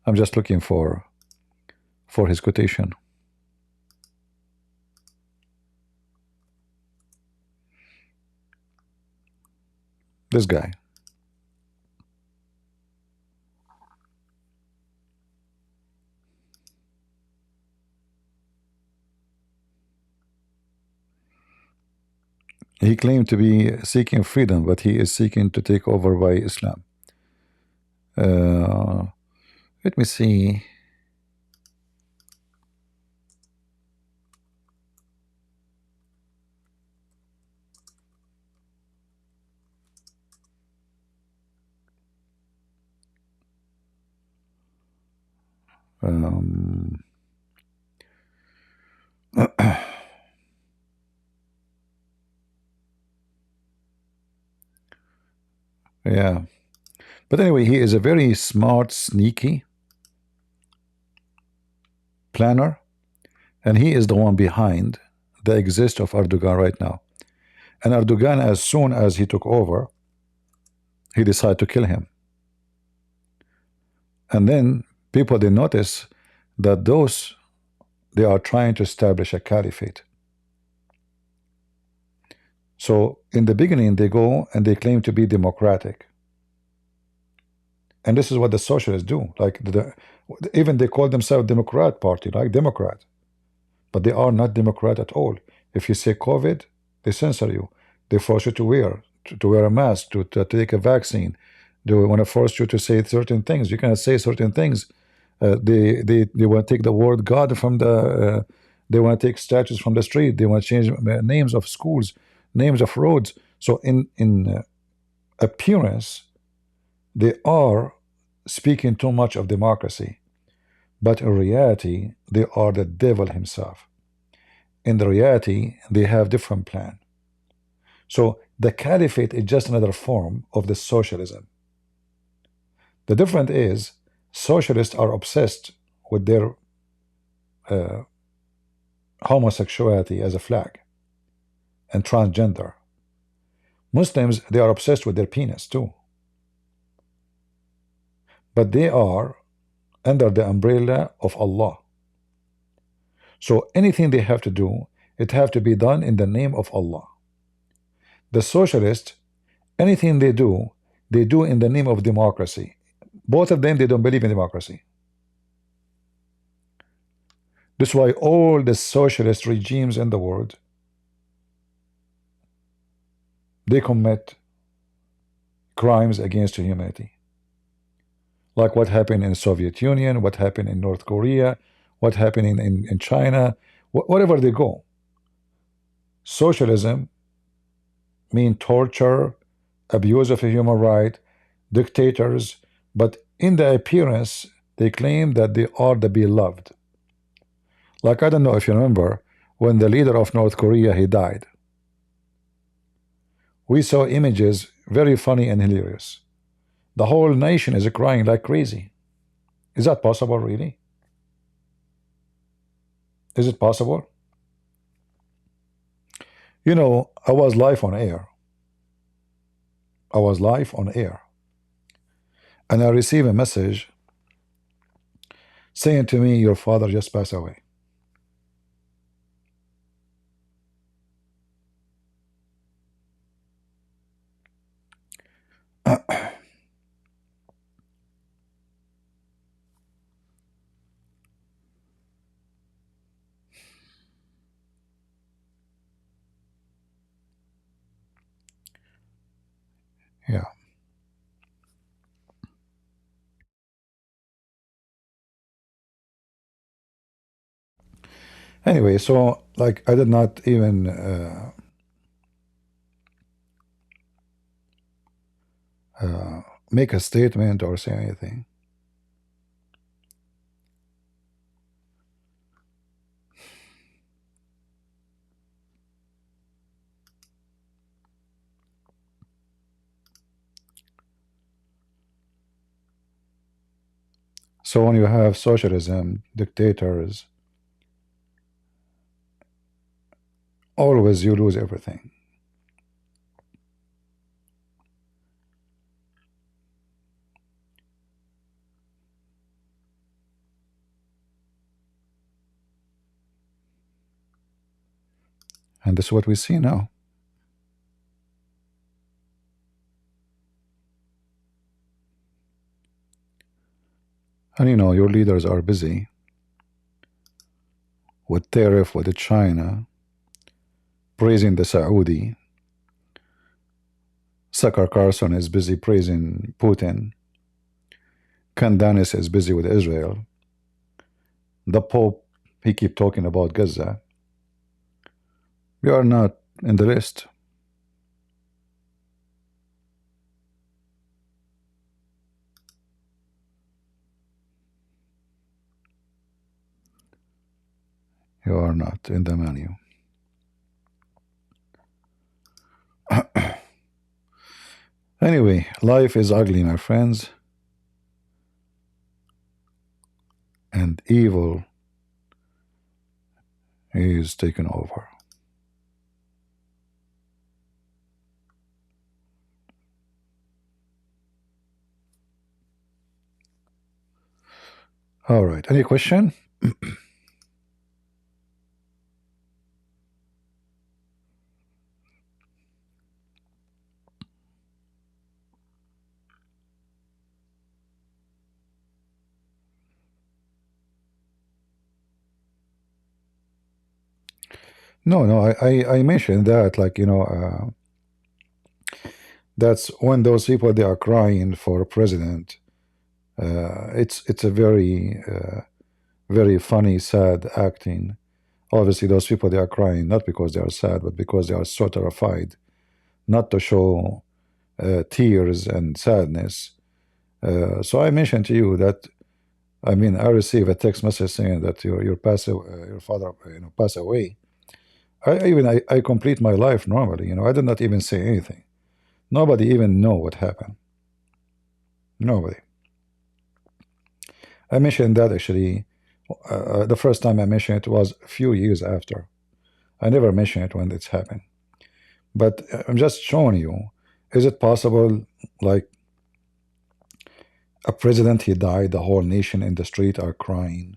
I'm just looking for his quotation. This guy. He claimed to be seeking freedom, but he is seeking to take over by Islam. Let me see. Yeah. But anyway, he is a very smart, sneaky planner, and he is the one behind the exist of Erdogan right now. And Erdogan, as soon as he took over, he decided to kill him. And then people, they notice that they are trying to establish a caliphate. So in the beginning, they go and they claim to be democratic. And this is what the socialists do. Like even they call themselves Democrat Party, like Democrat. But they are not Democrat at all. If you say COVID, they censor you. They force you to wear a mask, to take a vaccine. They want to force you to say certain things. You cannot say certain things. They want to take the word God from the. They want to take statues from the street. They want to change names of schools, names of roads. So in appearance, they are speaking too much of democracy, but in reality, they are the devil himself. In the reality, they have different plan. So the caliphate is just another form of the socialism. The difference is socialists are obsessed with their homosexuality as a flag and transgender. Muslims, they are obsessed with their penis too. But they are under the umbrella of Allah. So anything they have to do, it have to be done in the name of Allah. The socialists, anything they do in the name of democracy. Both of them, they don't believe in democracy. That's why all the socialist regimes in the world, they commit crimes against humanity. Like what happened in the Soviet Union, what happened in North Korea, what happened in China, wherever they go. Socialism mean torture, abuse of a human right, dictators, but in the appearance, they claim that they are the beloved. Like, I don't know if you remember, when the leader of North Korea, he died. We saw images, very funny and hilarious. The whole nation is crying like crazy. Is that possible, really? Is it possible? You know, I was live on air. I was live on air. And I received a message saying to me, your father just passed away. Yeah. Anyway, so like I did not even make a statement or say anything. So when you have socialism, dictators, always you lose everything. And this is what we see now. And you know, your leaders are busy with tariff with China, praising the Saudi. Sucker Carson is busy praising Putin. Candanis is busy with Israel. The Pope, he keep talking about Gaza. We are not in the list. You are not in the menu. Anyway, life is ugly, my friends. And evil is taken over. All right, any question? No, I mentioned that, like, you know, that's when those people, they are crying for a president. It's a very funny, sad acting. Obviously, those people, they are crying not because they are sad, but because they are so terrified not to show tears and sadness. So I mentioned to you that, I mean, I received a text message saying that your father, you know, passed away. I complete my life normally. You know, I did not even say anything. Nobody even know what happened. Nobody. I mentioned that actually. The first time I mentioned it was a few years after. I never mentioned it when it's happened. But I'm just showing you, is it possible, like, a president, he died, the whole nation in the street are crying,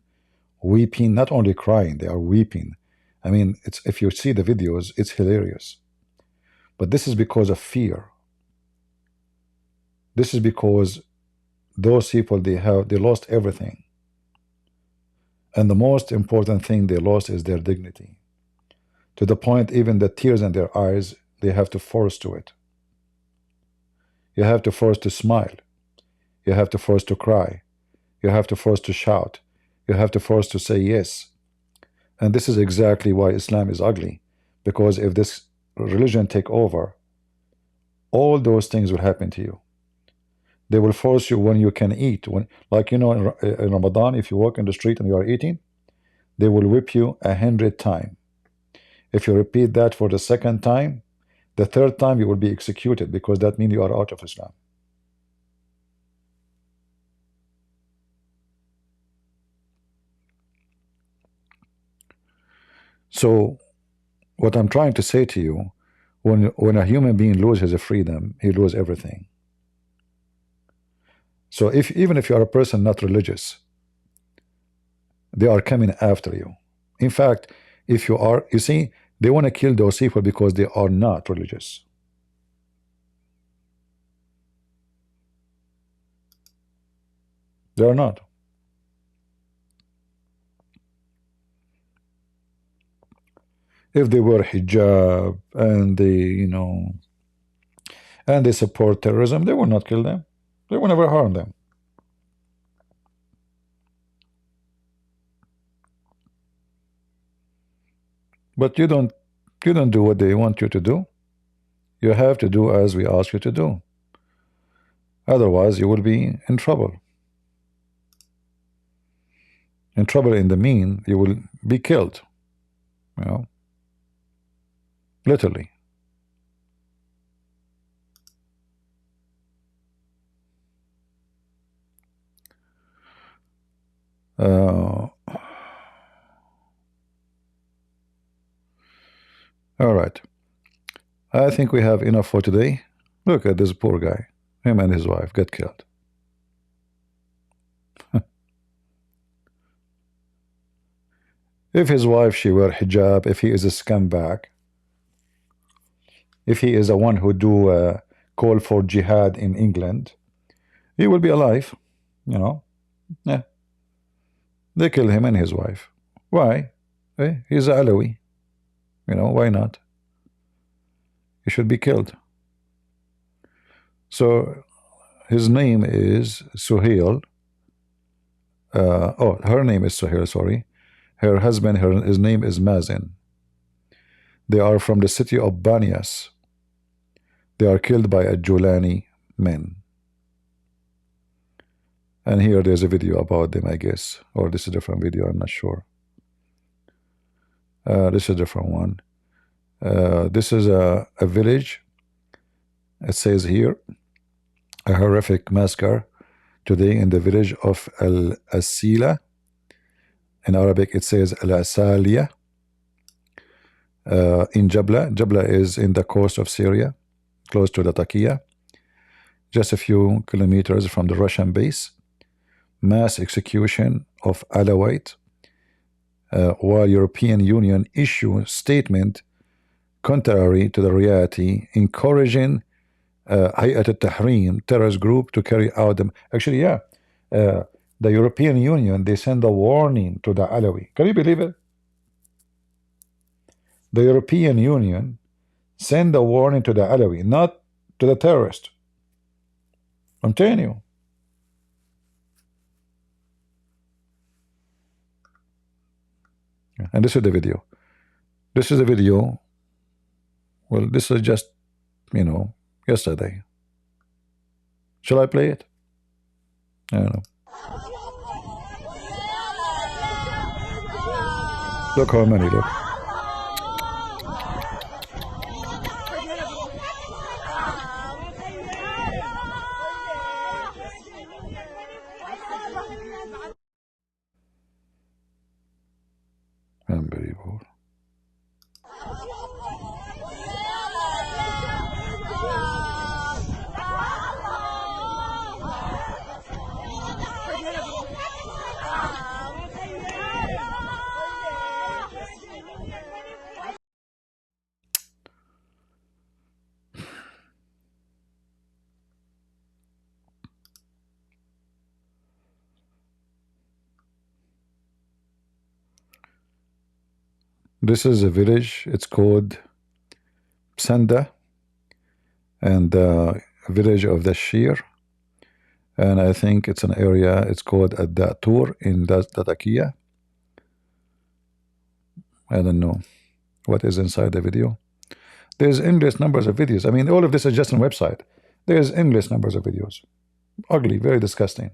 weeping, not only crying, they are weeping. I mean, it's, if you see the videos, it's hilarious. But this is because of fear. This is because those people, they lost everything. And the most important thing they lost is their dignity. To the point, even the tears in their eyes, they have to force to it. You have to force to smile. You have to force to cry. You have to force to shout. You have to force to say yes. And this is exactly why Islam is ugly. Because if this religion take over, all those things will happen to you. They will force you when you can eat. When, like, you know, in Ramadan, if you walk in the street and you are eating, they will whip you 100 times. If you repeat that for the second time, the third time you will be executed, because that means you are out of Islam. So what I'm trying to say to you, when a human being loses his freedom, he loses everything. So even if you are a person not religious, they are coming after you. In fact, if you are, you see, they want to kill those people because they are not religious. They are not. If they wear hijab and they, you know, and they support terrorism, they will not kill them. They will never harm them. But you don't do what they want you to do. You have to do as we ask you to do. Otherwise, you will be in trouble. In trouble in the mean, you will be killed. You know, literally. All right. I think we have enough for today. Look at this poor guy. Him and his wife got killed. If his wife, she wear hijab, if he is a scumbag, if he is the one who do call for jihad in England, he will be alive, you know. Yeah. They kill him and his wife. Why? He's a Alawi. You know, why not? He should be killed. So his name is Suhail. Oh, her name is Suhail, sorry. Her husband, his name is Mazen. They are from the city of Banias. They are killed by a Julani men. And here there's a video about them, I guess. Or this is a different video, I'm not sure. This is a different one. This is a village. It says here, a horrific massacre today in the village of Al-Asila. In Arabic, it says Al-Asaliya. In Jabla. Jabla is in the coast of Syria, close to Latakia, just a few kilometers from the Russian base. Mass execution of Alawite, while European Union issue statement contrary to the reality, encouraging Hayat al-Tahrim terrorist group to carry out them. Actually, yeah, the European Union, they send a warning to the Alawi. Can you believe it? The European Union send a warning to the Alawi, not to the terrorist. I'm telling you. And this is the video. This is the video. Well, this is just, you know, yesterday. Shall I play it? I don't know. Look how many, look. Unbelievable. This is a village. It's called Psanda, and village of the Shir. And I think it's an area, it's called Ad-Datur in Latakia. I don't know what is inside the video. There's endless numbers of videos. I mean, all of this is just on website. There's endless numbers of videos. Ugly, very disgusting.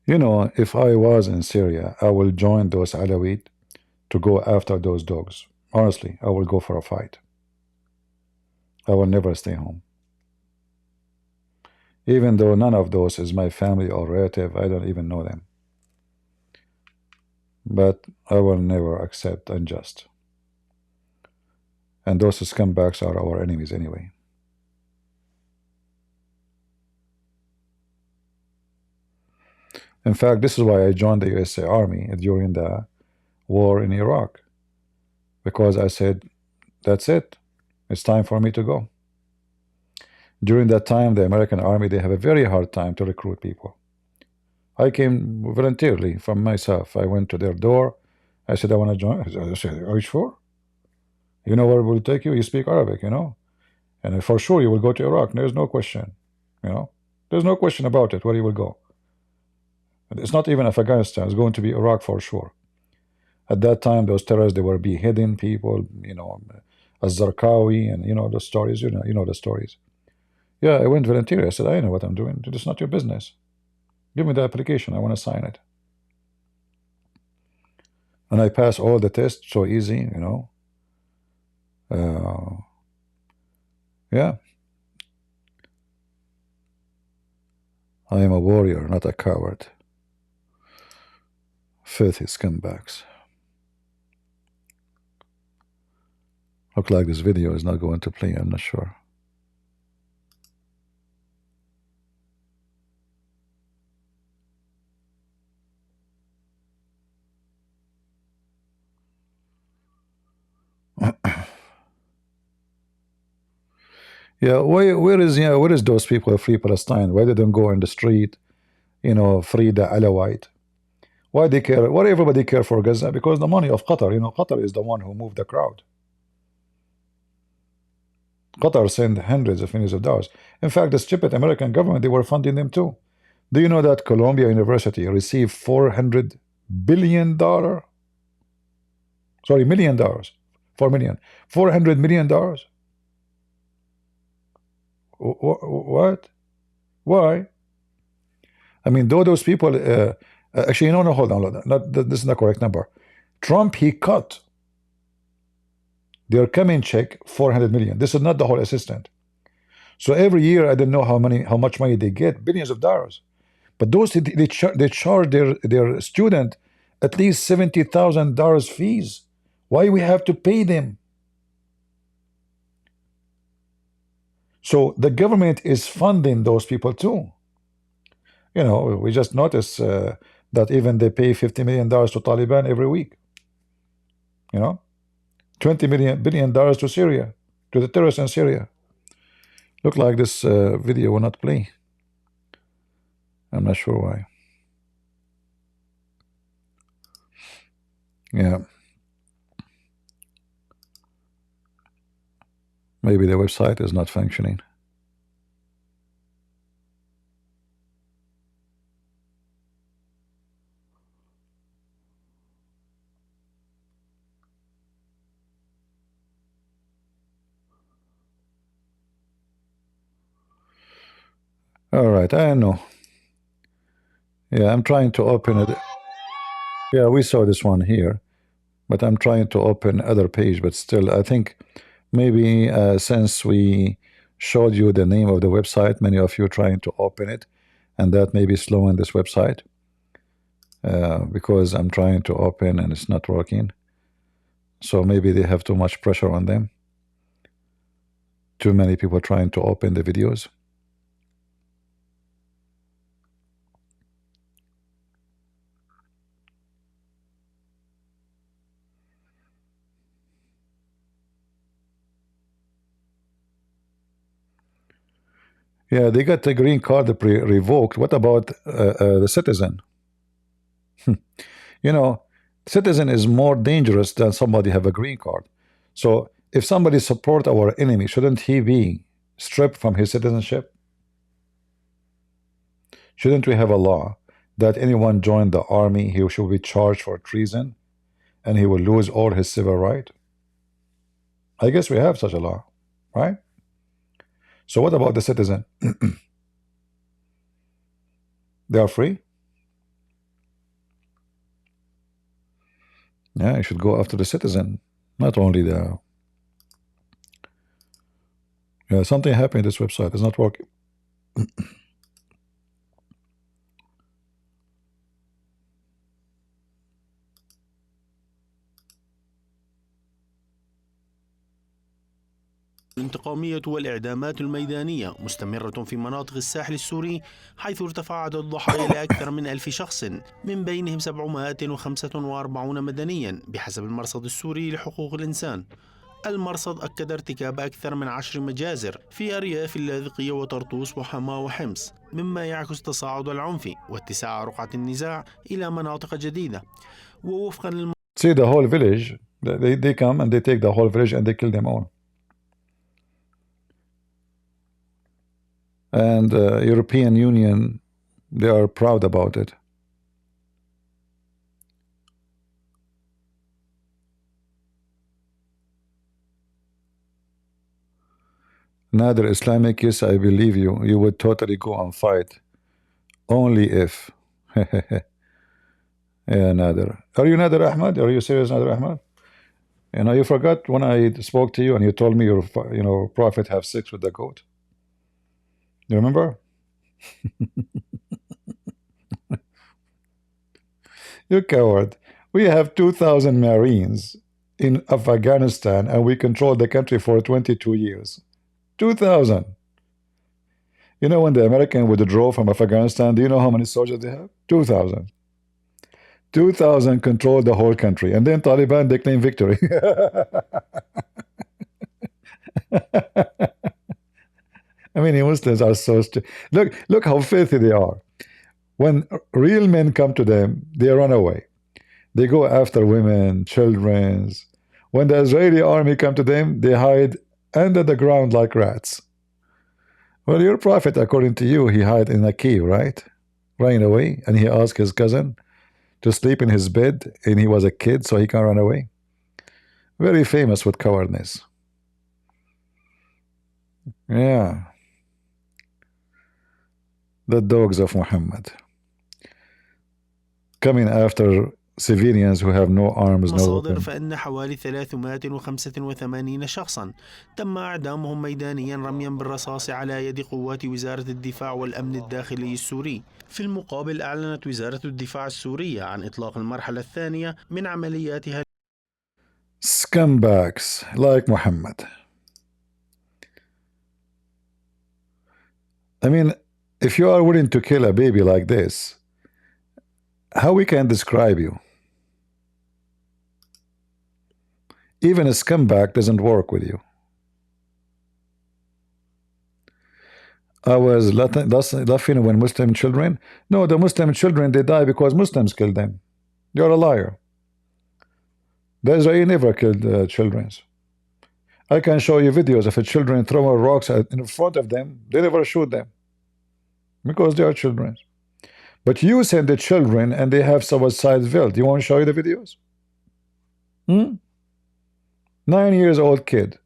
You know, if I was in Syria, I will join those Alawite to go after those dogs. Honestly, I will go for a fight. I will never stay home. Even though none of those is my family or relative, I don't even know them. But I will never accept unjust. And those scumbags are our enemies anyway. In fact, this is why I joined the USA Army during the war in Iraq. because I said, that's it. It's time for me to go. During that time, the American army, they have a very hard time to recruit people. I came voluntarily from myself. I went to their door. I said, I want to join. I said, are you sure? You know where we'll take you? You speak Arabic, you know? And for sure you will go to Iraq. There's no question, you know? There's no question about it, where you will go. It's not even Afghanistan. It's going to be Iraq for sure. At that time, those terrorists, they were beheading people, you know, Az-Zarqawi, and you know the stories, you know the stories. Yeah, I went voluntarily. I said, I know what I'm doing. It's not your business. Give me the application. I want to sign it. And I passed all the tests, so easy, you know. Yeah. I am a warrior, not a coward. Filthy scumbags. Look like this video is not going to play, I'm not sure. Yeah, where is those people of Free Palestine? Why they don't go in the street, you know, free the Alawite? Why they care? Why everybody care for Gaza? Because the money of Qatar, you know, Qatar is the one who moved the crowd. Qatar sent hundreds of millions of dollars. In fact, the stupid American government, they were funding them too. Do you know that Columbia University received $400 billion? Sorry, $1 million. 4 million. $400 million. What? Why? I mean, those people, actually, no, hold on. This is not the correct number. Trump, he cut their coming check 400 million. This is not the whole assistant. So every year, I don't know how much money they get, billions of dollars. But those they charge their student at least $70,000 fees. Why we have to pay them? So the government is funding those people too. You know, we just noticed that even they pay $50 million to Taliban every week. You know, $20 billion to Syria, to the terrorists in Syria. Look like this video will not play. I'm not sure why. Yeah. Maybe the website is not functioning. All right, I know. Yeah, I'm trying to open it. Yeah, we saw this one here, but I'm trying to open other page, but still, I think maybe since we showed you the name of the website, many of you trying to open it, and that may be slowing this website because I'm trying to open and it's not working. So maybe they have too much pressure on them. Too many people trying to open the videos. Yeah, they got the green card revoked. What about the citizen? You know, citizen is more dangerous than somebody have a green card. So if somebody support our enemy, shouldn't he be stripped from his citizenship? Shouldn't we have a law that anyone join the army, he should be charged for treason and he will lose all his civil right? I guess we have such a law, right? So what about the citizen? They are free? Yeah, you should go after the citizen, not only the... Yeah, something happened to this website. It's not working. الانتقامية والإعدامات الميدانية مستمرة في مناطق الساحل السوري، حيث ارتفع عدد الضحايا لأكثر من 1000 شخص، من بينهم 745 مدنيا بحسب المرصد السوري لحقوق الإنسان. المرصد أكد ارتكاب أكثر من 10 مجازر في أرياف اللاذقية وطرطوس وحماة وحمص، مما يعكس تصاعد العنف واتساع رقعة النزاع إلى مناطق جديدة. ووفقا See the whole village, they come and they take the whole village and they kill them all. And European Union, they are proud about it. Nader Islamic, yes, I believe you. You would totally go and fight. Only if. Yeah, Nader. Are you Nader Ahmad? Are you serious, Nader Ahmad? You know, you forgot when I spoke to you and you told me your, prophet have sex with the goat. You remember? You coward. We have 2,000 Marines in Afghanistan and we controlled the country for 22 years. 2,000. You know, when the American withdrew from Afghanistan, do you know how many soldiers they have? 2,000. 2,000 controlled the whole country. And then Taliban, they claim victory. I mean, the Muslims are so look how filthy they are. When real men come to them, they run away. They go after women, children. When the Israeli army come to them, they hide under the ground like rats. Well, your prophet, according to you, he hid in a cave, right? Ran away, and he asked his cousin to sleep in his bed, and he was a kid, so he can run away. Very famous with cowardness. Yeah. The dogs of Muhammad. Coming after civilians who have no arms, no مصادر weapons. فإن حوالي 385 شخصا تم إعدامهم ميدانيا رميا بالرصاص على يد قوات وزارة الدفاع والأمن الداخلي السوري. في المقابل أعلنت وزارة الدفاع السورية عن إطلاق المرحلة الثانية من عملياتها. Scumbags like Muhammad. I mean, if you are willing to kill a baby like this, how we can describe you? Even a scumbag doesn't work with you. I was laughing when Muslim children. No, the Muslim children, they die because Muslims killed them. You're a liar. The Israeli never killed children. I can show you videos of children throwing rocks in front of them. They never shoot them because they are children. But you send the children and they have suicide built. You want to show you the videos? 9 years old kid.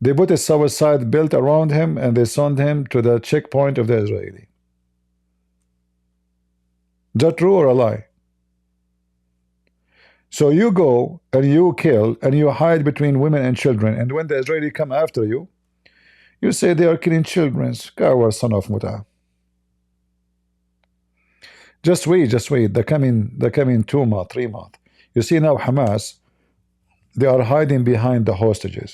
They put a suicide belt around him and they sent him to the checkpoint of the Israeli. Is that true or a lie? So you go and you kill and you hide between women and children, and when the Israeli come after you, you say they are killing children. Coward son of Muta. Just wait. They're coming 2 months, 3 months. You see now Hamas, they are hiding behind the hostages.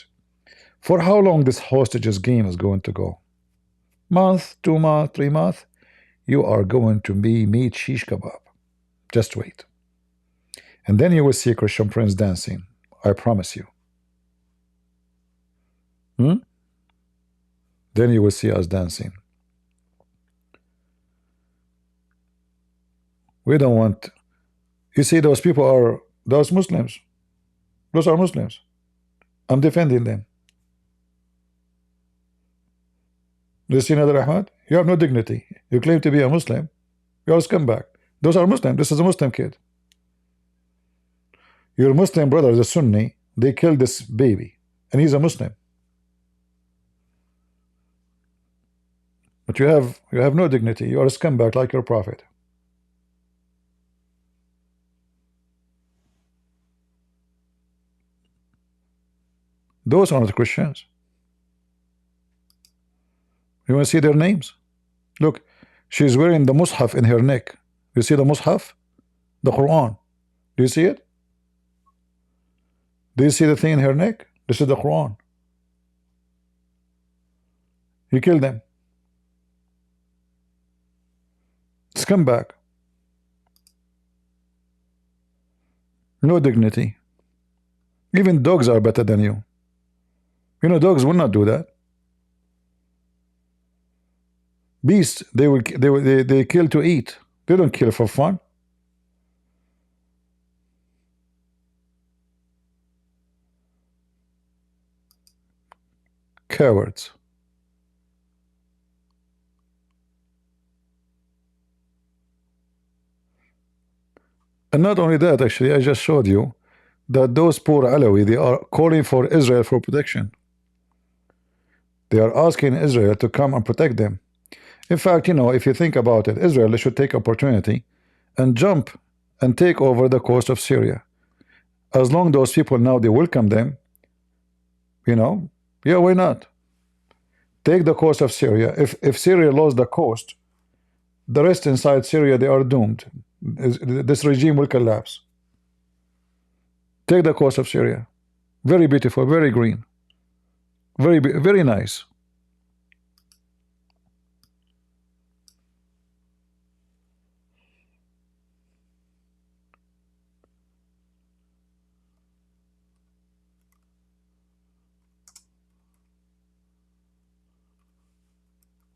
For how long this hostages game is going to go? Month, 2 months, 3 months? You are going to be meat shish kebab. Just wait. And then you will see Christian Prince dancing. I promise you. Then you will see us dancing. We don't want. You see, those people are those Muslims. Those are Muslims. I'm defending them. Do you see Nader Ahmad? You have no dignity. You claim to be a Muslim. You're a scumbag. Those are Muslim. This is a Muslim kid. Your Muslim brother is a Sunni. They killed this baby, and he's a Muslim. But you have no dignity. You are a scumbag like your prophet. Those are not Christians. You want to see their names? Look, she's wearing the Mus'haf in her neck. You see the Mus'haf? The Quran. Do you see it? Do you see the thing in her neck? This is the Quran. He killed them. Scumbag. No dignity. Even dogs are better than you. You know, dogs will not do that. Beasts, they kill to eat. They don't kill for fun. Cowards. And not only that, actually, I just showed you that those poor Alawi, they are calling for Israel for protection. They are asking Israel to come and protect them. In fact, you know, if you think about it, Israel should take opportunity and jump and take over the coast of Syria. As long those people now, they welcome them, you know, yeah, why not? Take the coast of Syria. If Syria lost the coast, the rest inside Syria, they are doomed. This regime will collapse. Take the coast of Syria. Very beautiful, very green, very nice.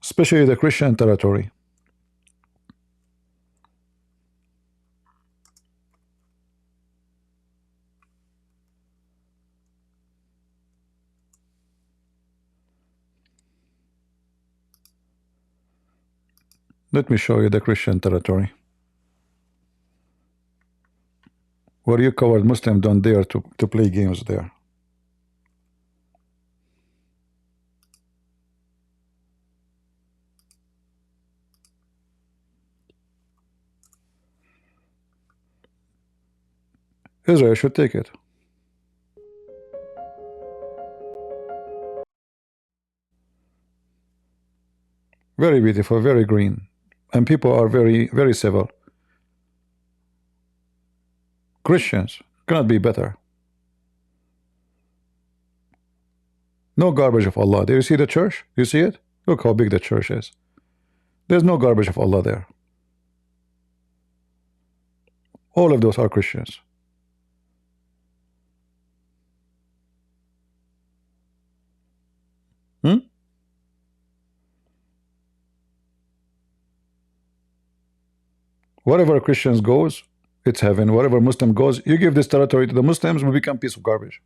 Especially the Christian territory. Let me show you the Christian territory, where you coward Muslims don't dare to play games there. Israel should take it. Very beautiful, very green, and people are very civil. Christians cannot be better. No garbage of Allah. Do you see the church? You see it? Look how big the church is. There's no garbage of Allah there. All of those are Christians. Wherever Christians goes, it's heaven. Wherever Muslim goes, you give this territory to the Muslims, we become piece of garbage.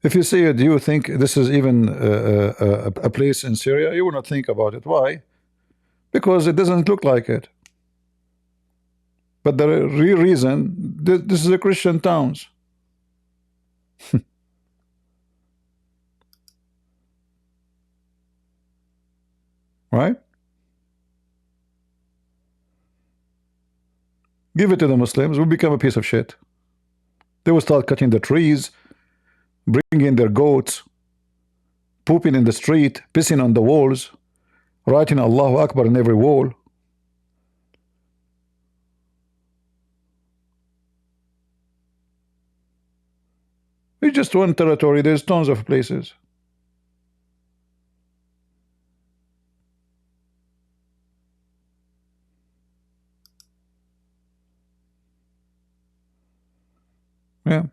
If you see it, do you think this is even a place in Syria? You will not think about it. Why? Because it doesn't look like it. But the real reason, this is a Christian towns. Right? Give it to the Muslims, we become a piece of shit. They will start cutting the trees, bringing in their goats, pooping in the street, pissing on the walls, writing Allahu Akbar on every wall. It's just one territory, there's tons of places. Yeah.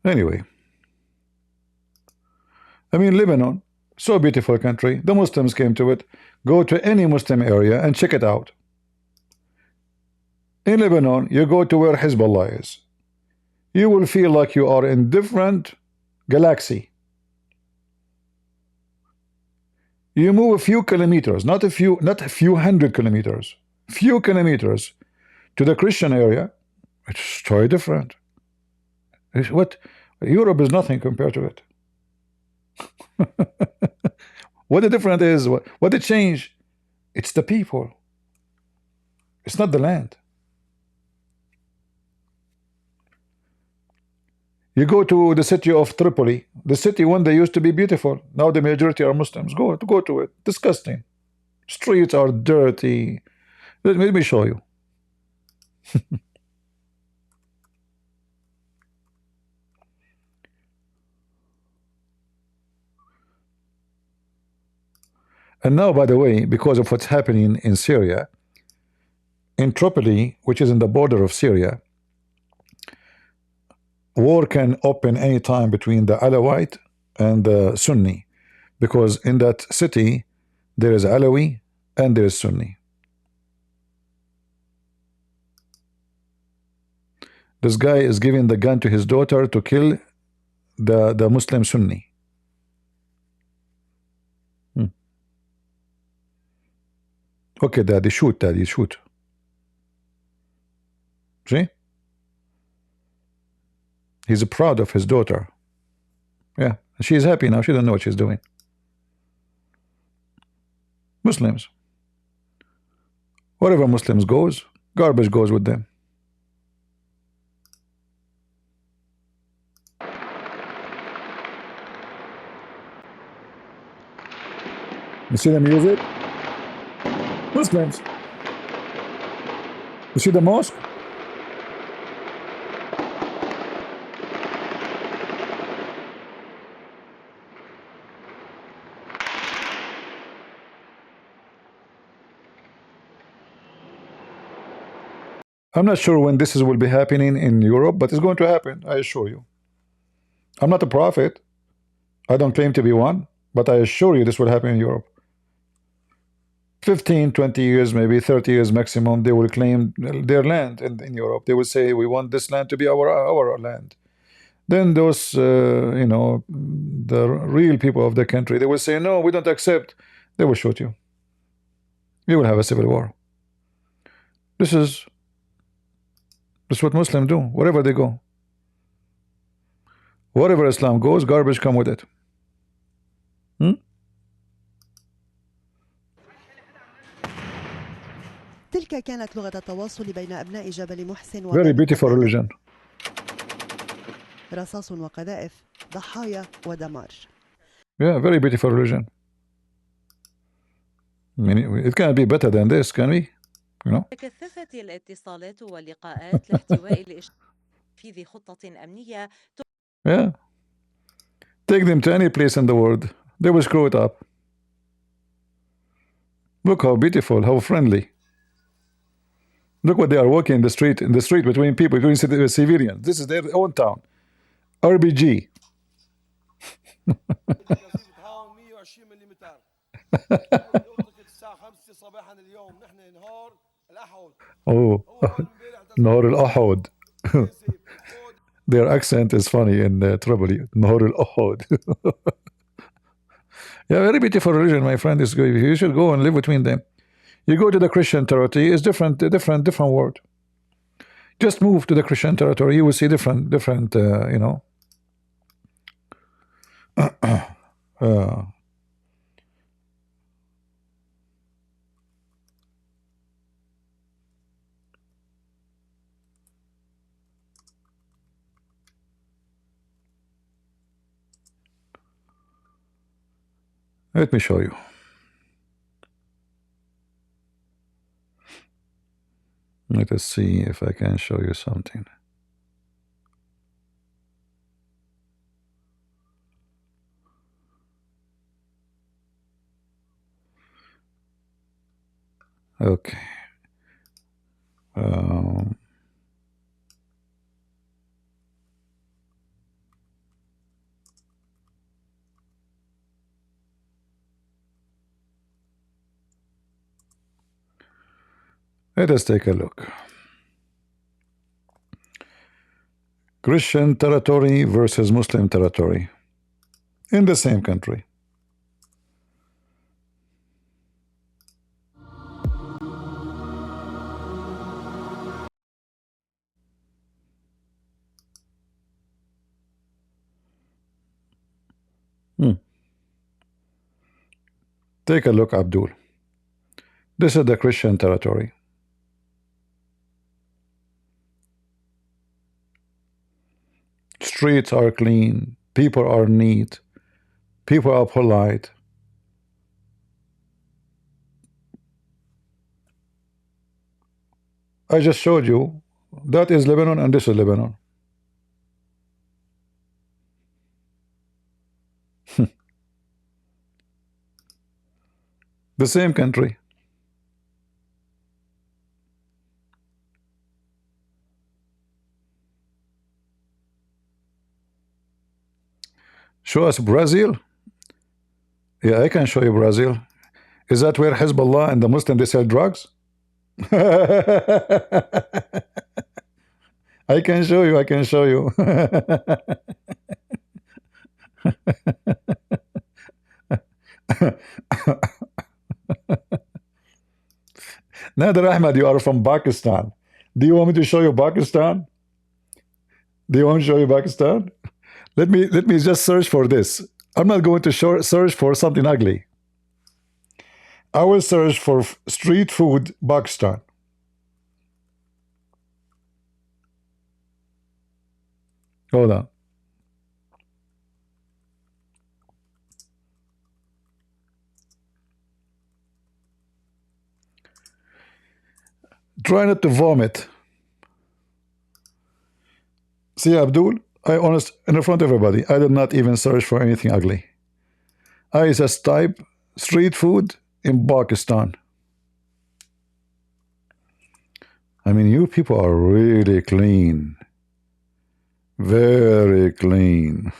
Anyway, I mean, Lebanon, so beautiful country. The Muslims came to it. Go to any Muslim area and check it out. In Lebanon, you go to where Hezbollah is. You will feel like you are in different galaxy. You move a few kilometers, not a few hundred kilometers, few kilometers to the Christian area, it's totally different. What Europe is nothing compared to it. What the difference is, what the change? It's the people. It's not the land. You go to the city of Tripoli, the city one day used to be beautiful. Now the majority are Muslims. Go to it. Disgusting. Streets are dirty. Let me show you. And now, by the way, because of what's happening in Syria, in Tripoli, which is in the border of Syria, war can open any time between the Alawite and the Sunni, because in that city there is Alawi and there is Sunni. This guy is giving the gun to his daughter to kill the Muslim Sunni. Okay, daddy, shoot, daddy, shoot. See? He's proud of his daughter. Yeah, she's happy now. She doesn't know what she's doing. Muslims. Wherever Muslims goes, garbage goes with them. You see the music? Muslims. You see the mosque? I'm not sure when this will be happening in Europe, but it's going to happen, I assure you. I'm not a prophet. I don't claim to be one, but I assure you this will happen in Europe. 15, 20 years, maybe 30 years maximum, they will claim their land in Europe. They will say, we want this land to be our land. Then those, you know, the real people of the country, they will say, no, we don't accept. They will shoot you. You will have a civil war. This is what Muslims do, wherever they go. Wherever Islam goes, garbage come with it. تلك كانت لغة التواصل بين أبناء جبل محسن Very beautiful religion. رصاص وقذائف، ضحايا ودمار. Yeah, very beautiful religion. I mean, it can't be better than this, can we? You know? تكثفت الاتصالات واللقاءات لاحتواء تنفيذ خطة أمنية. Yeah. Take them to any place in the world. They will screw it up. Look how beautiful, how friendly. Look what they are walking in the street between people, between civilians. This is their own town. RBG. Oh, نهار الأحد. Their accent is funny in Tripoli. نهار الأحد. Yeah, very beautiful religion, my friend. Is good. You should go and live between them. You go to the Christian territory, it's different world. Just move to the Christian territory, you will see different, you know. Let me show you. Let us see if I can show you something. Okay. Let us take a look. Christian territory versus Muslim territory in the same country. Take a look, Abdul. This is the Christian territory. streets are clean, people are neat, people are polite. I just showed you that is Lebanon and this is Lebanon. The same country. Show us Brazil. Yeah, I can show you Brazil. Is that where Hezbollah and the Muslims they sell drugs? I can show you. I can show you. Nader Ahmed, you are from Pakistan. Do you want me to show you Pakistan? Do you want me to show you Pakistan? Let me just search for this. I'm not going to search for something ugly. I will search for street food Pakistan. Hold on. Try not to vomit. See, Abdul, I honest in front of everybody, I did not even search for anything ugly. I just type street food in Pakistan. I mean, you people are really clean. Very clean.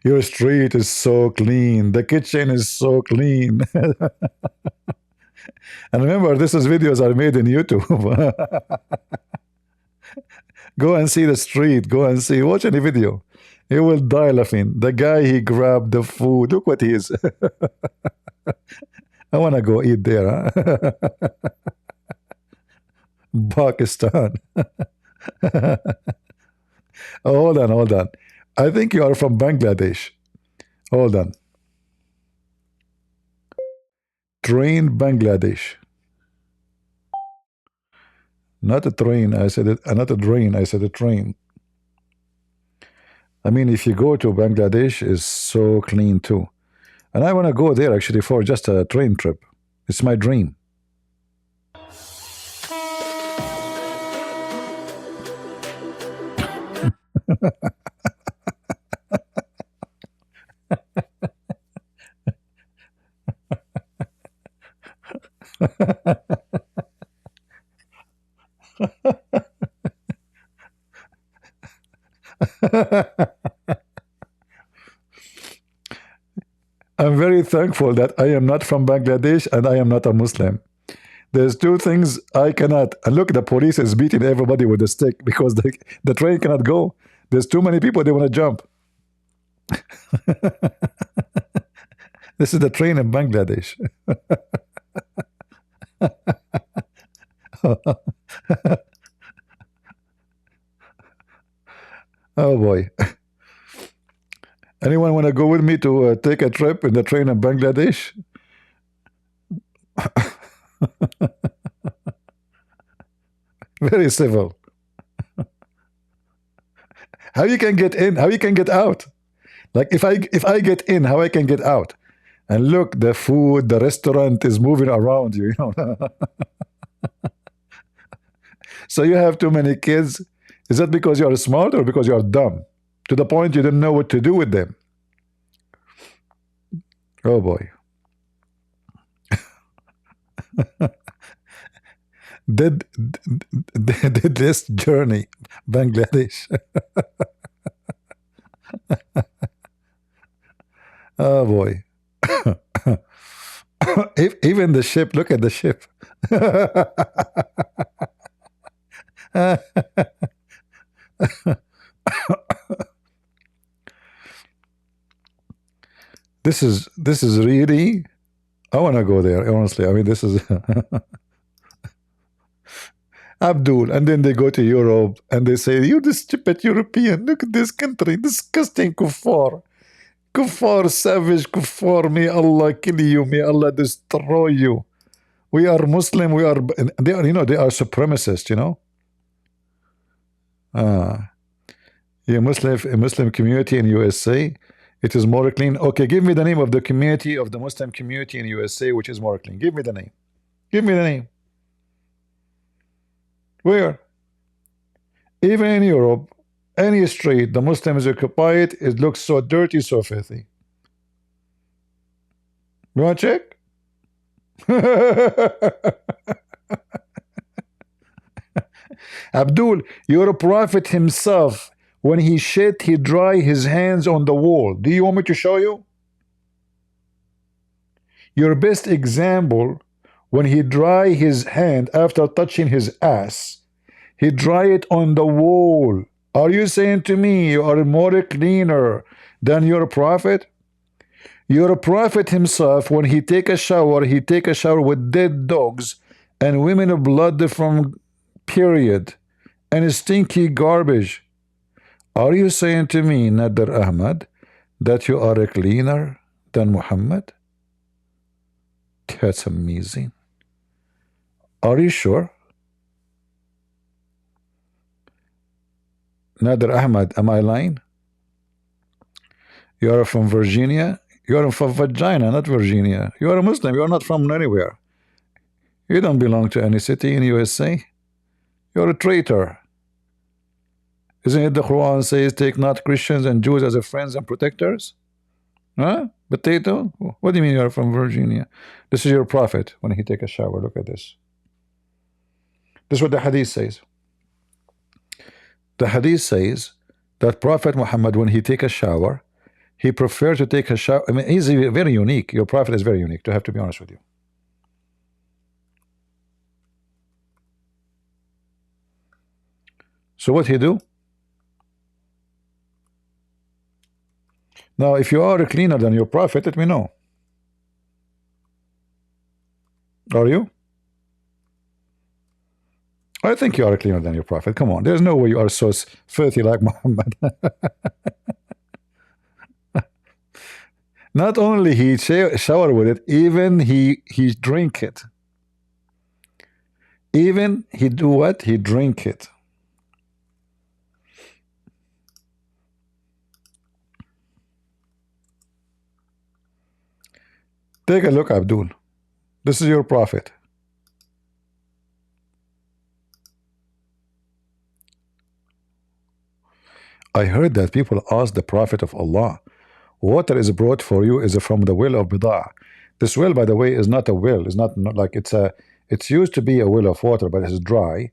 Your street is so clean. The kitchen is so clean. And remember, this is videos are made in YouTube. Go and see the street. Go and see. Watch any video. You will die laughing. The guy, he grabbed the food. Look what he is. I want to go eat there. Huh? Pakistan. Oh, hold on, hold on. I think you are from Bangladesh. Hold on. Train Bangladesh. Not a train, I said it. Not a drain, I said a train. I mean, if you go to Bangladesh, it's so clean too. And I want to go there actually for just a train trip. It's my dream. I'm very thankful that I am not from Bangladesh and I am not a Muslim. There's two things I cannot. And look, the police is beating everybody with a stick because the train cannot go. There's too many people, they want to jump. This is the train in Bangladesh. Oh boy. Anyone want to go with me to take a trip in the train in Bangladesh? Very civil. How you can get in? How you can get out? Like if I get in, how I can get out? And look, the food, the restaurant is moving around you, you know. So you have too many kids. Is that because you are smart or because you are dumb? To the point you didn't know what to do with them. Oh boy. Did this journey, Bangladesh. Oh boy. Even the ship, look at the ship. This is really, I want to go there, honestly. I mean, this is Abdul, and then they go to Europe and they say, you're the stupid European, look at this country, disgusting kuffar. Kuffar, savage kuffar, may Allah kill you, may Allah destroy you. We are Muslim. We are. They are. You know, they are supremacists. You know. A Muslim community in USA. It is more clean. Okay, give me the name of the community of the Muslim community in USA which is more clean. Give me the name. Give me the name. Where? Even in Europe, any street the Muslims occupy it looks so dirty, so filthy. You want to check? Abdul, your prophet himself, when he shit, he dry his hands on the wall. Do you want me to show you? Your best example, when he dry his hand after touching his ass, he dry it on the wall. Are you saying to me you are more cleaner than your prophet? Your prophet himself, when he take a shower with dead dogs and women of blood from period and stinky garbage. Are you saying to me, Nader Ahmad, that you are cleaner than Muhammad? That's amazing. Are you sure? Nader Ahmad, am I lying? You are from Virginia? You are from vagina, not Virginia. You are a Muslim. You are not from anywhere. You don't belong to any city in USA. You are a traitor. Isn't it the Quran says, take not Christians and Jews as friends and protectors? Huh? Potato? What do you mean you are from Virginia? This is your prophet when he take a shower. Look at this. This is what the hadith says. The hadith says that Prophet Muhammad, when he take a shower, he prefers to take a shower. I mean, he's very unique. Your prophet is very unique, to have to be honest with you. So what he do? Now, if you are cleaner than your prophet, let me know. Are you? I think you are cleaner than your prophet. Come on, there's no way you are so filthy like Muhammad. Not only he shower with it, even he drink it. Even he do what? He drink it. Take a look, Abdul. This is your prophet. I heard that people ask the prophet of Allah, water is brought for you is from the well of Bida'ah. This well, by the way, is not a well. It's not like it's used to be a well of water, but it's dry.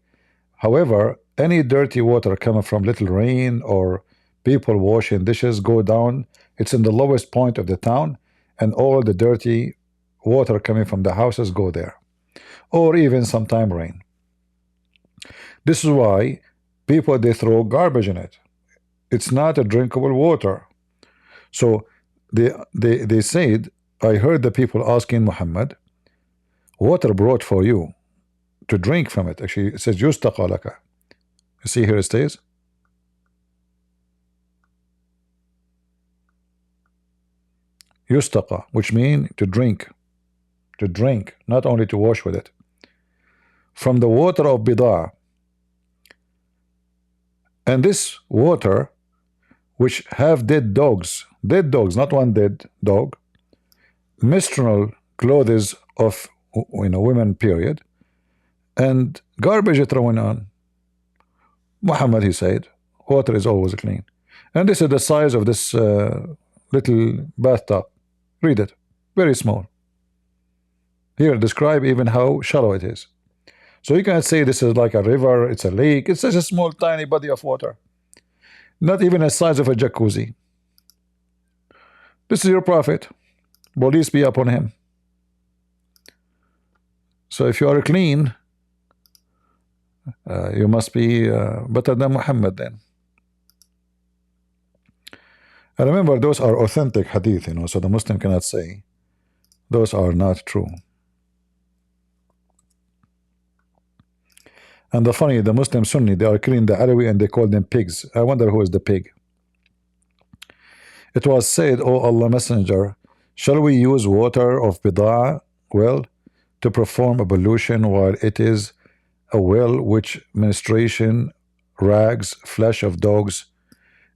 However, any dirty water coming from little rain or people washing dishes go down. It's in the lowest point of the town, and all the dirty water coming from the houses go there, or even sometime rain. This is why people, they throw garbage in it. It's not a drinkable water. So they said, I heard the people asking Muhammad, water brought for you to drink from it. Actually, it says yustaqa laka. You see here it stays. Yustaqa, which means to drink, not only to wash with it. From the water of Bida'ah. And this water, which have dead dogs, not one dead dog, menstrual clothes of women, period, and garbage thrown on. Muhammad, he said, water is always clean. And this is the size of this little bathtub. Read it, very small. Here, describe even how shallow it is. So you can say this is like a river, it's a lake, it's just a small tiny body of water. Not even the size of a jacuzzi. This is your prophet. Peace be upon him. So if you are clean, you must be better than Muhammad then. And remember, those are authentic hadith, so the Muslim cannot say those are not true. And the funny, the Muslim Sunni, they are killing the Alawi and they call them pigs. I wonder who is the pig. It was said, O Allah Messenger, shall we use water of Bida'ah well to perform ablution while it is a well which menstruation, rags, flesh of dogs,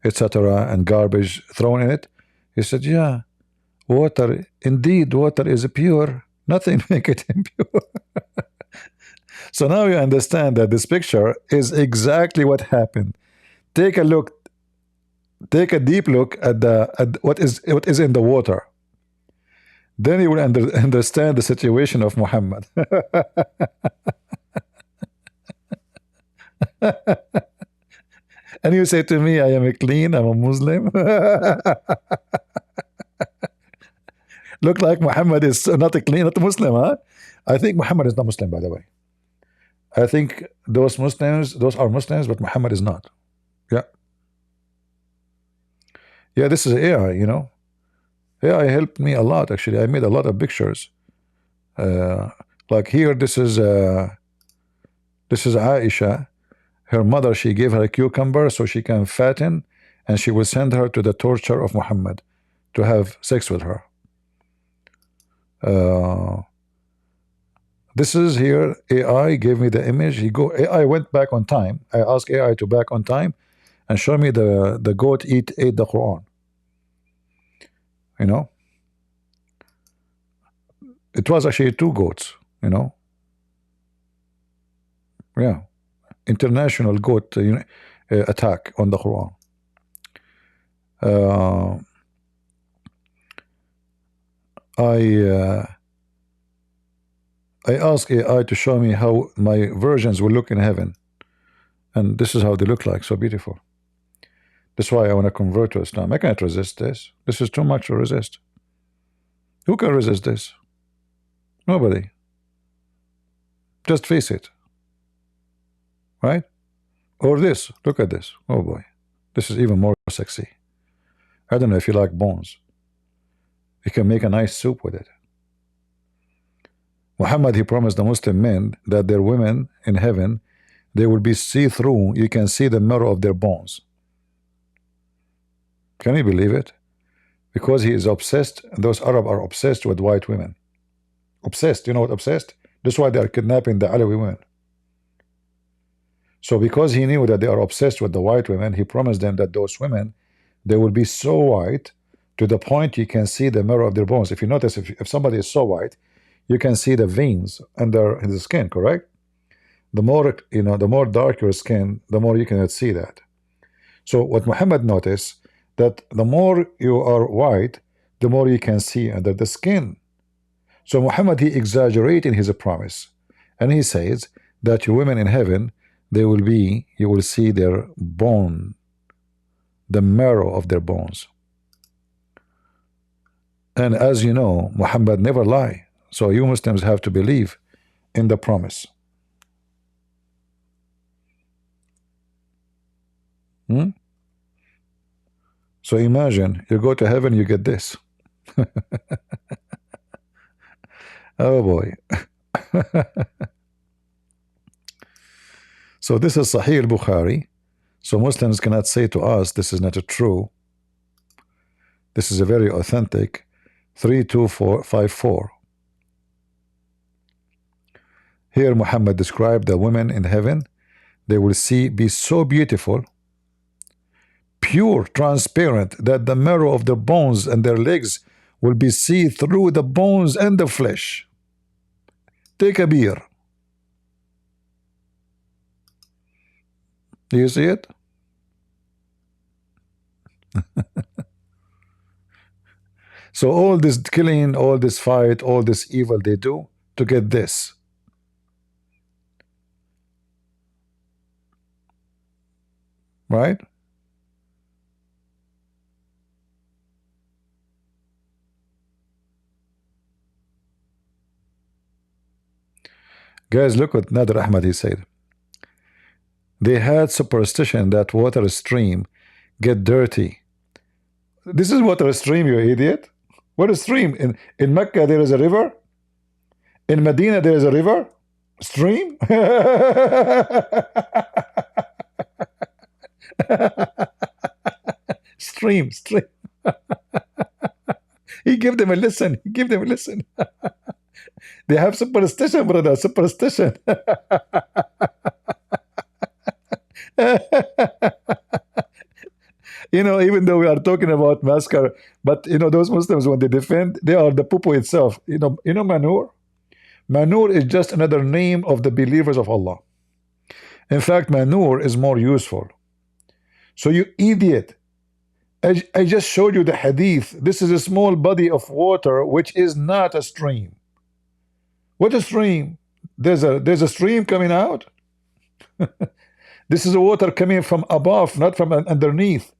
etc., and garbage thrown in it? He said, yeah, water, indeed, water is pure. Nothing make it impure. So now you understand that this picture is exactly what happened. Take a look, take a deep look at what is in the water. Then you will understand the situation of Muhammad. And you say to me, I am a clean, I'm a Muslim. Look like Muhammad is not a clean, not a Muslim, huh? I think Muhammad is not Muslim, by the way. I think those Muslims, those are Muslims, but Muhammad is not. Yeah. Yeah, this is AI, you know. AI helped me a lot, actually. I made a lot of pictures. Like here, this is Aisha. Her mother, she gave her a cucumber so she can fatten, and she will send her to the torture of Muhammad to have sex with her. This is here, AI gave me the image. AI went back on time. I asked AI to back on time and show me the goat ate the Quran. You know, it was actually 2 goats, you know. Yeah, international goat attack on the Quran. I asked AI to show me how my versions will look in heaven, and this is how they look like. So beautiful. That's why I want to convert to Islam. I can't resist this. This is too much to resist. Who can resist this? Nobody. Just face it. Right? Or this. Look at this. Oh boy. This is even more sexy. I don't know if you like bones. You can make a nice soup with it. Muhammad, he promised the Muslim men that their women in heaven, they will be see-through. You can see the marrow of their bones. Can you believe it? Because he is obsessed. Those Arab are obsessed with white women. Obsessed. You know what obsessed? That's why they are kidnapping the Alawi women. So because he knew that they are obsessed with the white women, he promised them that those women, they will be so white to the point you can see the marrow of their bones. If you notice, if somebody is so white, you can see the veins under his skin, correct? The more, you know, the more dark your skin, the more you cannot see that. So what Muhammad noticed, that the more you are white, the more you can see under the skin. So Muhammad, he exaggerated his promise, and he says that your women in heaven, they will be, you will see their bone, the marrow of their bones. And as you know, Muhammad never lie. So you Muslims have to believe in the promise. So imagine you go to heaven, you get this. Oh boy. So this is Sahih al-Bukhari. So Muslims cannot say to us this is not true. This is a very authentic 32454. Here Muhammad described the women in heaven. They will be so beautiful, pure, transparent, that the marrow of their bones and their legs will be seen through the bones and the flesh. Take a beer. Do you see it? So all this killing, all this fight, all this evil they do to get this. Right? Guys, look what Nader Ahmad he said. They had superstition that water stream get dirty. This is water stream, you idiot. What is stream? In Mecca there is a river. In Medina there is a river. Stream? Stream. He gave them a lesson. He gave them a lesson. They have superstition, brother, superstition. You know, even though we are talking about massacre, but you know, those Muslims, when they defend, they are the poo itself. You know, manure. Manure is just another name of the believers of Allah. In fact, manure is more useful. So you idiot, I just showed you the hadith. This is a small body of water which is not a stream. What a stream? There's a stream coming out. This is a water coming from above, not from underneath.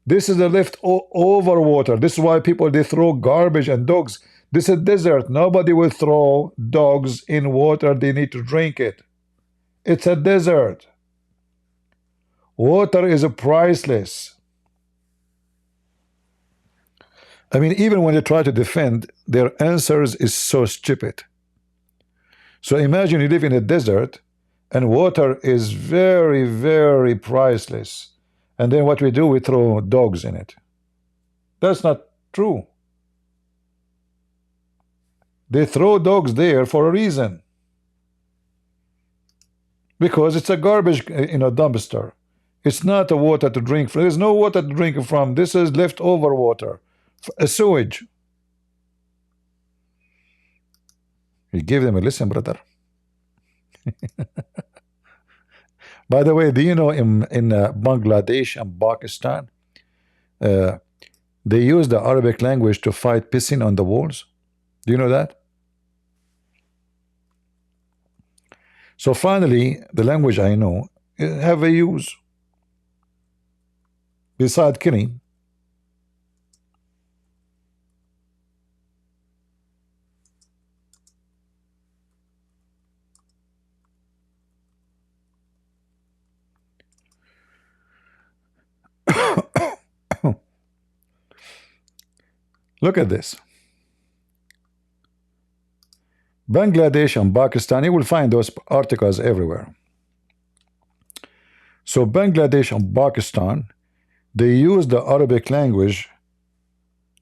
This is the leftover water. This is why people, they throw garbage and dogs. This is a desert. Nobody will throw dogs in water. They need to drink it. It's a desert. Water is priceless. I mean, even when they try to defend, their answers is so stupid. So imagine you live in a desert and water is very, very priceless. And then what we do, we throw dogs in it. That's not true. They throw dogs there for a reason. Because it's a garbage in a dumpster. It's not a water to drink from. There's no water to drink from. This is leftover water. A sewage. You give them a listen, brother. By the way, do you know in Bangladesh and Pakistan, they use the Arabic language to fight pissing on the walls? Do you know that? So finally, the language I know have a use beside killing. Look at this. Bangladesh and Pakistan, you will find those articles everywhere. So Bangladesh and Pakistan, they use the Arabic language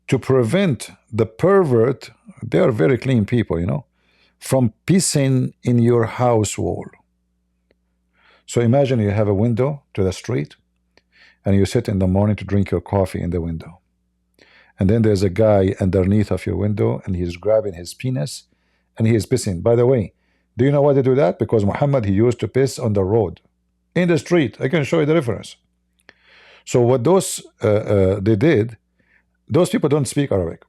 to prevent the pervert, they are very clean people, you know, from pissing in your house wall. So imagine you have a window to the street and you sit in the morning to drink your coffee in the window. And then there's a guy underneath of your window and he's grabbing his penis and he is pissing. By the way, do you know why they do that? Because Muhammad, he used to piss on the road, in the street. I can show you the reference. So what those they did, those people don't speak Arabic.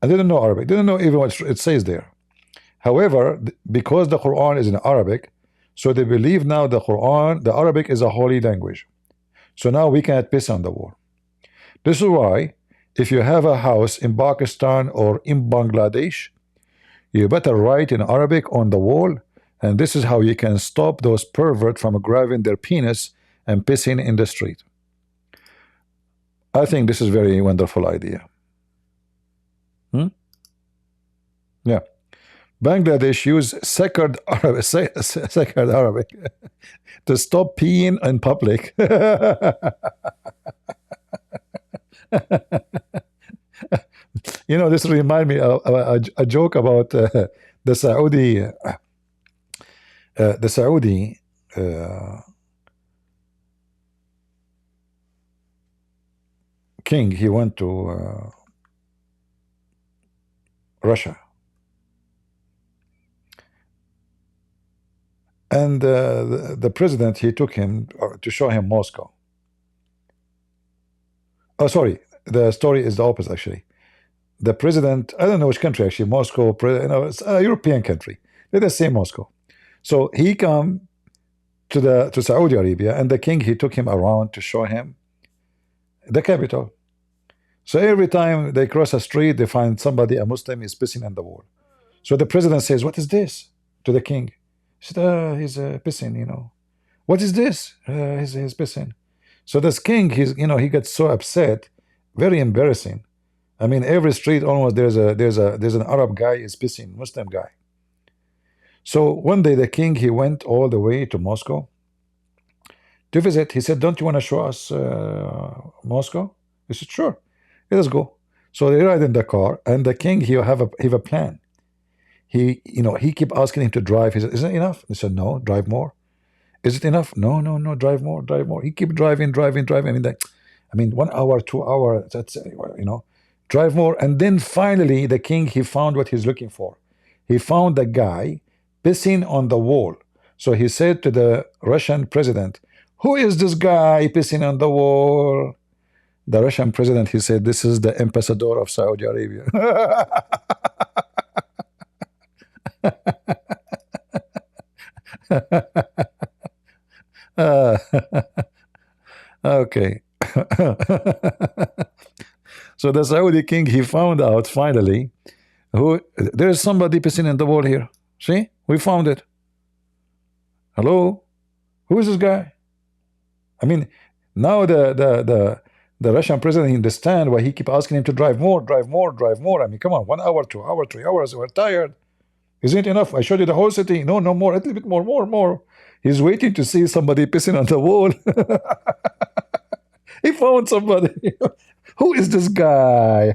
And they don't know Arabic. They don't know even what it says there. However, because the Quran is in Arabic, so they believe now the Quran, the Arabic is a holy language. So now we cannot piss on the wall. This is why if you have a house in Pakistan or in Bangladesh, you better write in Arabic on the wall, and this is how you can stop those perverts from grabbing their penis and pissing in the street. I think this is a very wonderful idea. Yeah. Bangladesh use sacred Arabic to stop peeing in public. You know, this reminds me of a joke about the Saudi king. He went to Russia, and the president, he took him to show him Moscow. Oh, sorry, the story is the opposite actually. The president, I don't know which country actually, Moscow, you know, it's a European country. Let us say Moscow. So he come to Saudi Arabia, and the king, he took him around to show him the capital. So every time they cross a street, they find somebody, a Muslim, is pissing on the wall. So the president says, "What is this?" to the king. He said, "He's pissing, you know." "What is this?" He's pissing. So this king, you know, he gets so upset, very embarrassing. I mean, every street almost there's an Arab guy is pissing, Muslim guy. So one day the king, he went all the way to Moscow to visit. He said, "Don't you want to show us Moscow?" He said, "Sure, let us go." So they ride in the car, and the king, he have a plan. he kept asking him to drive. He said, "Isn't it enough?" He said, "No, drive more." "Is it enough?" "No, no, no, drive more, drive more." He kept driving. I mean, 1 hour, 2 hours. That's drive more. And then finally, the king, he found what he's looking for. He found the guy pissing on the wall. So he said to the Russian president, "Who is this guy pissing on the wall?" The Russian president, he said, "This is the ambassador of Saudi Arabia." Okay. So the Saudi king, he found out finally there's somebody pissing in the wall here. See, we found it. Hello, who is this guy? I mean, now the Russian president, he understand why he keep asking him to drive more, drive more, drive more. I mean, come on, 1 hour, 2 hours, 3 hours. We're tired. Isn't it enough? I showed you the whole city. No, no more. A little bit more, more. He's waiting to see somebody pissing on the wall. He found somebody. Who is this guy?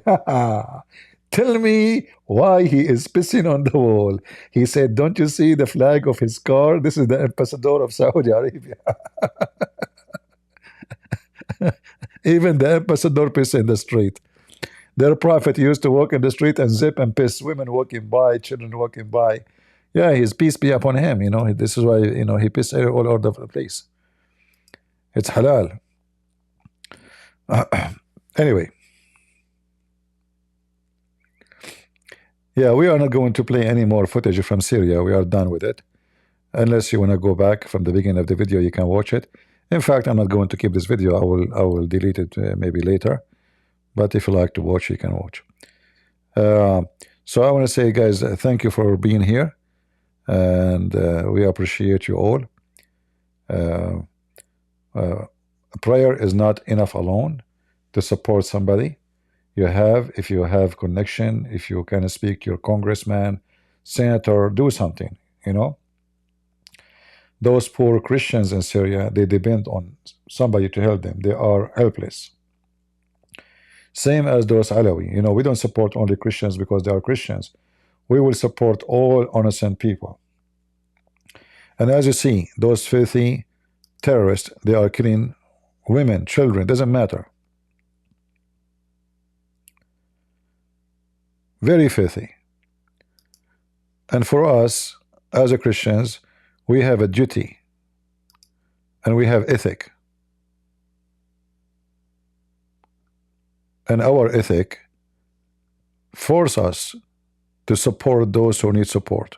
Tell me why he is pissing on the wall. He said, "Don't you see the flag of his car? This is the ambassador of Saudi Arabia." Even the ambassador piss in the street. Their prophet used to walk in the street and zip and piss. Women walking by, children walking by. Yeah, his peace be upon him. This is why he pissed all over the place. It's halal. Anyway, yeah, we are not going to play any more footage from Syria. We are done with it. Unless you want to go back from the beginning of the video, you can watch it. In fact, I'm not going to keep this video. I will delete it maybe later. But if you like to watch, you can watch. So I want to say, guys, thank you for being here, and we appreciate you all. Prayer is not enough alone to support somebody. If you have connection, if you can speak to your congressman, senator, do something. Those poor Christians in Syria, they depend on somebody to help them. They are helpless. Same as those Alawi. We don't support only Christians because they are Christians. We will support all innocent people. And as you see, those filthy terrorists, they are killing women, children, doesn't matter. Very filthy. And for us, as a Christians, we have a duty and we have ethic. And our ethic force us to support those who need support.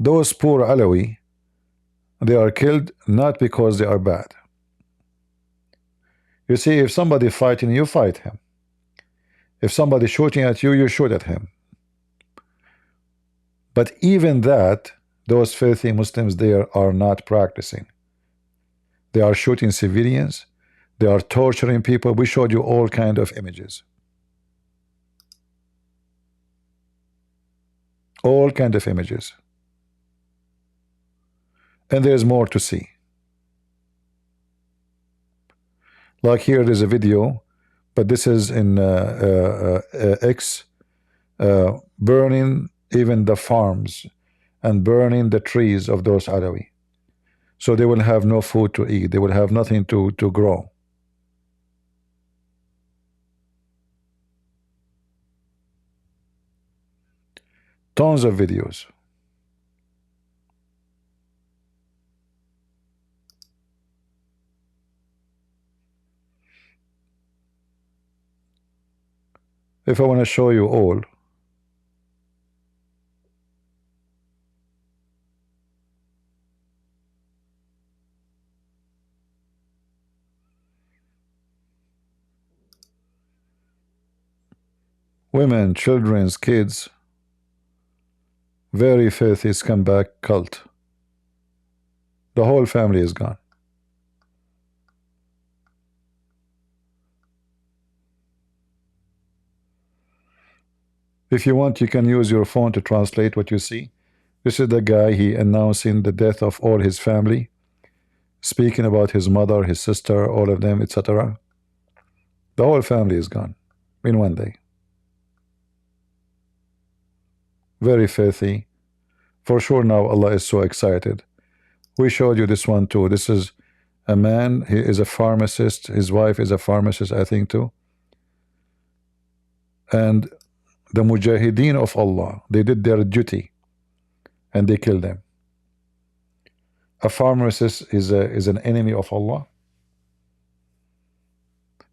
Those poor Alawi, they are killed not because they are bad. You see, if somebody fighting you, fight him. If somebody shooting at you, you shoot at him. But even that, those filthy Muslims there are not practicing. They are shooting civilians. They are torturing people. We showed you all kind of images. All kind of images. And there's more to see. Like here, there's a video, but this is in X, burning even the farms and burning the trees of those Alawi. So they will have no food to eat. They will have nothing to grow. Tons of videos. If I want to show you all, women, children, kids, very filthy scumbag cult. The whole family is gone. If you want, you can use your phone to translate what you see. This is the guy, he announcing the death of all his family, speaking about his mother, his sister, all of them, etc. The whole family is gone in one day. very filthy. For sure now Allah is so excited. We showed you this one too. This is a man, he is a pharmacist, his wife is a pharmacist, I think too. And the mujahideen of Allah, they did their duty and they killed them. A pharmacist is an enemy of Allah.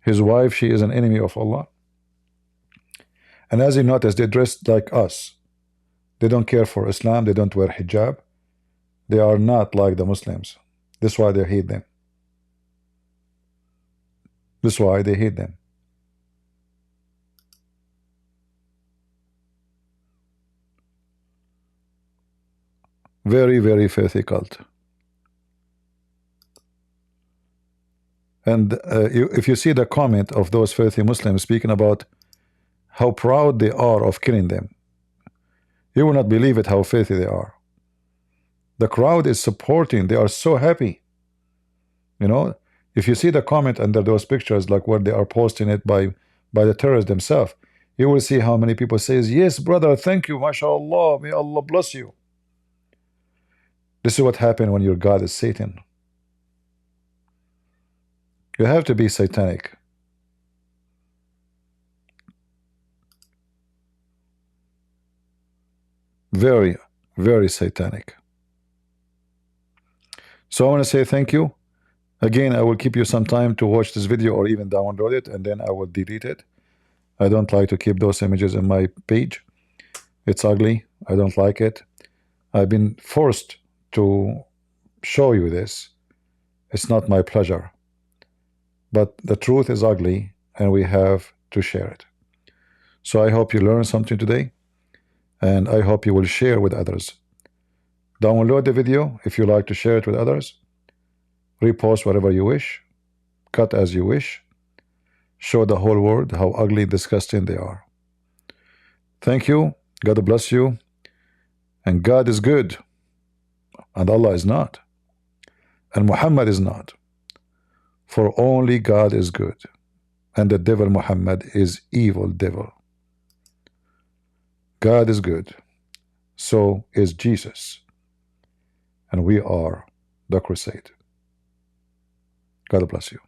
His wife, she is an enemy of Allah. And as you notice, they dressed like us. They don't care for Islam, they don't wear hijab. They are not like the Muslims. That's why they hate them. That's why they hate them. Very, very filthy cult. And if you see the comment of those filthy Muslims speaking about how proud they are of killing them, you will not believe it how filthy they are. The crowd is supporting, they are so happy. You know, if you see the comment under those pictures, like where they are posting it by the terrorists themselves, you will see how many people says, yes brother, thank you, mashallah, may Allah bless you. This is what happened when your God is Satan. You have to be satanic. Very, very satanic. So I want to say thank you. Again, I will keep you some time to watch this video or even download it, and then I will delete it. I don't like to keep those images in my page. It's ugly. I don't like it. I've been forced to show you this. It's not my pleasure. But the truth is ugly, and we have to share it. So I hope you learned something today, and I hope you will share with others. Download the video if you like to share it with others. Repost whatever you wish. Cut as you wish. Show the whole world how ugly and disgusting they are. Thank you. God bless you. And God is good. And Allah is not. And Muhammad is not. For only God is good. And the devil Muhammad is evil devil. God is good. So is Jesus. And we are the crusade. God bless you.